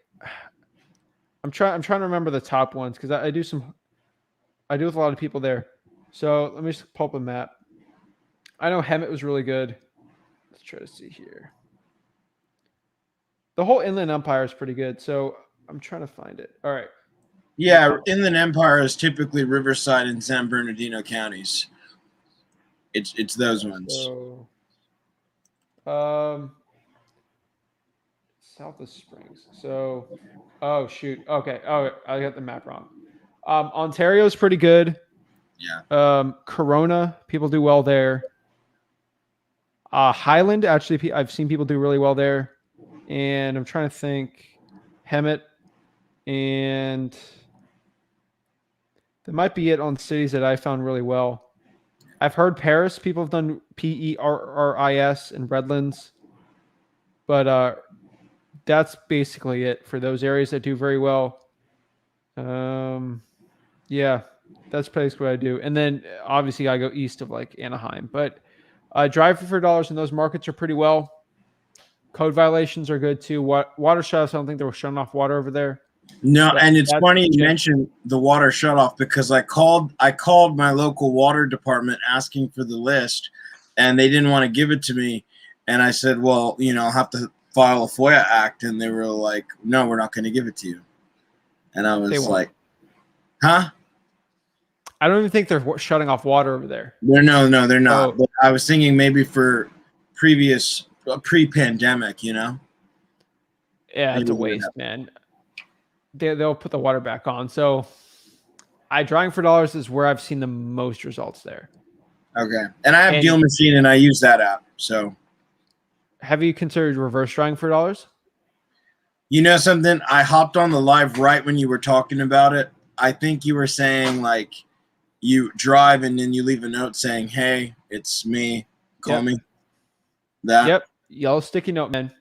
I'm trying to remember the top ones because I do with a lot of people there. So let me just pull up a map. I know Hemet was really good. Let's try to see here. The whole Inland Empire is pretty good. So I'm trying to find it. All right. Yeah, Inland Empire is typically Riverside and San Bernardino counties. It's those ones. So, South of Springs. So, oh shoot. Okay. Oh, I got the map wrong. Ontario's pretty good. Yeah. Corona, people do well there. Highland, actually, I've seen people do really well there. And I'm trying to think. Hemet, and that might be it on cities that I found really well. I've heard Paris, people have done PERRIS and Redlands, but that's basically it for those areas that do very well. Yeah, that's basically what I do. And then obviously I go east of like Anaheim, but drive for $4 in those markets are pretty well. Code violations are good too. Water shutoffs, I don't think they were shutting off water over there. No, and it's funny you mentioned the water shutoff because I called my local water department asking for the list, and they didn't want to give it to me. And I said, well, I'll have to file a FOIA act, and they were like, no, we're not going to give it to you. And I was like, huh? I don't even think they're shutting off water over there. No, they're not. But I was thinking maybe for pre-pandemic, Yeah, it's a waste, man. They'll put the water back on. So drawing for $4 is where I've seen the most results there. Okay. And I have Deal Machine and I use that app. So have you considered reverse drawing for $4? You know something? I hopped on the live right when you were talking about it. I think you were saying like you drive and then you leave a note saying, hey, it's me. Call me. That. Yep. Yellow sticky note, man.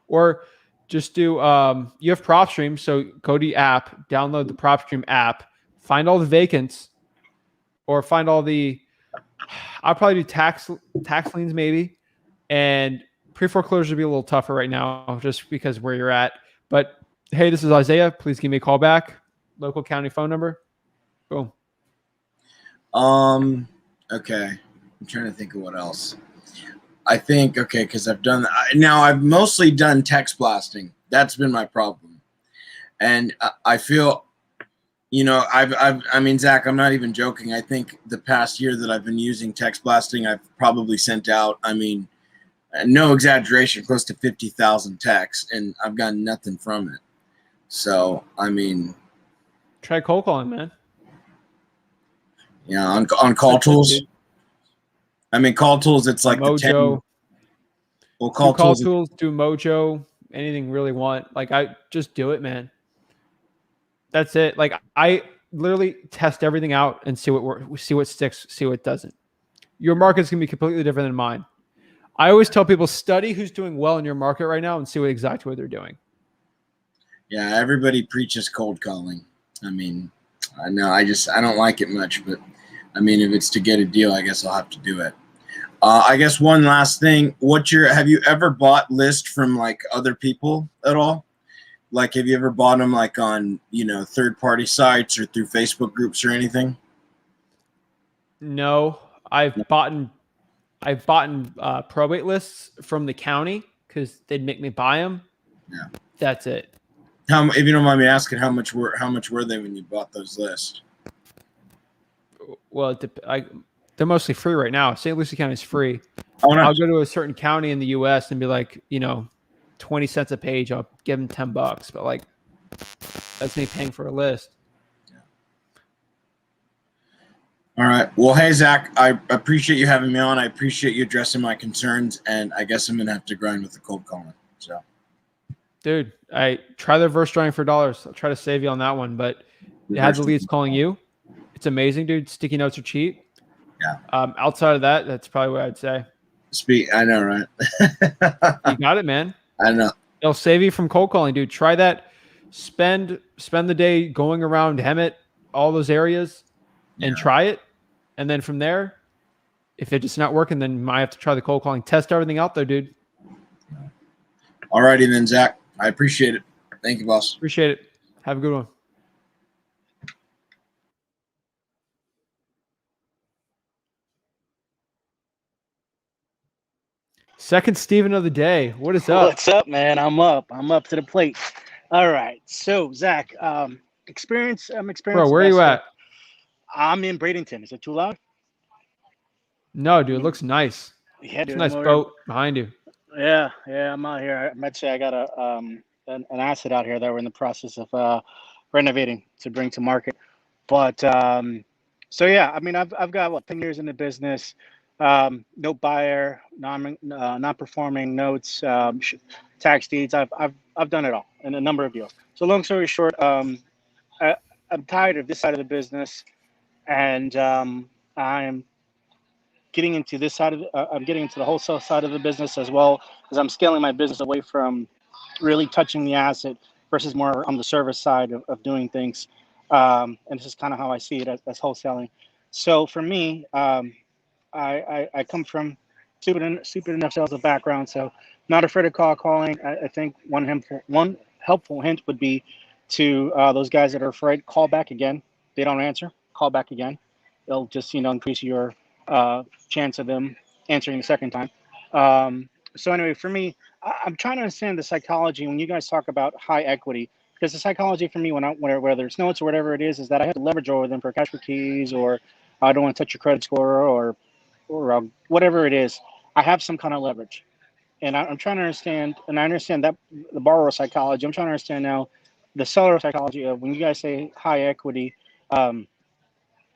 Or just do you have PropStream, so go to the app, download the PropStream app, find all the vacants, or find all the I'll probably do tax liens maybe, and pre-foreclosure would be a little tougher right now just because where you're at. But hey, this is Isaiah. Please give me a call back. Local county phone number. Boom. Okay. I'm trying to think of what else. I think, okay, because I've done now. I've mostly done text blasting. That's been my problem, and I feel, I mean, Zach, I'm not even joking. I think the past year that I've been using text blasting, I've probably sent out, I mean, no exaggeration, close to 50,000 texts, and I've gotten nothing from it. So, I mean, try cold calling, man. Yeah, on call tools. I mean, call tools. It's like the 10. Mojo. Well, Do call call tools. tools, do Mojo, anything you really want. Like I just do it, man. That's it. Like I literally test everything out and see what works, see what sticks, see what doesn't. Your market's gonna be completely different than mine. I always tell people study who's doing well in your market right now and see exactly what they're doing. Yeah, everybody preaches cold calling. I mean, I know I don't like it much, but I mean, if it's to get a deal, I guess I'll have to do it. I guess one last thing. Have you ever bought list from like other people at all? Like, have you ever bought them like on, third-party sites or through Facebook groups or anything? No, I've bought probate lists from the county because they'd make me buy them. Yeah. That's it. If you don't mind me asking, how much were they when you bought those lists? Well, they're mostly free right now. St. Lucie County is free. Oh, nice. I'll go to a certain county in the U.S. and be like, 20 cents a page. I'll give them $10, but like, that's me paying for a list. All right. Well, hey, Zach, I appreciate you having me on. I appreciate you addressing my concerns, and I guess I'm going to have to grind with the cold calling. So, dude, I try the reverse drawing for dollars. I'll try to save you on that one, but it has the leads calling you. It's amazing, dude. Sticky notes are cheap. Yeah. Outside of that, that's probably what I'd say. I know, right? You got it, man. I know. It'll save you from cold calling, dude. Try that. Spend the day going around Hemet, all those areas, and try it. And then from there, if it's just not working, then you might have to try the cold calling. Test everything out there, dude. All righty then, Zach. I appreciate it. Thank you, boss. Appreciate it. Have a good one. Second Steven of the day. What is up? What's up, man? I'm up to the plate. All right. So, Zach, I'm experienced. Bro, where are you at? I'm in Bradenton. Is it too loud? No, dude. It looks nice. Yeah, dude. It's a nice boat behind you. Yeah, I'm out here. I got an asset out here that we're in the process of renovating to bring to market. But so yeah, I mean, I've got 10 years in the business. Note buyer, non-performing notes, tax deeds. I've done it all in a number of deals. So long story short, I'm tired of this side of the business, and I'm getting into this side of I'm getting into the wholesale side of the business as well, as I'm scaling my business away from really touching the asset versus more on the service side of doing things. And this is kind of how I see it as wholesaling. So for me, I come from stupid enough sales of background, so not afraid of calling. I think one helpful hint would be to those guys that are afraid, call back again. They don't answer, call back again. It'll just increase your chance of them answering the second time. So anyway, for me, I'm trying to understand the psychology when you guys talk about high equity, because the psychology for me whether it's notes or whatever it is that I have to leverage over them for cash for keys, or I don't want to touch your credit score, or whatever it is. I have some kind of leverage, and I'm trying to understand, and I understand that the borrower psychology. I'm trying to understand now the seller psychology of when you guys say high equity.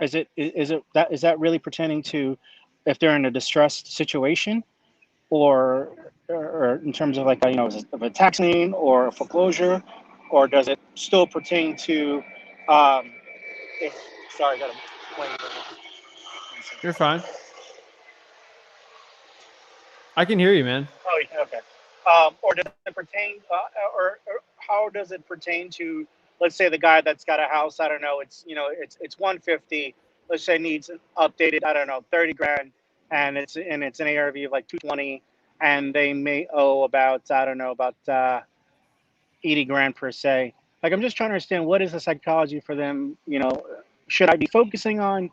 Is that really pertaining to if they're in a distressed situation, or in terms of of a tax lien or a foreclosure, or does it still pertain to sorry, I got a plane. You're fine. I can hear you, man. Oh, okay. Or does it pertain, or how does it pertain to, let's say, the guy that's got a house? I don't know. It's it's 150. Let's say needs updated. I don't know, 30 grand, and it's an ARV of like 220, and they may owe about 80 grand per se. Like, I'm just trying to understand what is the psychology for them. Should I be focusing on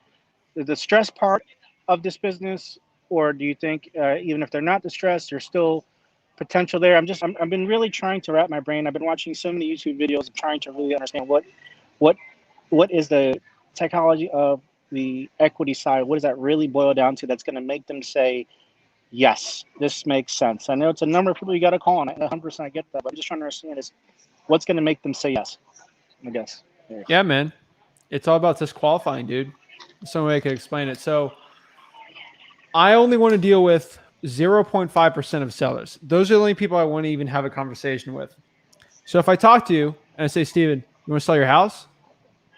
the stress part of this business, or do you think even if they're not distressed, there's still potential there? I've been really trying to wrap my brain. I've been watching so many YouTube videos, trying to really understand what is the psychology of the equity side. What does that really boil down to that's going to make them say, yes, this makes sense? I know it's a number of people you got to call on. 100% I get that, but I'm just trying to understand is what's going to make them say yes, I guess. Yeah, man. It's all about disqualifying, dude. Some way I could explain it. So I only want to deal with 0.5% of sellers. Those are the only people I want to even have a conversation with. So if I talk to you and I say, Steven, you want to sell your house?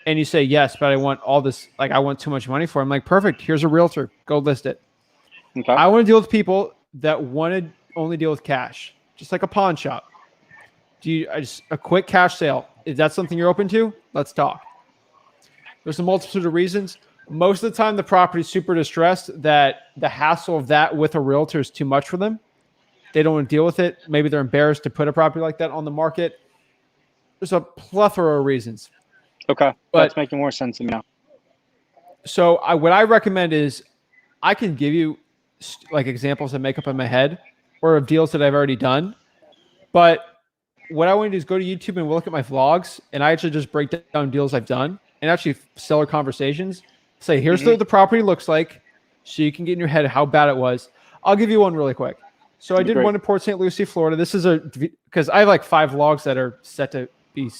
And you say, yes, but I want all this, like I want too much money for it. I'm like, perfect. Here's a realtor. Go list it. Okay. I want to deal with people that want to only deal with cash, just like a pawn shop. Just a quick cash sale? Is that something you're open to? Let's talk. There's a multitude of reasons. Most of the time, the property is super distressed that the hassle of that with a realtor is too much for them. They don't want to deal with it. Maybe they're embarrassed to put a property like that on the market. There's a plethora of reasons. Okay, But that's making more sense to me now. so what I recommend is I can give you like examples I make up in my head or of deals that I've already done. But what I want to do is go to YouTube and look at my vlogs, and I actually just break down deals I've done and actually seller conversations. Say, here's what the property looks like, so you can get in your head how bad it was. I'll give you one really quick. So I did one in Port St. Lucie, Florida. This is because I have like 5 vlogs that are set to be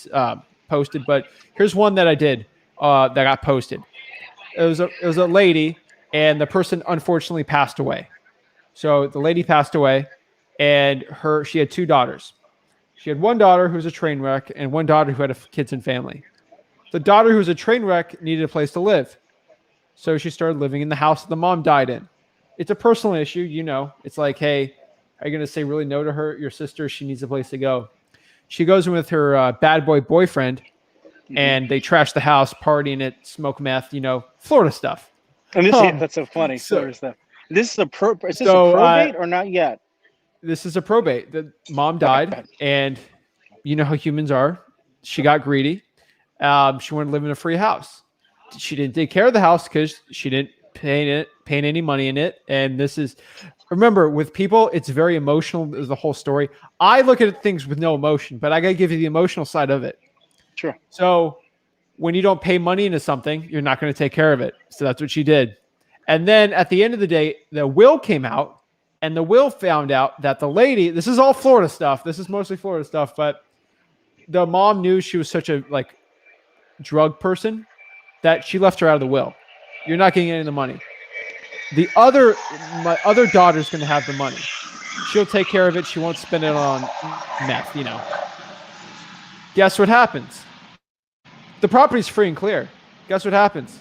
posted, but here's one that I did that got posted. It was a lady, and the person unfortunately passed away. So the lady passed away, and she had 2 daughters. She had one daughter who was a train wreck and one daughter who had kids and family. The daughter who was a train wreck needed a place to live. So she started living in the house that the mom died in. It's a personal issue, you know. It's like, hey, are you going to say really no to your sister? She needs a place to go. She goes in with her bad boy boyfriend, and they trash the house, partying it, smoke meth, Florida stuff. And that's so funny. Florida stuff. This is a probate or not yet? This is a probate. The mom died, and you know how humans are. She got greedy. She wanted to live in a free house. She didn't take care of the house because she didn't pay any money in it. And remember, with people, it's very emotional. There's the whole story. I look at things with no emotion, but I got to give you the emotional side of it. Sure. So when you don't pay money into something, you're not going to take care of it. So that's what she did. And then at the end of the day, the will came out. And the will found out that the lady, this is all Florida stuff. This is mostly Florida stuff, but the mom knew she was such a drug person that she left her out of the will. You're not getting any of the money. My other daughter's going to have the money. She'll take care of it. She won't spend it on meth, Guess what happens? The property's free and clear. Guess what happens?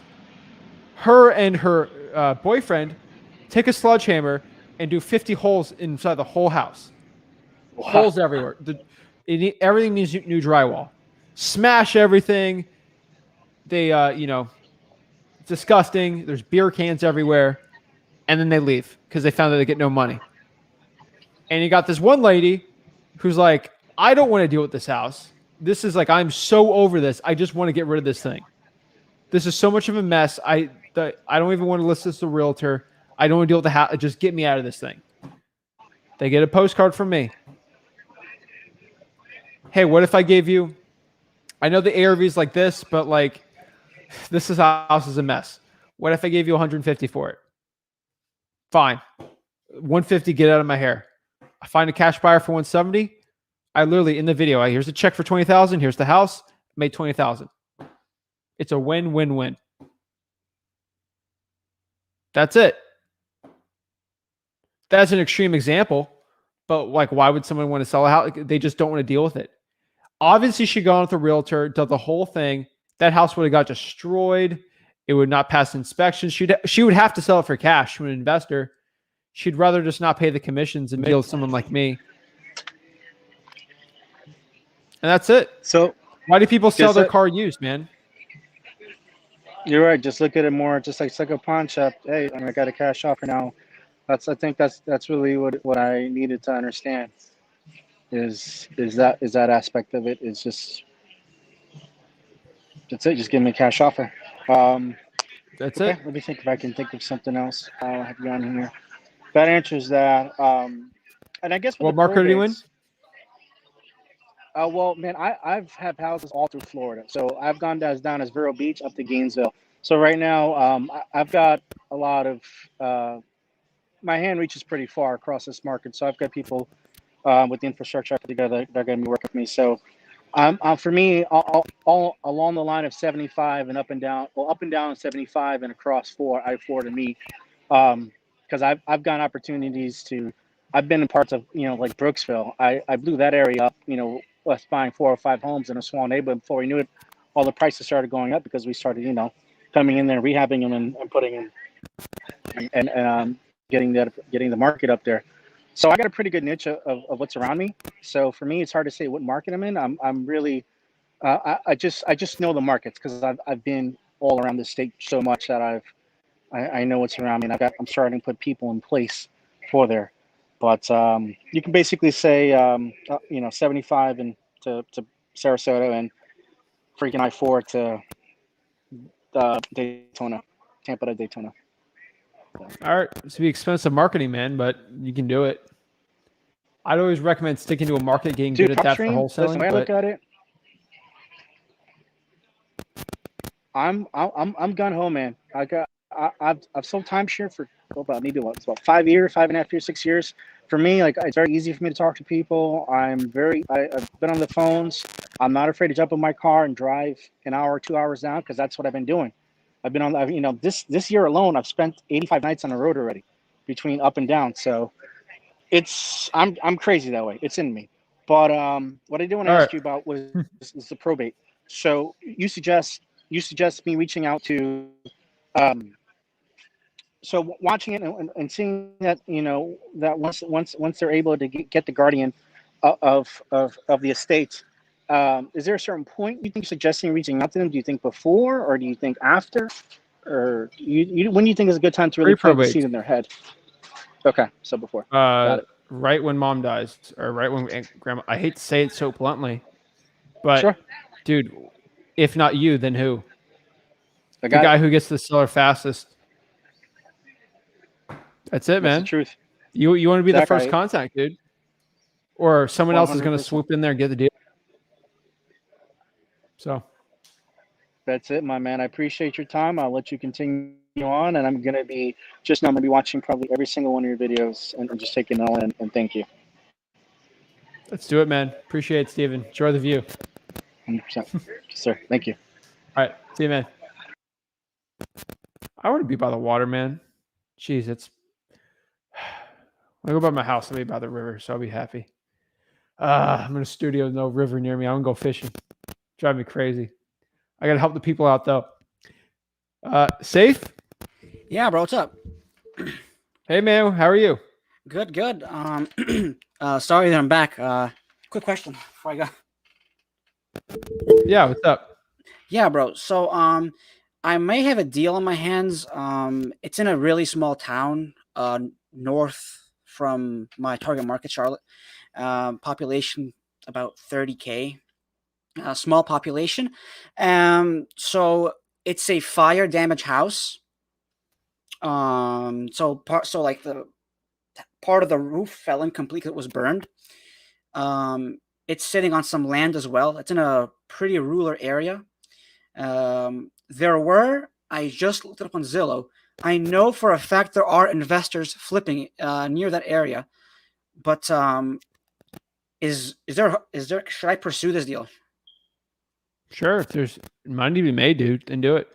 Her and her boyfriend take a sledgehammer and do 50 holes inside the whole house. Wow. Holes everywhere. Everything needs new drywall. Smash everything. They, it's disgusting. There's beer cans everywhere. And then they leave because they found that they get no money. And you got this one lady who's like, I don't want to deal with this house. This is I'm so over this. I just want to get rid of this thing. This is so much of a mess. I don't even want to list this to a realtor. I don't want to deal with the house. Just get me out of this thing. They get a postcard from me. Hey, what if I gave you, I know the ARV is like this, but this house is a mess. What if I gave you 150 for it? Fine. 150, get out of my hair. I find a cash buyer for 170. I literally, in the video, here's a check for 20,000. Here's the house. Made 20,000. It's a win-win-win. That's it. That's an extreme example, but why would someone want to sell a house? They just don't want to deal with it. Obviously, she gone with a realtor, did the whole thing. That house would have got destroyed. It would not pass inspection. She would have to sell it for cash to an investor. She'd rather just not pay the commissions and deal with someone like me. And that's it. So why do people sell their car used, man? You're right. Just look at it more just like a pawn shop. Hey, I got a cash offer now. I think that's really what I needed to understand. Is that aspect of it? It's just that's it. Just give me a cash offer. That's okay, it. Let me think if I can think of something else. I'll have you on here. That answers that. And I guess what market are you in? Well, man, I've had houses all through Florida. So I've gone down as Vero Beach up to Gainesville. So right now, I've got a lot of my hand reaches pretty far across this market. So I've got people with the infrastructure together they're going to be working with me. So for me, all along the line of 75 and up and down 75 and across I-4 to me because I've gotten opportunities to. I've been in parts of like Brooksville. I blew that area up. Us buying 4 or 5 homes in a small neighborhood. Before we knew it, all the prices started going up because we started coming in there, rehabbing them, and putting in and getting the market up there. So I got a pretty good niche of what's around me. So for me, it's hard to say what market I'm in. I'm really I just know the markets because I've been all around the state so much that I know what's around me, and I'm starting to put people in place for there. But you can basically say 75 and to Sarasota and freaking I-4 to Daytona, Tampa to Daytona. All right, it's be expensive marketing, man, but you can do it. I'd always recommend sticking to a market, getting Dude, good at that for PropStream, wholesaling. listen, when I look at it, I'm gun ho, man. I've sold timeshare for maybe it's about 5 years, 5.5 years, 6 years. For me, like it's very easy for me to talk to people. I've been on the phones. I'm not afraid to jump in my car and drive an hour, 2 hours down because that's what I've been doing. I've been on this year alone. I've spent 85 nights on the road already, between up and down. So I'm crazy that way. It's in me. But what I did want to All ask right. you about was the probate. So you suggest me reaching out to so watching it and seeing that that once they're able to get the guardian of the estate, is there a certain point you think suggesting reaching out to them? Do you think before, or do you think after, or when do you think is a good time to really plant the Pre-probate. seed in their head? Okay, so before. Got it. Right when mom dies, or right when grandma. I hate to say it so bluntly, but Sure. dude, if not you, then who? I The got guy it. who gets the seller fastest. That's it, That's the man. truth. You want to be the Zach, first contact, dude, or someone else is going to 100%. swoop in there and get the deal. So That's it, my man. I appreciate your time. I'll let you continue on, and I'm gonna be watching probably every single one of your videos and just taking it all in. And thank you. let's do it, man. Appreciate it, Steven. Enjoy the view. 100%. Sir, thank you. All right, see you, man. I want to be by the water, man. Jeez, when I go by my house, I'll be by the river, so I'll be happy. I'm in a studio with no river near me. I want to go fishing. Drive me crazy. I got to help the people out, though. Safe? Yeah, bro, what's up? Hey, man, how are you? Good. Sorry that I'm back. Quick question before I go. Yeah, what's up? Yeah, bro. So, I may have a deal on my hands. It's in a really small town, north from my target market, Charlotte. Population about 30K. Small population. So it's a fire damaged house. So like the part of the roof fell in completely. It was burned. It's sitting on some land as well. It's in a pretty rural area. I just looked it up on Zillow. I know for a fact there are investors flipping near that area, but is there should I pursue this deal? Sure, if there's money to be made, dude, then do it.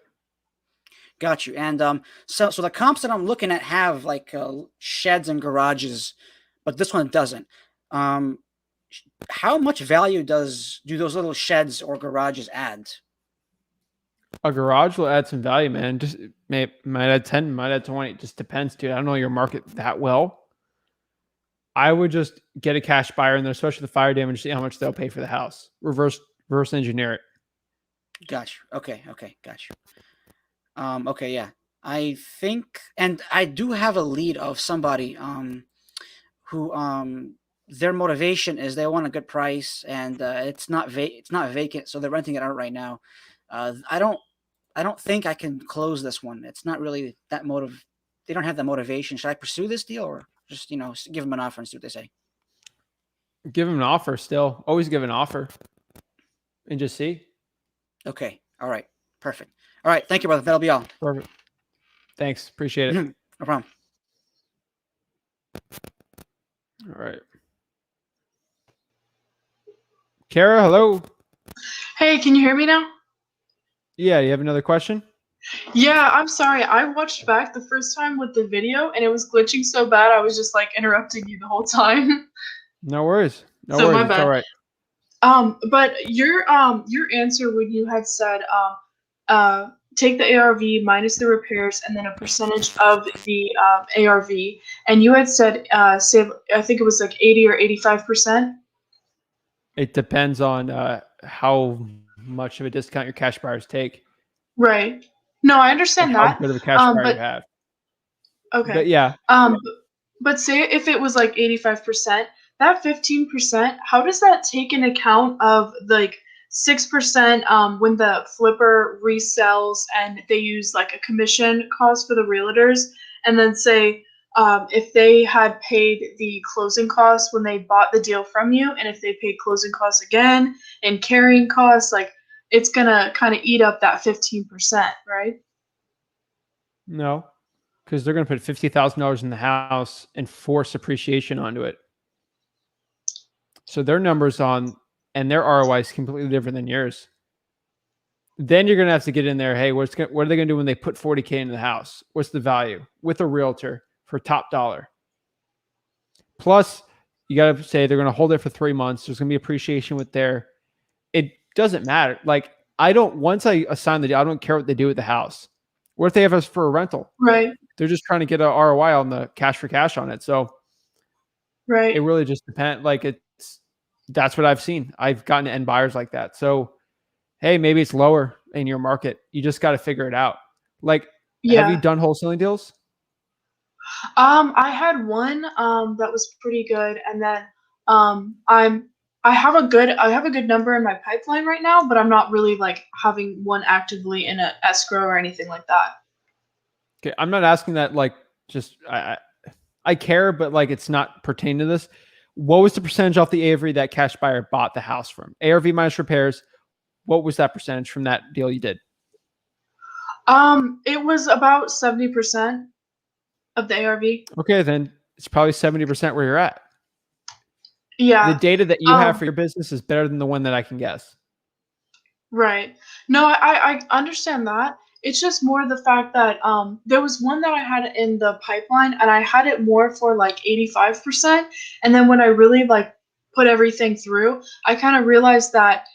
Got you. And so the comps that I'm looking at have like sheds and garages, but this one doesn't. How much value do those little sheds or garages add? A garage will add some value, man. Just might add 10, might add 20. It just depends, dude. I don't know your market that well. I would just get a cash buyer in there, especially the fire damage, see how much they'll pay for the house. Reverse engineer it. Gotcha. Okay, gotcha. Okay, yeah. I think, and I do have a lead of somebody who their motivation is they want a good price, and it's not vacant, so they're renting it out right now. I don't think I can close this one. It's not really that they don't have that motivation. Should I pursue this deal, or just give them an offer and see what they say? Give them an offer still. Always give an offer. And just see. Okay. All right. Perfect. All right. Thank you, brother. That'll be all. Perfect. Thanks. Appreciate it. No problem. All right. Kara, hello. Hey, can you hear me now? Yeah, you have another question? Yeah, I'm sorry. I watched back the first time with the video and it was glitching so bad I was just like interrupting you the whole time. No worries. No So worries. my It's all bad. right. But your answer when you had said take the ARV minus the repairs and then a percentage of the ARV, and you had said save, I think it was like 80 or 85%. It depends on how much of a discount your cash buyers take Right. No, I and understand how that. good of a cash buyer you But have. But okay. yeah, But say if it was like 85%, that 15%, how does that take in account of like 6% when the flipper resells and they use like a commission cost for the realtors, and then say if they had paid the closing costs when they bought the deal from you, and if they paid closing costs again and carrying costs, like it's gonna kind of eat up that 15%, right? no, because they're going to put $50,000 in the house and force appreciation onto it. So their numbers on and their ROI is completely different than yours. Then you're going to have to get in there. Hey, what are they going to do when they put 40K into the house? What's the value with a realtor for top dollar? Plus, you got to say they're going to hold it for 3 months. There's going to be appreciation with their. It doesn't matter. Like once I assign the deal, I don't care what they do with the house. What if they have us for a rental? Right. They're just trying to get a ROI on the cash for cash on it. So Right. it really just depends. That's what I've seen. I've gotten end buyers like that. So hey, maybe it's lower in your market. You just got to figure it out. Like, have you Yeah. done wholesaling deals? I had one that was pretty good, and then I have a good number in my pipeline right now, but I'm not really like having one actively in a escrow or anything like that. Okay, I'm not asking that. Like, just I care, but like it's not pertaining to this. What was the percentage off the ARV that cash buyer bought the house from? ARV minus repairs. What was that percentage from that deal you did? It was about 70% of the ARV. Okay, then it's probably 70% where you're at. The Yeah. data that you have for your business is better than the one that I can guess. Right. No, I understand that. It's just more the fact that there was one that I had in the pipeline and I had it more for like 85%. And then when I really like put everything through, I kind of realized that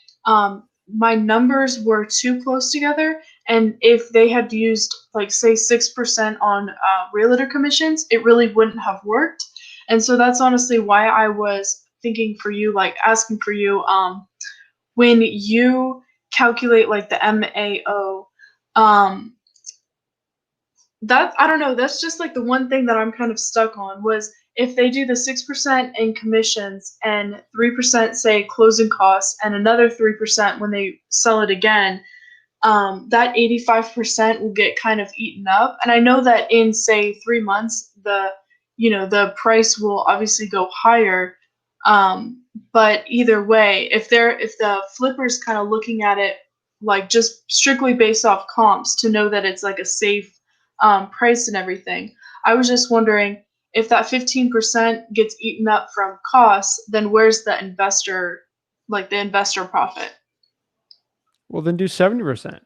my numbers were too close together. And if they had used like say 6% on realtor commissions, it really wouldn't have worked. And so that's honestly why I was thinking for you, like asking for you, when you calculate like the MAO, um, that I don't know, that's just like the one thing that I'm kind of stuck on was if they do the 6% in commissions and 3% say closing costs and another 3% when they sell it again, that 85% will get kind of eaten up. And I know that in say 3 months, the price will obviously go higher. But either way, if the flipper's kind of looking at it like just strictly based off comps to know that it's like a safe price and everything, I was just wondering if that 15% gets eaten up from costs, then where's the investor, like the investor profit? Well, then do 70%.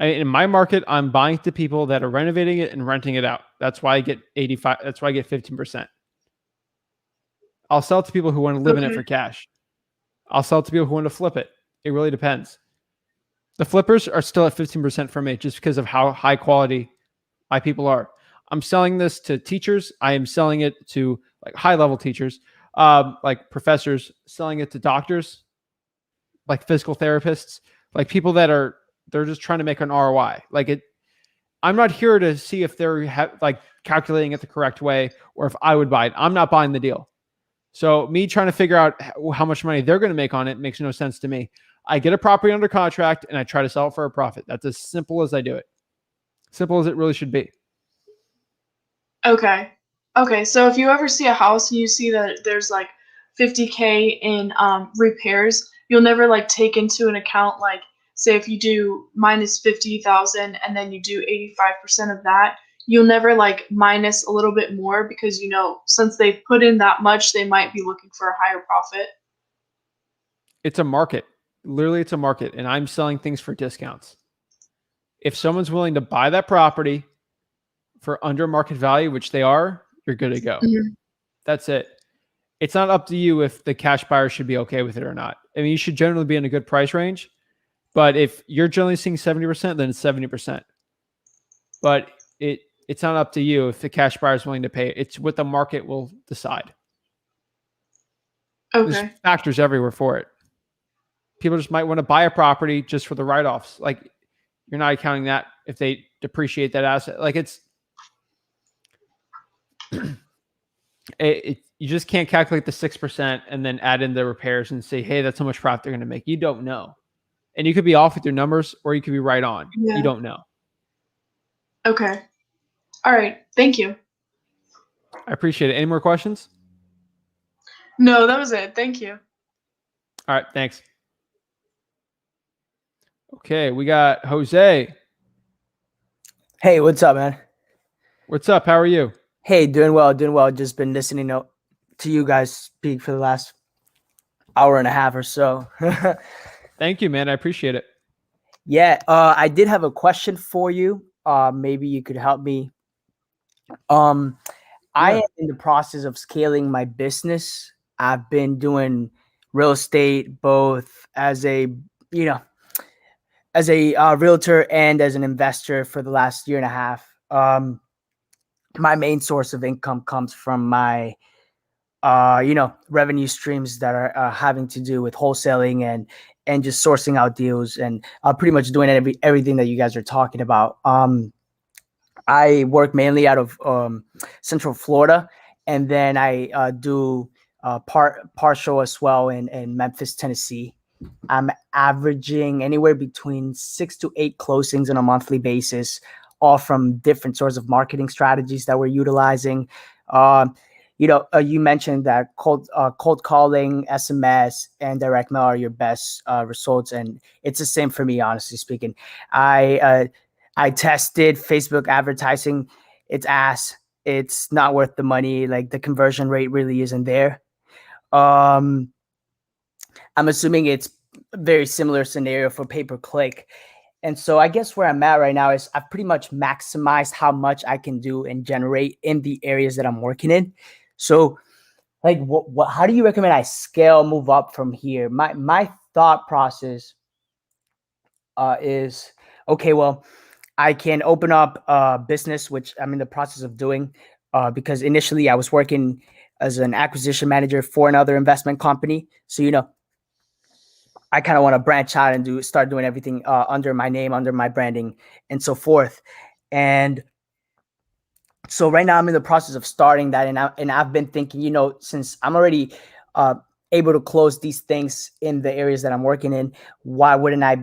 In my market, I'm buying to people that are renovating it and renting it out. That's why I get 85. That's why I get 15%. I'll sell it to people who want to live in it Okay. for cash. I'll sell it to people who want to flip it. It really depends. The flippers are still at 15% for me just because of how high quality my people are. I'm selling this to teachers. I am selling it to like high level teachers, like professors, selling it to doctors, like physical therapists, like people that they're just trying to make an ROI. I'm not here to see if they're like calculating it the correct way or if I would buy it. I'm not buying the deal. So me trying to figure out how much money they're going to make on it makes no sense to me. I get a property under contract and I try to sell it for a profit. That's as simple as I do it. Simple as it really should be. Okay. Okay. So if you ever see a house and you see that there's like 50K in repairs, you'll never like take into an account like say if you do minus 50,000 and then you do 85% of that, you'll never like minus a little bit more because since they put in that much, they might be looking for a higher profit. It's a market. Literally, it's a market, and I'm selling things for discounts. If someone's willing to buy that property for under market value, which they are, you're good to go. Mhm. That's it. It's not up to you if the cash buyer should be okay with it or not. I mean, you should generally be in a good price range, but if you're generally seeing 70%, then it's 70%. But it's not up to you if the cash buyer is willing to pay. It's what the market will decide. Okay. There's factors everywhere for it. People just might want to buy a property just for the write-offs. Like, you're not accounting that if they depreciate that asset. Like, you just can't calculate the 6% and then add in the repairs and say, hey, that's how much profit they're going to make. You don't know. And you could be off with your numbers or you could be right on. Yeah. You don't know. Okay. All right. Thank you. I appreciate it. Any more questions? No, that was it. Thank you. All right. Thanks. Okay. We got Jose. Hey, what's up, man? What's up? How are you? Hey, doing well, doing well. Just been listening to you guys speak for the last hour and a half or so. Thank you, man. I appreciate it. Yeah, I did have a question for you. Maybe you could help me. I am in the process of scaling my business. I've been doing real estate both as a, realtor and as an investor for the last year and a half. My main source of income comes from my, revenue streams that are having to do with wholesaling and just sourcing out deals and pretty much doing everything that you guys are talking about. I work mainly out of Central Florida, and then I do partial as well in Memphis, Tennessee. I'm averaging anywhere between 6 to 8 closings on a monthly basis, all from different sorts of marketing strategies that we're utilizing. You mentioned that cold calling, SMS, and direct mail are your best results, and it's the same for me, honestly speaking. I tested Facebook advertising. It's ass. It's not worth the money. Like, the conversion rate really isn't there. I'm assuming it's a very similar scenario for pay-per-click. And so I guess where I'm at right now is I've pretty much maximized how much I can do and generate in the areas that I'm working in. So, like, how do you recommend I scale, move up from here? My thought process is, okay, well, I can open up a business, which I'm in the process of doing, because initially I was working as an acquisition manager for another investment company. So, I kind of want to branch out and start doing everything under my name, under my branding, and so forth. And so right now I'm in the process of starting that, and I've been thinking, since I'm already able to close these things in the areas that I'm working in, why wouldn't I,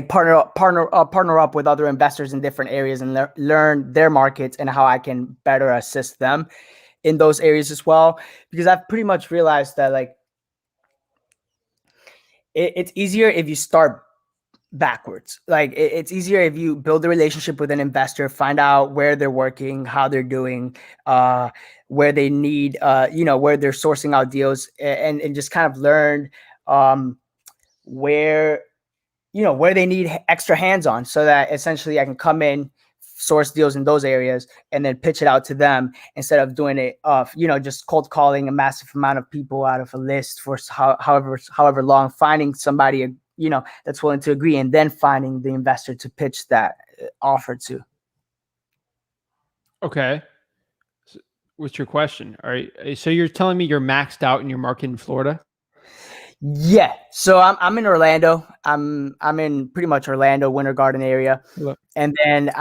partner up with other investors in different areas and learn their markets and how I can better assist them in those areas as well. Because I've pretty much realized that, like, it's easier if you start backwards. Like, it's easier if you build a relationship with an investor, find out where they're working, how they're doing, where they need, where they're sourcing out deals, and just kind of learn where they need extra hands on, so that essentially I can come in, source deals in those areas, and then pitch it out to them instead of doing it just cold calling a massive amount of people out of a list for however long, finding somebody that's willing to agree, and then finding the investor to pitch that offer to. Okay. So what's your question? All right. So you're telling me you're maxed out in your market in Florida? Yeah. So I'm in Orlando. I'm in pretty much Orlando, Winter Garden area. Look. And then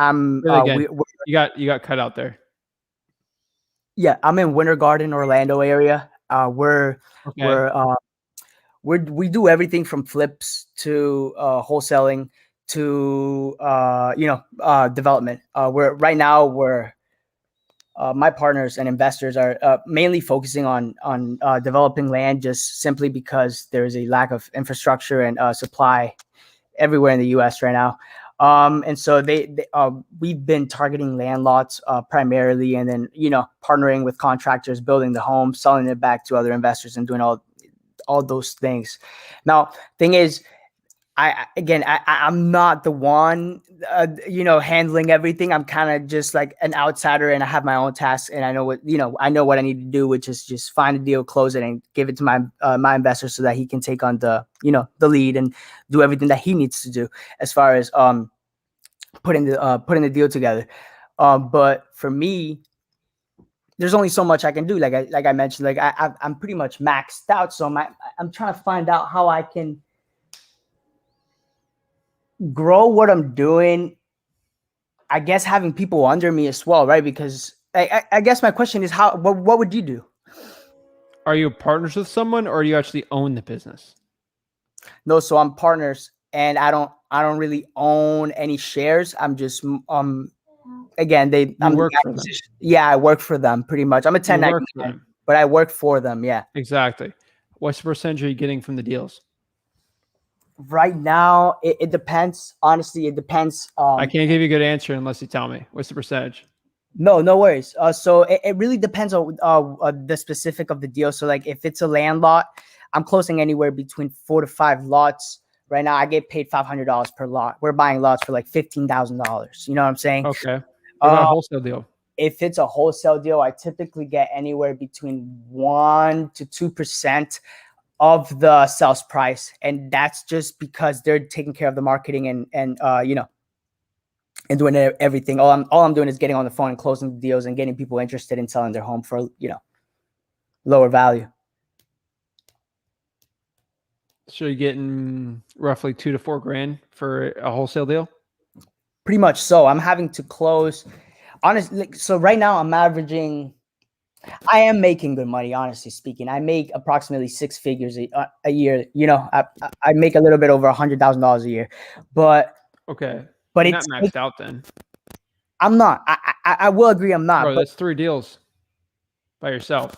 you got cut out there. Yeah, I'm in Winter Garden, Orlando area. We do everything from flips to wholesaling to development. My partners and investors are mainly focusing on developing land, just simply because there's a lack of infrastructure and supply everywhere in the U.S. right now. And so we've been targeting land lots primarily, and then partnering with contractors, building the home, selling it back to other investors, and doing all all those things. Now, thing is, I'm not the one, handling everything. I'm kind of just like an outsider, and I have my own tasks, and I know what I need to do, which is just find a deal, close it, and give it to my investor so that he can take on the lead and do everything that he needs to do as far as putting the deal together. But for me, there's only so much I can do. Like I mentioned, like I'm pretty much maxed out. So I'm trying to find out how I can grow what I'm doing. I guess having people under me as well, right? Because I guess my question is what would you do? Are you partners with someone, or do you actually own the business? No, so I'm partners, and I don't really own any shares. I'm just again, I'm work for them. Yeah, I work for them pretty much. I'm a You work for 1099, them. but I work for them. Yeah. Exactly. What's the percentage are you getting from the deals? Right now, it depends. Honestly, it depends. I can't give you a good answer unless you tell me. What's the percentage? No worries. So it really depends on the specific of the deal. So like if it's a land lot, I'm closing anywhere between 4 to 5 lots. Right now, I get paid $500 per lot. We're buying lots for like $15,000. You know what I'm saying? Okay. What about a wholesale deal? If it's a wholesale deal, I typically get anywhere between 1 to 2% of the sales price, and that's just because they're taking care of the marketing and doing everything. All I'm doing is getting on the phone and closing the deals and getting people interested in selling their home for lower value. So you're getting roughly $2 to $4 grand for a wholesale deal? Pretty much so. I'm having to close, honestly. So right now I am making good money, honestly speaking. I make approximately 6 figures a year. I make a little bit over $100,000 a year, but okay. But you're it's not maxed out then. I'm not. I will agree I'm not. Bro, But that's 3 deals by yourself.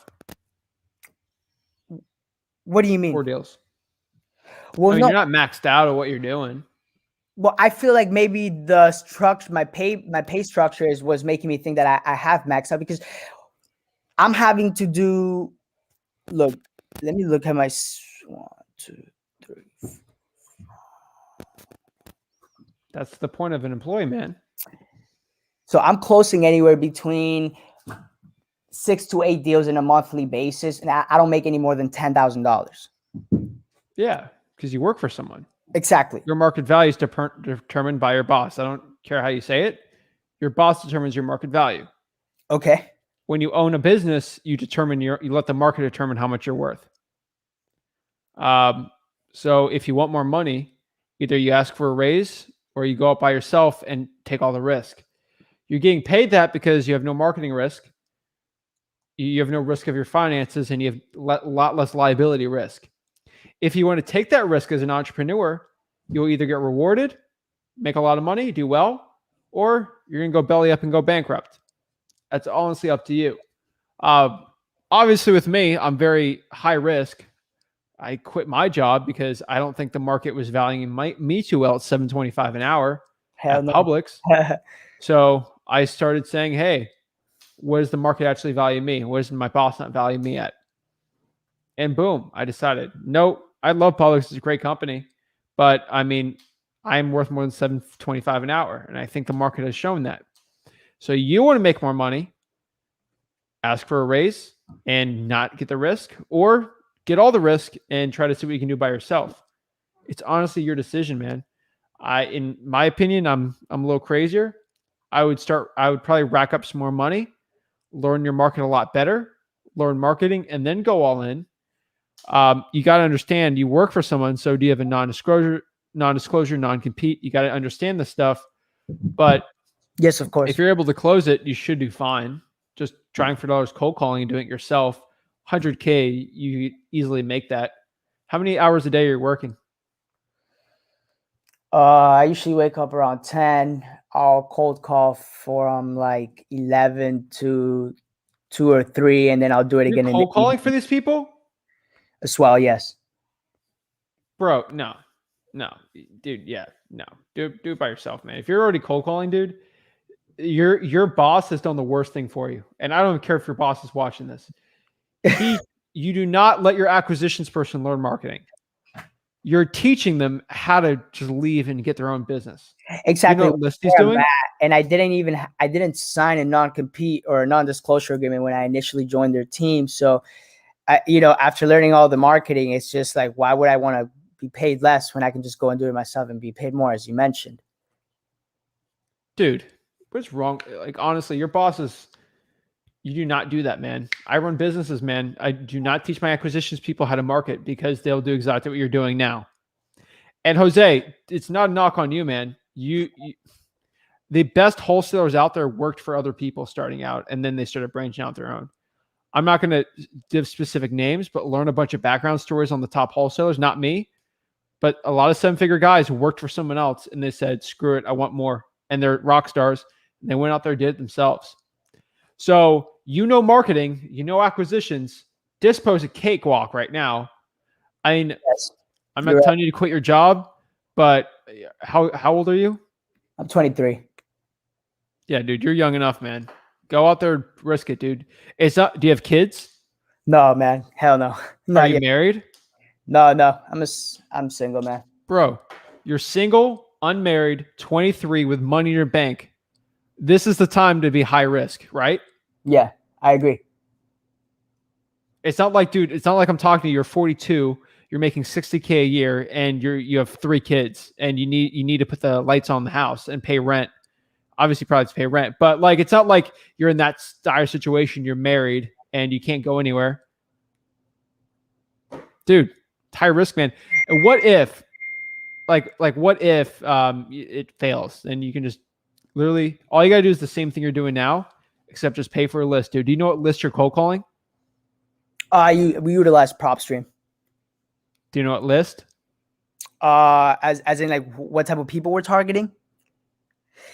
what do you mean? 4 deals. Well, I mean, no. you're not maxed out at what you're doing. Well, I feel like maybe the structure, my pay structure was making me think that I have maxed out, because I'm having to do. Look, let me look at my 1, 2, 3. That's the point of an employee, man. So I'm closing anywhere between 6 to 8 deals in a monthly basis, and I don't make any more than $10,000. Yeah, because you work for someone. Exactly. Your market value is determined by your boss. I don't care how you say it. Your boss determines your market value. Okay. When you own a business, you let the market determine how much you're worth. So if you want more money, either you ask for a raise or you go out by yourself and take all the risk. You're getting paid that because you have no marketing risk. You have no risk of your finances, and you have a lot less liability risk. If you want to take that risk as an entrepreneur, you'll either get rewarded, make a lot of money, do well, or you're going to go belly up and go bankrupt. That's honestly up to you. Obviously, with me, I'm very high risk. I quit my job because I don't think the market was valuing me too well at $7.25 an hour at Publix. So I started saying, hey, what does the market actually value me? What does my boss not value me at? And boom, I decided, no, I love Publix. It's a great company. But I mean, I'm worth more than $7.25 an hour. And I think the market has shown that. So you want to make more money, ask for a raise and not get the risk, or get all the risk and try to see what you can do by yourself. It's honestly your decision, man. In my opinion, I'm a little crazier. I would probably rack up some more money, learn your market a lot better, learn marketing, and then go all in. You got to understand you work for someone. So do you have a non-disclosure, non-compete? You got to understand the stuff, but yes, of course, if you're able to close it, you should do fine. Just trying for dollars, cold calling and doing it yourself. 100K, you easily make that. How many hours a day are you working? I usually wake up around 10. I'll cold call from like 11 to 2 or 3, and then I'll do it again. Cold calling for these people as well. Yes, bro. No, dude. Yeah, no. Do it by yourself, man. If you're already cold calling, dude, your boss has done the worst thing for you. And I don't care if your boss is watching this. you do not let your acquisitions person learn marketing. You're teaching them how to just leave and get their own business. Exactly. You know what Listy's doing? And I didn't sign a non-compete or a non-disclosure agreement when I initially joined their team. So, after learning all the marketing, it's just like, why would I want to be paid less when I can just go and do it myself and be paid more, as you mentioned? Dude, what's wrong? Like, honestly, your bosses, you do not do that, man. I run businesses, man. I do not teach my acquisitions people how to market because they'll do exactly what you're doing now. And Jose, it's not a knock on you, man. You the best wholesalers out there worked for other people starting out, and then they started branching out their own. I'm not going to give specific names, but learn a bunch of background stories on the top wholesalers, not me, but a lot of 7-figure guys who worked for someone else, and they said, screw it, I want more. And they're rock stars, and they went out there and did it themselves. So, marketing, acquisitions. Dispo's a cakewalk right now. I mean, Yes, I'm not telling you to quit your job, but how old are you? I'm 23. Yeah, dude, you're young enough, man. Go out there, risk it, dude. It's not. Do you have kids? No, man. Hell no. Are you married? No. I'm single, man. Bro, you're single, unmarried, 23 with money in your bank. This is the time to be high risk, right? Yeah, I agree. It's not like, dude, it's not like I'm talking to you. You're 42, you're making $60K a year, and you have 3 kids, and you need to put the lights on the house and pay rent. Obviously, probably to pay rent, but like, it's not like you're in that dire situation. You're married and you can't go anywhere, dude. It's high risk, man. And what if, what if it fails? And you can just literally all you gotta do is the same thing you're doing now, except just pay for a list, dude. Do you know what list you're cold calling? We utilize PropStream. Do you know what list? As in like what type of people we're targeting?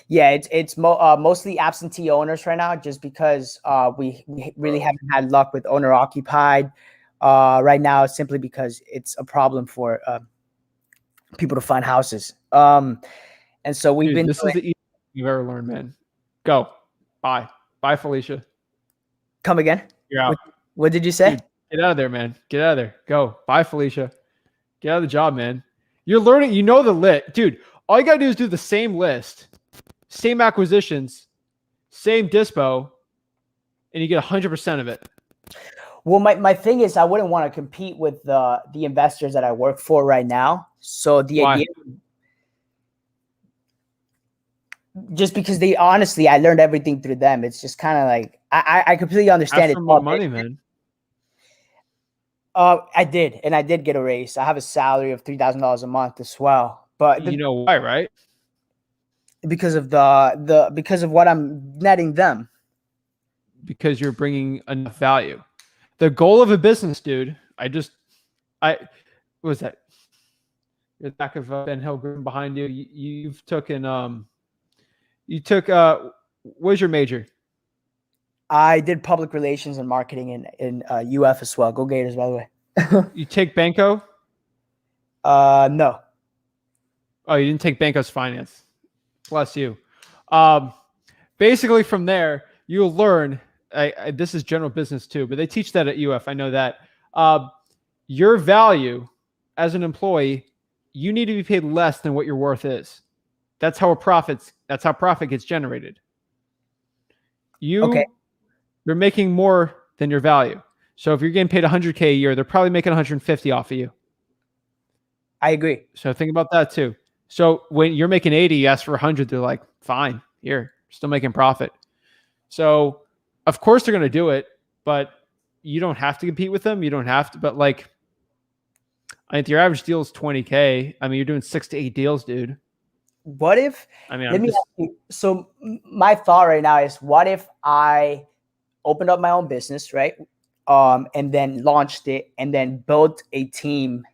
Yeah, it's mostly absentee owners right now, just because we really haven't had luck with owner occupied right now, simply because it's a problem for people to find houses. And so we've been. This is the easiest you've ever learned, man. Go, bye, Felicia. Come again? You're out. What did you say? Dude, get out of there, man. Get out of there. Go, bye, Felicia. Get out of the job, man. You're learning. You know the lit, dude. All you gotta do is do the same list. Same acquisitions, same dispo, and you get 100% of it. Well, my thing is, I wouldn't want to compete with the investors that I work for right now. So the idea, just because I learned everything through them. It's just kind of like I completely understand it. More money, man. I did get a raise. I have a salary of $3,000 a month as well. But you know why, right? Because of because of what I'm netting them. Because you're bringing enough value. The goal of a business, dude. What was that? The back of Ben Hill behind you. You've taken what is your major? I did public relations and marketing in UF as well. Go Gators, by the way. You take Banco? No. Oh, you didn't take Banco's finance. Bless you. Basically, from there, you'll learn. This is general business too, but they teach that at UF. I know that. Your value as an employee, you need to be paid less than what your worth is. That's how profit gets generated. You're making more than your value. So if you're getting paid $100K a year, they're probably making $150 off of you. I agree. So think about that too. So when you're making 80, you ask for 100, they're like, fine, here, still making profit. So of course they're going to do it, but you don't have to compete with them. You don't have to, but like, I think your average deal is 20K. I mean, you're doing 6 to 8 deals, dude. What if, let me ask you, so my thought right now is, what if I opened up my own business, right? And then launched it and then built a team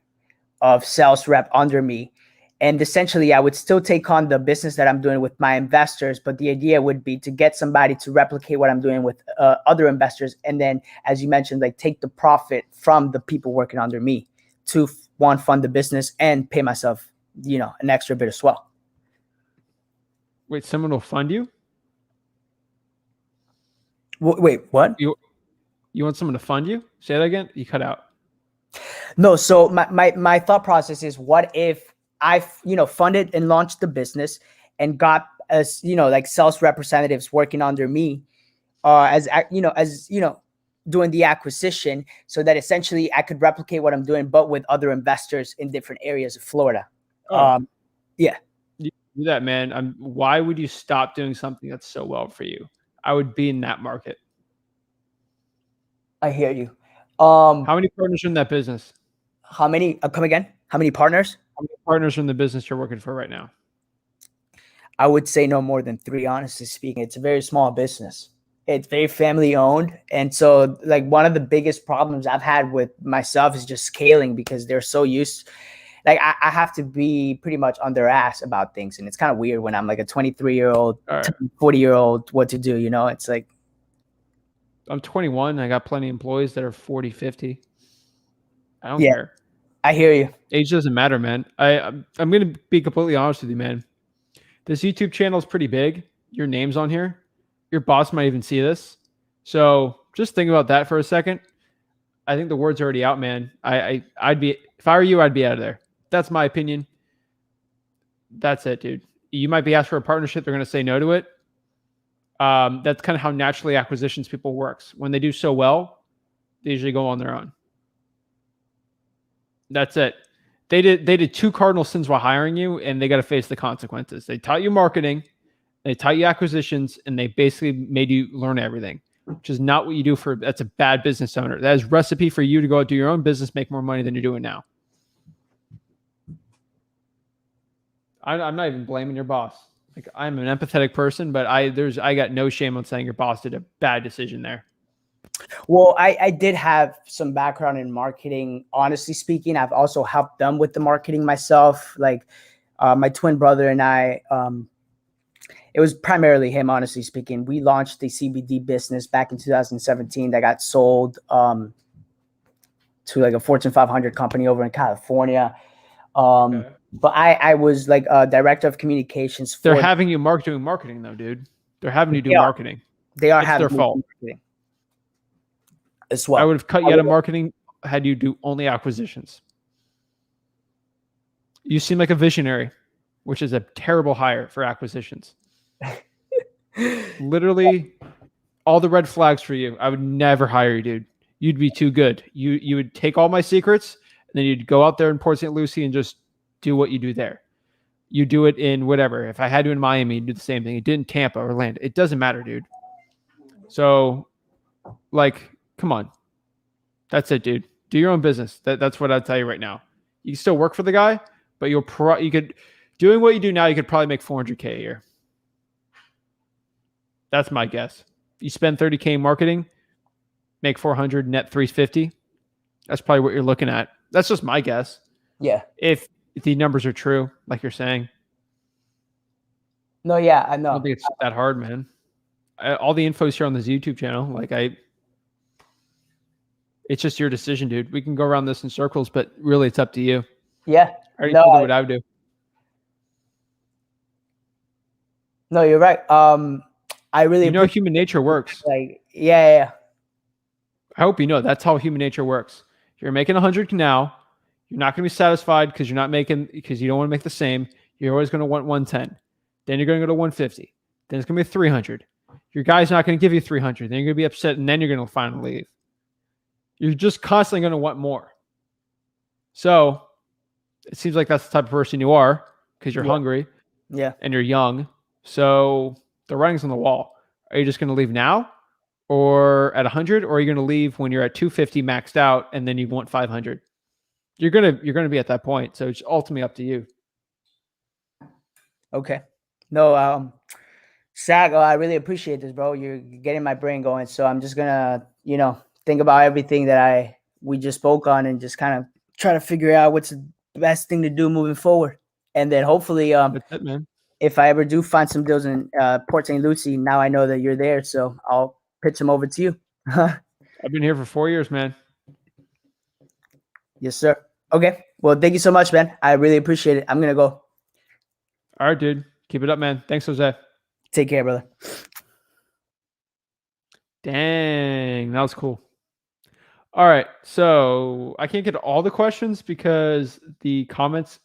of sales rep under me. And essentially I would still take on the business that I'm doing with my investors, but the idea would be to get somebody to replicate what I'm doing with other investors. And then, as you mentioned, like take the profit from the people working under me to fund the business and pay myself, an extra bit as well. Wait, someone will fund you? Wait, what? You want someone to fund you? Say that again. You cut out. No, so my thought process is, what if I funded and launched the business and got as like sales representatives working under me, as doing the acquisition, so that essentially I could replicate what I'm doing, but with other investors in different areas of Florida. Oh. Yeah. You do that, man. Why would you stop doing something that's so well for you? I would be in that market. I hear you. How many partners are in that business? How many? Come again? How many partners? How many partners are in the business you're working for right now? I would say no more than 3, honestly speaking. It's a very small business. It's very family owned. And so like one of the biggest problems I've had with myself is just scaling, because they're so used. Like I have to be pretty much on their ass about things. And it's kind of weird when I'm like a 23-year-old, 40-year-old, what to do, It's like, I'm 21. I got plenty of employees that are 40, 50. I don't Yeah. care. I hear you. Age doesn't matter, man. I'm going to be completely honest with you, man. This YouTube channel is pretty big. Your name's on here. Your boss might even see this. So just think about that for a second. I think the word's already out, man. I'd be, if I were you, I'd be out of there. That's my opinion. That's it, dude. You might be asked for a partnership. They're going to say no to it. That's kind of how naturally acquisitions people works. When they do so well, they usually go on their own. That's it. They did 2 cardinal sins while hiring you, and they got to face the consequences. They taught you marketing, they taught you acquisitions, and they basically made you learn everything, which is not what you do that's a bad business owner. That is recipe for you to go out, do your own business, make more money than you're doing now. I'm not even blaming your boss. Like, I'm an empathetic person, but I got no shame on saying your boss did a bad decision there. Well, I did have some background in marketing. Honestly speaking, I've also helped them with the marketing myself. Like my twin brother and I, it was primarily him, honestly speaking. We launched the CBD business back in 2017 that got sold to like a Fortune 500 company over in California. But I was like a director of communications. They're having you doing marketing though, dude. They're having you do marketing. They are it's having their fault. Marketing as well. I would have cut you out of marketing had you do only acquisitions. You seem like a visionary, which is a terrible hire for acquisitions. Literally all the red flags for you. I would never hire you, dude. You'd be too good. You would take all my secrets and then you'd go out there in Port St. Lucie and just do what you do there. You do it in whatever. If I had to in Miami, you'd do the same thing. You did in Tampa or Orlando. It doesn't matter, dude. So like, come on. That's it, dude. Do your own business. That's what I'd tell you right now. You can still work for the guy, but you could, doing what you do now, you could probably make $400K a year. That's my guess. You spend $30K in marketing, make 400, net 350. That's probably what you're looking at. That's just my guess. Yeah. If the numbers are true, like you're saying. No, yeah, I know. I don't think it's that hard, man. All the info's here on this YouTube channel. It's just your decision, dude. We can go around this in circles, but really it's up to you. Yeah. I already told you what I would do. No, you're right. I really how human nature works. Like, yeah. I hope you know that's how human nature works. You're making 100 now. You're not going to be satisfied because you don't want to make the same. You're always going to want 110. Then you're going to go to 150. Then it's going to be 300. Your guy's not going to give you 300. Then you're going to be upset, and then you're going to finally leave. You're just constantly going to want more. So it seems like that's the type of person you are because you're hungry. Yeah. And you're young. So the writing's on the wall. Are you just going to leave now or at 100, or are you going to leave when you're at 250 maxed out and then you want 500? You're going to be at that point. So it's ultimately up to you. Okay. No, Zach, I really appreciate this, bro. You're getting my brain going. So I'm just going to, think about everything that we just spoke on and just kind of try to figure out what's the best thing to do moving forward. And then hopefully, that's it, man. If I ever do find some deals in Port St. Lucie, now I know that you're there. So I'll pitch them over to you. I've been here for 4 years, man. Yes, sir. Okay. Well, thank you so much, man. I really appreciate it. I'm going to go. All right, dude. Keep it up, man. Thanks, Jose. Take care, brother. Dang. That was cool. All right. So I can't get to all the questions because the comments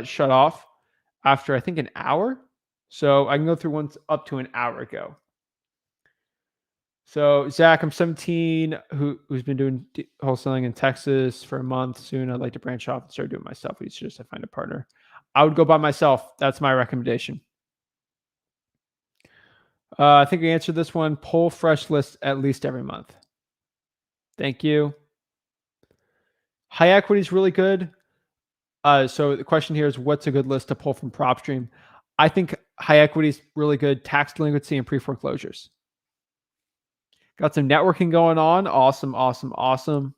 shut off after I think an hour. So I can go through ones up to an hour ago. So Zach, I'm 17, who's been doing wholesaling in Texas for a month. Soon I'd like to branch off and start doing myself. We suggest I find a partner. I would go by myself. That's my recommendation. I think we answered this one. Pull fresh lists at least every month. Thank you. High equity is really good. So the question here is, what's a good list to pull from PropStream? I think high equity is really good. Tax delinquency and pre-foreclosures. Got some networking going on. Awesome, awesome, awesome.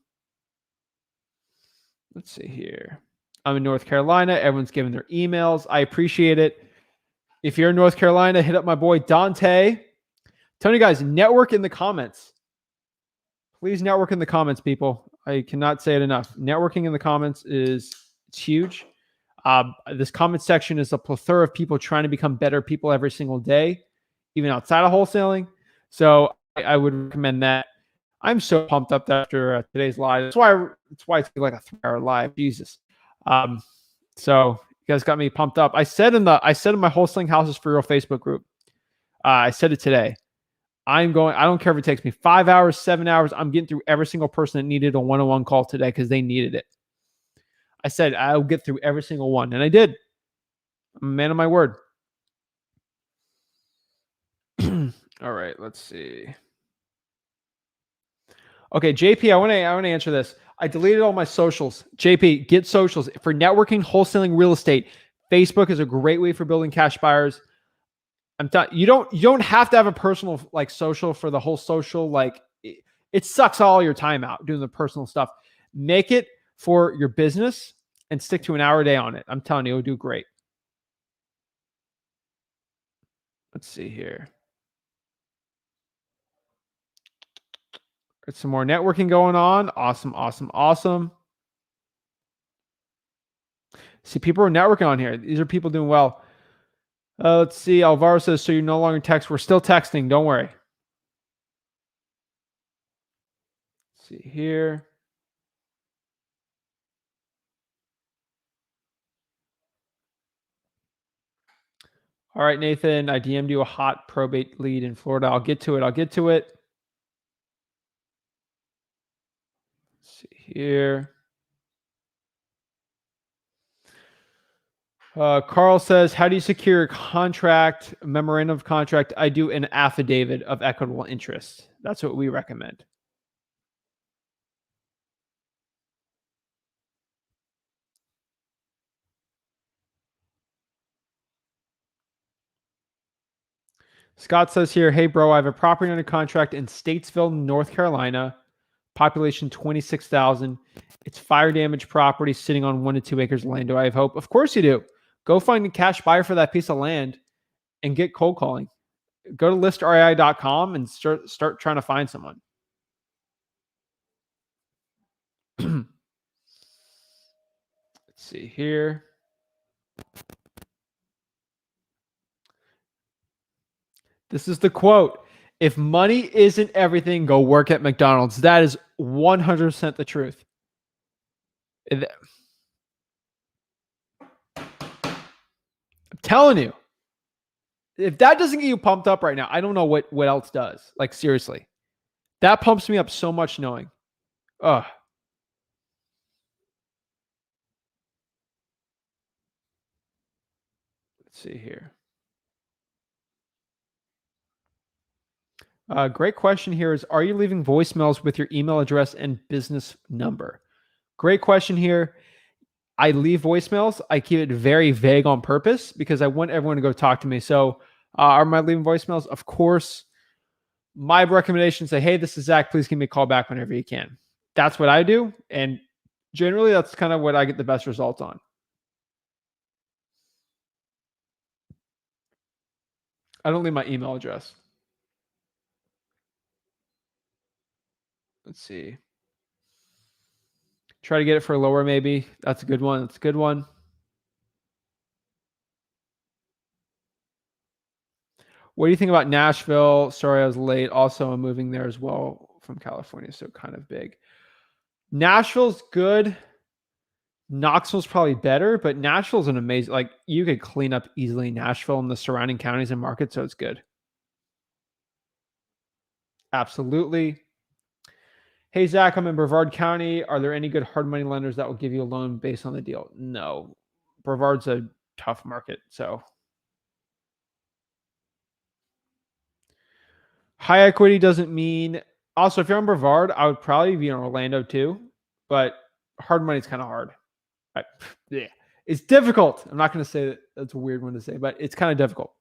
Let's see here. I'm in North Carolina. Everyone's giving their emails. I appreciate it. If you're in North Carolina, hit up my boy Dante. Tell you guys, network in the comments. Please network in the comments, people. I cannot say it enough. Networking in the comments it's huge. This comment section is a plethora of people trying to become better people every single day, even outside of wholesaling. So I would recommend that. I'm so pumped up after today's live. That's why it's like a 3-hour live. Jesus. So you guys got me pumped up. I said in my Wholesaling Houses for Real Facebook group. I said it today. I don't care if it takes me 5 hours, 7 hours. I'm getting through every single person that needed a one-on-one call today because they needed it. I said I'll get through every single one, and I did. I'm a man of my word. All right, let's see. Okay, JP, I want to answer this. I deleted all my socials. JP, get socials for networking, wholesaling, real estate. Facebook is a great way for building cash buyers. You don't have to have a personal like social for the whole social. Like it sucks all your time out doing the personal stuff. Make it for your business and stick to an hour a day on it. I'm telling you, it'll do great. Let's see here. Got some more networking going on. Awesome, awesome, awesome. See, people are networking on here. These are people doing well. Let's see. Alvaro says, so you're no longer text. We're still texting. Don't worry. Let's see here. All right, Nathan, I DM'd you a hot probate lead in Florida. I'll get to it. Let's see here. Carl says, how do you secure a contract, a memorandum of contract? I do an affidavit of equitable interest. That's what we recommend. Scott says here, hey, bro, I have a property under contract in Statesville, North Carolina, population 26,000. It's fire damage property sitting on 1 to 2 acres of land. Do I have hope? Of course you do. Go find a cash buyer for that piece of land and get cold calling. Go to listrei.com and start trying to find someone. Let's see here. This is the quote. If money isn't everything, go work at McDonald's. That is 100% the truth. I'm telling you. If that doesn't get you pumped up right now, I don't know what else does. Like, seriously. That pumps me up so much knowing. Ugh. Let's see here. Great question here is, are you leaving voicemails with your email address and business number? Great question here. I leave voicemails. I keep it very vague on purpose because I want everyone to go talk to me. So am I leaving voicemails? Of course. My recommendation is say, hey, this is Zach. Please give me a call back whenever you can. That's what I do. And generally, that's kind of what I get the best results on. I don't leave my email address. Let's see. Try to get it for lower, maybe. That's a good one. That's a good one. What do you think about Nashville? Sorry, I was late. Also, I'm moving there as well from California, so kind of big. Nashville's good. Knoxville's probably better, but Nashville's an amazing, like you could clean up easily Nashville and the surrounding counties and markets, so it's good. Absolutely. Hey, Zach, I'm in Brevard County. Are there any good hard money lenders that will give you a loan based on the deal? No. Brevard's a tough market, so. High equity doesn't mean. Also, if you're in Brevard, I would probably be in Orlando too, but hard money is kind of hard. Yeah. It's difficult. I'm not going to say that. That's a weird one to say, but it's kind of difficult.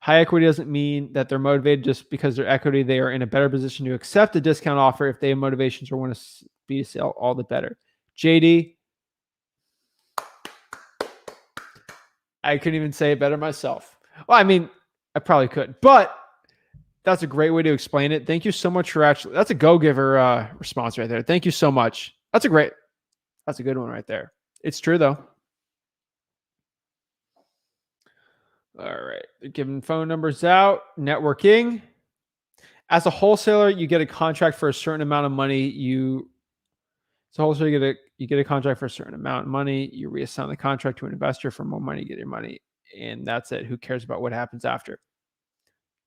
High equity doesn't mean that they're motivated just because they're equity. They are in a better position to accept a discount offer if they have motivations or want to be to sell, all the better. JD, I couldn't even say it better myself. Well, I mean, I probably could, but that's a great way to explain it. Thank you so much for actually, that's a go-giver response right there. Thank you so much. That's a good one right there. It's true though. All right. They're giving phone numbers out. Networking. As a wholesaler, you get a contract for a certain amount of money. You get a contract for a certain amount of money. You reassign the contract to an investor for more money, you get your money. And that's it. Who cares about what happens after?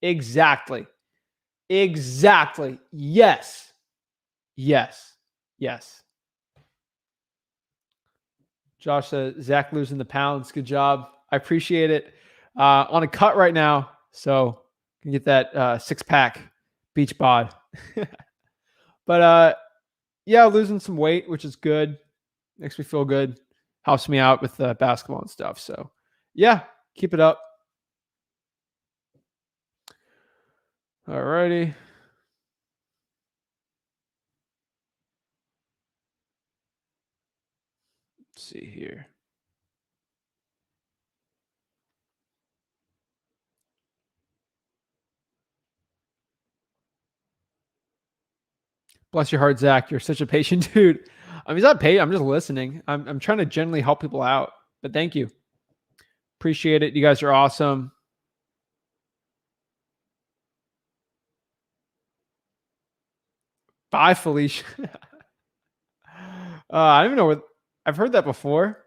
Exactly. Yes. Josh says, Zach losing the pounds. Good job. I appreciate it. On a cut right now, so you can get that six-pack beach bod. But yeah, losing some weight, which is good. Makes me feel good. Helps me out with basketball and stuff. So yeah, keep it up. All righty. Let's see here. Bless your heart, Zach. You're such a patient dude. I mean, he's not paid. I'm just listening. I'm trying to generally help people out. But thank you. Appreciate it. You guys are awesome. Bye, Felicia. I don't even know what I've heard that before.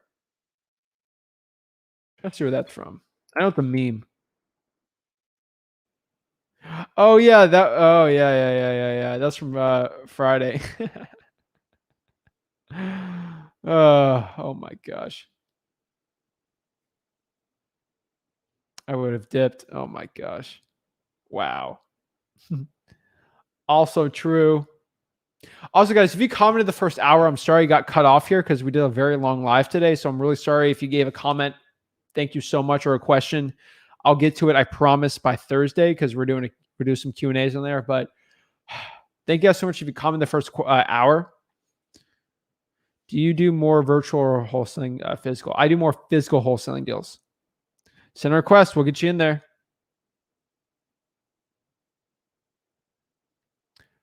Let's see where that's from. I know the meme. Oh yeah, yeah. That's from Friday. Oh my gosh. I would have dipped. Oh my gosh. Wow. Also true. Also, guys, if you commented the first hour, I'm sorry you got cut off here because we did a very long live today. So I'm really sorry if you gave a comment. Thank you so much, or a question. I'll get to it, I promise, by Thursday because we're doing some Q&As on there. But thank you guys so much if you comment the first hour. Do you do more virtual or wholesaling physical? I do more physical wholesaling deals. Send a request. We'll get you in there.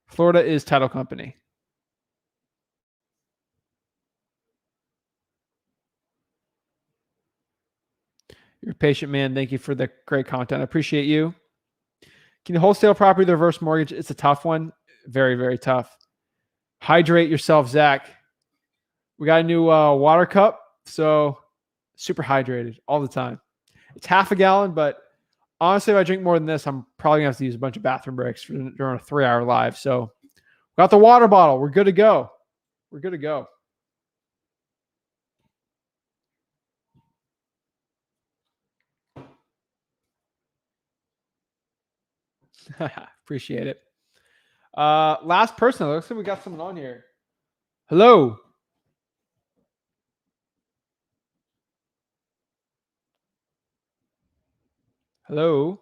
Florida is title company. You're a patient man. Thank you for the great content. I appreciate you. Can you wholesale property the reverse mortgage? It's a tough one. Very, very tough. Hydrate yourself, Zach. We got a new water cup, so super hydrated all the time. It's half a gallon, but honestly, if I drink more than this, I'm probably going to have to use a bunch of bathroom breaks during a 3-hour live. So got the water bottle. We're good to go. We're good to go. Appreciate it. Last person. Looks like we got someone on here. Hello. Hello.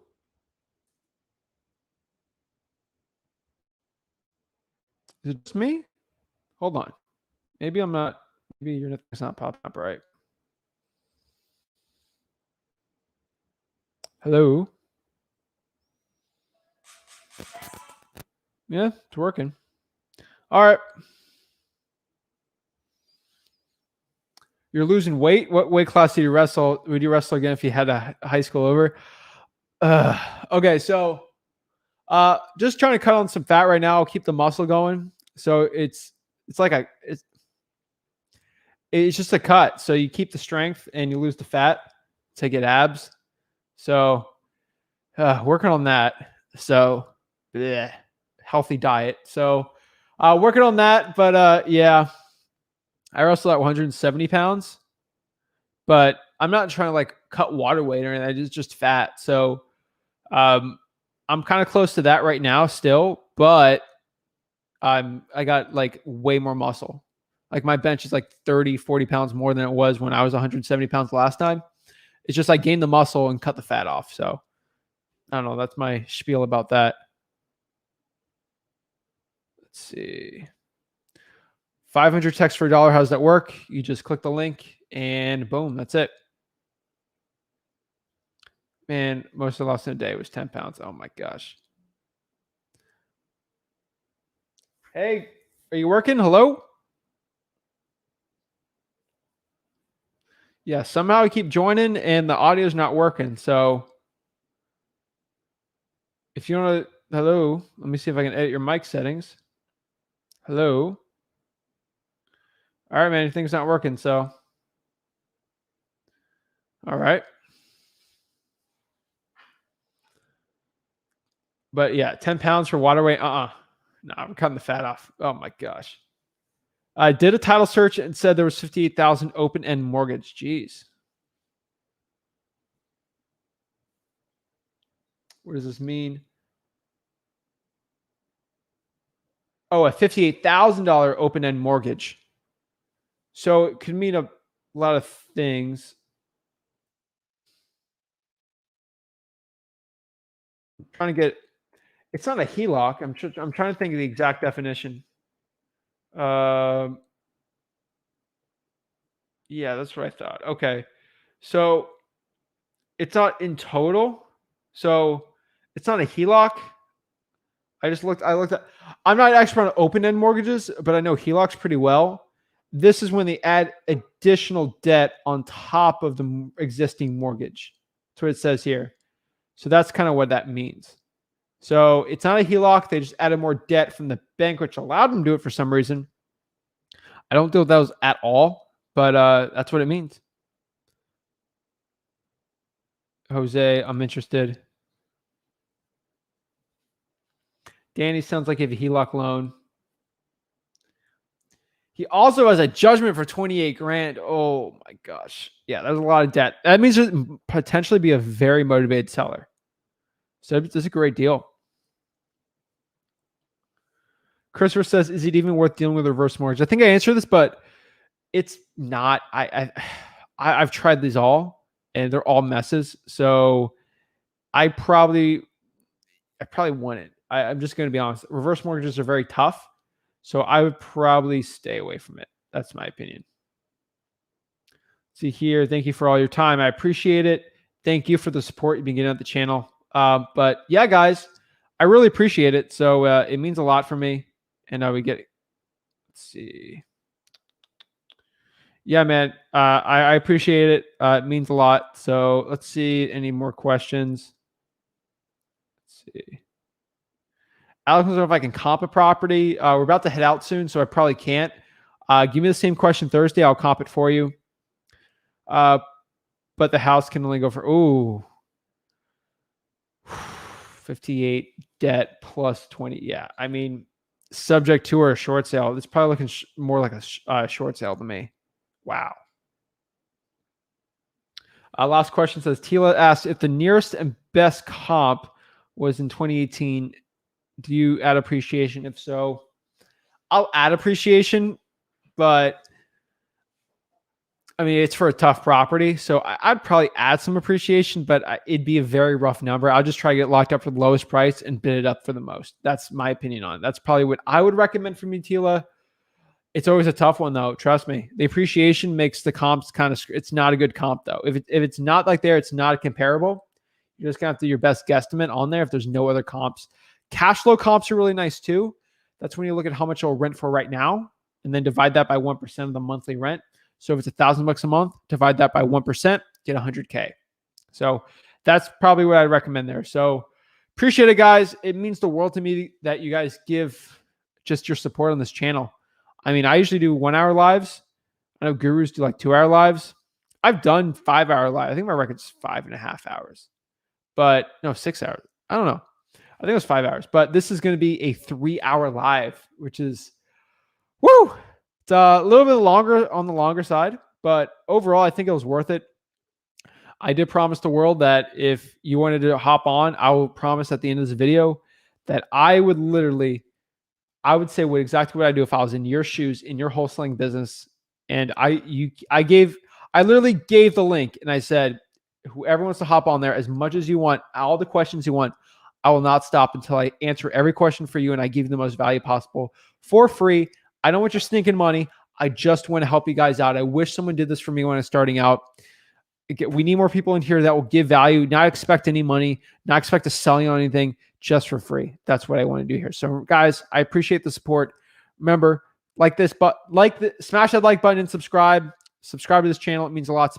Is it just me? Hold on. Maybe I'm not. Maybe your network's not popping up right. Hello. Yeah, it's working. All right. You're losing weight. What weight class did you wrestle? Would you wrestle again if you had a high school over? Okay, so just trying to cut on some fat right now. I'll keep the muscle going. So it's it's just a cut. So you keep the strength and you lose the fat to get abs. So working on that. So healthy diet. So working on that. But yeah, I wrestle at 170 pounds. But I'm not trying to like cut water weight or anything. It's just fat. So I'm kind of close to that right now still. But I got like way more muscle. Like my bench is like 30, 40 pounds more than it was when I was 170 pounds last time. It's just I gained the muscle and cut the fat off. So I don't know. That's my spiel about that. Let's see. 500 texts for $1. How does that work? You just click the link and boom, that's it. Man, most of the loss in a day was 10 pounds. Oh my gosh. Hey, are you working? Hello? Yeah, somehow I keep joining and the audio is not working. So if you want to, hello, let me see if I can edit your mic settings. Hello. All right, man, everything's not working. So, all right. But yeah, 10 pounds for water weight. No, I'm cutting the fat off. Oh my gosh. I did a title search and said there was 58,000 open-end mortgage. Jeez. What does this mean? Oh, a $58,000 open-end mortgage. So it could mean a lot of things. I'm trying to get, it's not a HELOC. I'm trying to think of the exact definition. Yeah, that's what I thought. Okay. So it's not in total. So it's not a HELOC. I looked at, I'm not an expert on open-end mortgages, but I know HELOCs pretty well. This is when they add additional debt on top of the existing mortgage. That's what it says here. So that's kind of what that means. So it's not a HELOC. They just added more debt from the bank, which allowed them to do it for some reason. I don't deal with those at all, but that's what it means. Jose, I'm interested. Danny sounds like he have a HELOC loan. He also has a judgment for 28 grand. Oh my gosh. Yeah, there's a lot of debt. That means he'll potentially be a very motivated seller. So this is a great deal. Christopher says, is it even worth dealing with a reverse mortgage? I think I answered this, but it's not. I've tried these all and they're all messes. So I probably wouldn't. I'm just going to be honest. Reverse mortgages are very tough. So I would probably stay away from it. That's my opinion. See here. Thank you for all your time. I appreciate it. Thank you for the support you've been getting at the channel. But yeah, guys, I really appreciate it. So it means a lot for me. And we get, let's see. Yeah, man, I appreciate it. It means a lot. So let's see any more questions. Let's see. Alex wants to know if I can comp a property. We're about to head out soon, so I probably can't. Give me the same question Thursday. I'll comp it for you. But the house can only go for 58 debt plus 20. Yeah, I mean, subject to or a short sale. It's probably looking more like a short sale to me. Wow. Last question says, Tila asked if the nearest and best comp was in 2018. Do you add appreciation? If so, I'll add appreciation, but I mean, it's for a tough property. So I'd probably add some appreciation, but it'd be a very rough number. I'll just try to get locked up for the lowest price and bid it up for the most. That's my opinion on it. That's probably what I would recommend for me, Tila. It's always a tough one, though. Trust me. The appreciation makes the comps kind of, it's not a good comp, though. If it's not like there, it's not comparable. You're just going to have to do your best guesstimate on there if there's no other comps. Cash flow comps are really nice, too. That's when you look at how much it'll rent for right now and then divide that by 1% of the monthly rent. So if it's $1,000 a month, divide that by 1%, get $100K. So that's probably what I'd recommend there. So appreciate it, guys. It means the world to me that you guys give just your support on this channel. I mean, I usually do 1 hour lives. I know gurus do like 2 hour lives. I've done 5 hour live. I think my record's 5.5 hours, but no, 6 hours. I don't know. I think it was 5 hours, but this is going to be a 3 hour live, which is woo. It's a little bit longer on the longer side, but overall, I think it was worth it. I did promise the world that if you wanted to hop on, I will promise at the end of this video that I would say exactly what I do if I was in your shoes, in your wholesaling business. And I literally gave the link and I said, whoever wants to hop on there as much as you want, all the questions you want, I will not stop until I answer every question for you and I give you the most value possible for free. I don't want your stinking money. I just want to help you guys out. I wish someone did this for me when I was starting out. We need more people in here that will give value, not expect any money, not expect to sell you on anything, just for free. That's what I want to do here. So guys, I appreciate the support. Remember, smash that like button and subscribe to this channel. It means a lot to